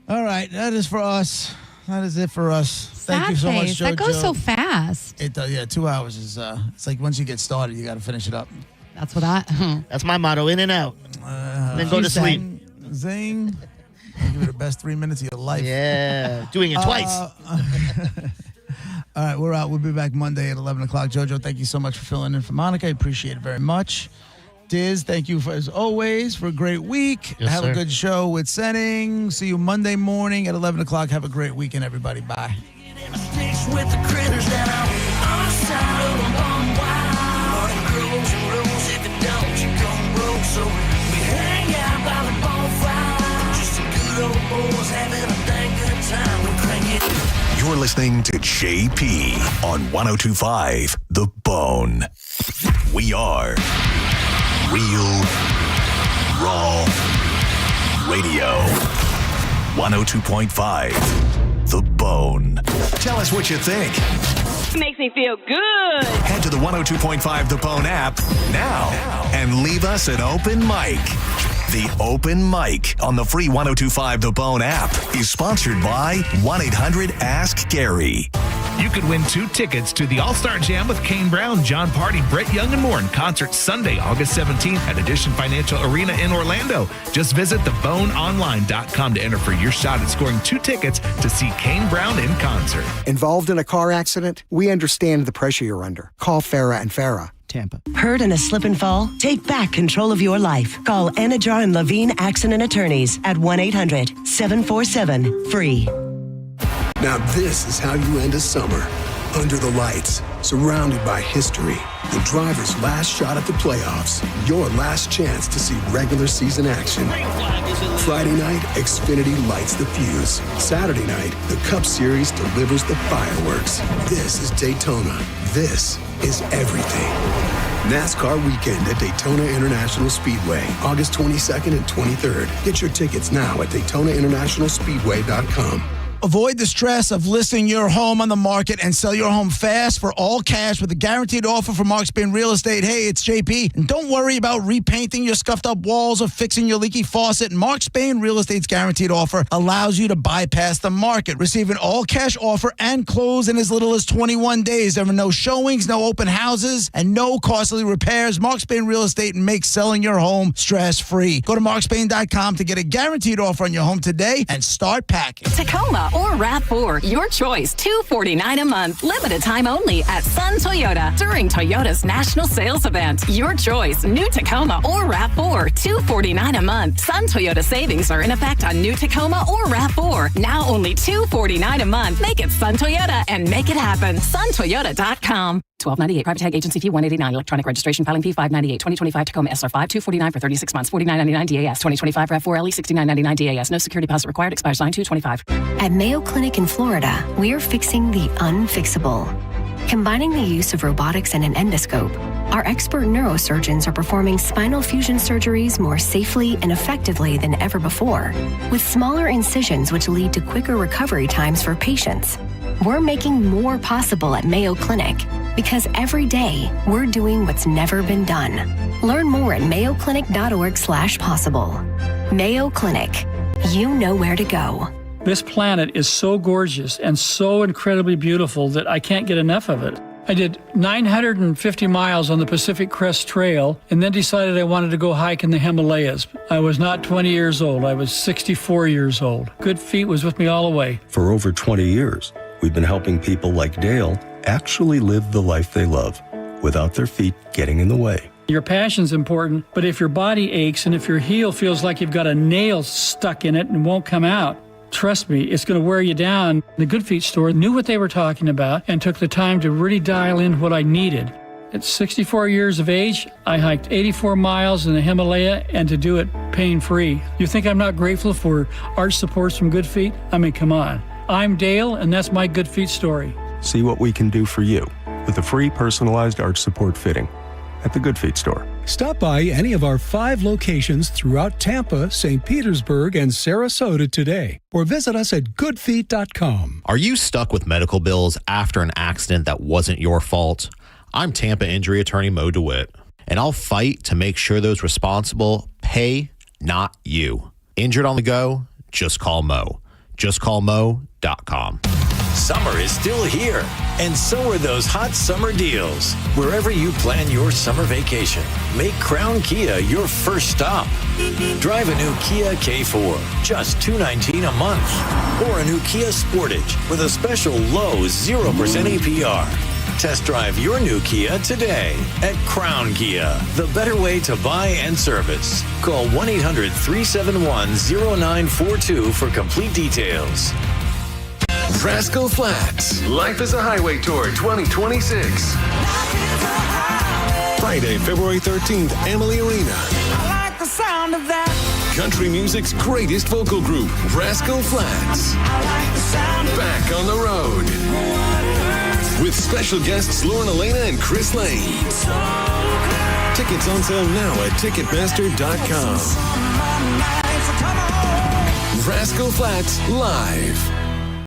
All right, that is for us. That is it for us. Thank you so much, JoJo. That goes so fast. It does. Yeah, 2 hours is. It's like once you get started, you got to finish it up. That's what I. That's my motto: in and out, then go to sleep. Zing. I'll give you the best 3 minutes of your life. Yeah, doing it twice. All right, we're out. We'll be back Monday at 11 o'clock. JoJo, thank you so much for filling in for Monica. I appreciate it very much. Diz, thank you, as always, for a great week. Yes, Have sir. a good show with Senning. See you Monday morning at 11 o'clock. Have a great weekend, everybody. Bye. With the critters down on the side of the long wild. Lord, it grows and grows. If it don't, you gon' roll. So we hang out by the bonfire. Just some good old boys having a dang good time. We crank it. You're listening to JP on 102.5 The Bone. We are Real Raw Radio. 102.5 The Bone. Tell us what you think. Makes me feel good. Head to the 102.5 The Bone app now and leave us an open mic. The Open Mic on the free 102.5 The Bone app is sponsored by 1-800-ASK-GARY. You could win 2 tickets to the All-Star Jam with Kane Brown, John Party, Brett Young, and more in concert Sunday, August 17th at Edition Financial Arena in Orlando. Just visit theboneonline.com to enter for your shot at scoring 2 tickets to see Kane Brown in concert. Involved in a car accident? We understand the pressure you're under. Call Farah and Farah. Tampa. Hurt in a slip and fall? Take back control of your life. Call Anajar and Levine Accident Attorneys at 1-800-747-FREE. Now this is how you end a summer. Under the lights, surrounded by history. The driver's last shot at the playoffs. Your last chance to see regular season action. Friday night, Xfinity lights the fuse. Saturday night, the Cup Series delivers the fireworks. This is Daytona. This is everything. NASCAR weekend at Daytona International Speedway, August 22nd and 23rd. Get your tickets now at DaytonaInternationalSpeedway.com. Avoid the stress of listing your home on the market and sell your home fast for all cash with a guaranteed offer from Mark Spain Real Estate. Hey, it's JP. And don't worry about repainting your scuffed up walls or fixing your leaky faucet. Mark Spain Real Estate's guaranteed offer allows you to bypass the market. Receive an all cash offer and close in as little as 21 days. There are no showings, no open houses, and no costly repairs. Mark Spain Real Estate makes selling your home stress free. Go to markspain.com to get a guaranteed offer on your home today and start packing. Tacoma or RAV4, your choice, $249 a month. Limited time only at Sun Toyota during Toyota's national sales event. Your choice, new Tacoma or RAV4, $249 a month. Sun Toyota savings are in effect on new Tacoma or RAV4. Now only $249 a month. Make it Sun Toyota and make it happen. SunToyota.com. $12.98 private tag agency fee $189 electronic registration filing fee $598 2025 Tacoma SR5 $249 for 36 months $49.99 DAS 2025 RAV4 LE $69.99 DAS no security deposit required expires 9/2/25. At Mayo Clinic in Florida, we're fixing the unfixable. Combining the use of robotics and an endoscope, our expert neurosurgeons are performing spinal fusion surgeries more safely and effectively than ever before, with smaller incisions which lead to quicker recovery times for patients. We're making more possible at Mayo Clinic because every day we're doing what's never been done. Learn more at mayoclinic.org/possible. Mayo Clinic. You know where to go. This planet is so gorgeous and so incredibly beautiful that I can't get enough of it. I did 950 miles on the Pacific Crest Trail and then decided I wanted to go hike in the Himalayas. I was not 20 years old. I was 64 years old. Good Feet was with me all the way. For over 20 years, we've been helping people like Dale actually live the life they love without their feet getting in the way. Your passion's important, but if your body aches and if your heel feels like you've got a nail stuck in it and won't come out, trust me, it's going to wear you down. The Good Feet store knew what they were talking about and took the time to really dial in what I needed. At 64 years of age, I hiked 84 miles in the Himalaya and to do it pain-free. You think I'm not grateful for arch supports from Good Feet? I mean, come on. I'm Dale, and that's my Good Feet story. See what we can do for you with a free personalized arch support fitting at the Good Feet store. Stop by any of our 5 locations throughout Tampa, St. Petersburg, and Sarasota today, or visit us at goodfeet.com. Are you stuck with medical bills after an accident that wasn't your fault? I'm Tampa injury attorney Mo DeWitt, and I'll fight to make sure those responsible pay, not you. Injured on the go? Just call Mo. JustCallMo.com. Summer is still here, and so are those hot summer deals. Wherever you plan your summer vacation, make Crown Kia your first stop. Drive a new Kia K4, just $219 a month, or a new Kia Sportage with a special low 0% APR. Test drive your new Kia today at Crown Kia, the better way to buy and service. Call 1-800-371-0942 for complete details. Rascal Flatts, Life is a Highway Tour 2026. Friday, February 13th, Amalie Arena. I like the sound of that. Country music's greatest vocal group, Rascal Flatts. Back on the road. With special guests Lauren Elena and Chris Lane. Tickets on sale now at Ticketmaster.com. Rascal Flatts Live.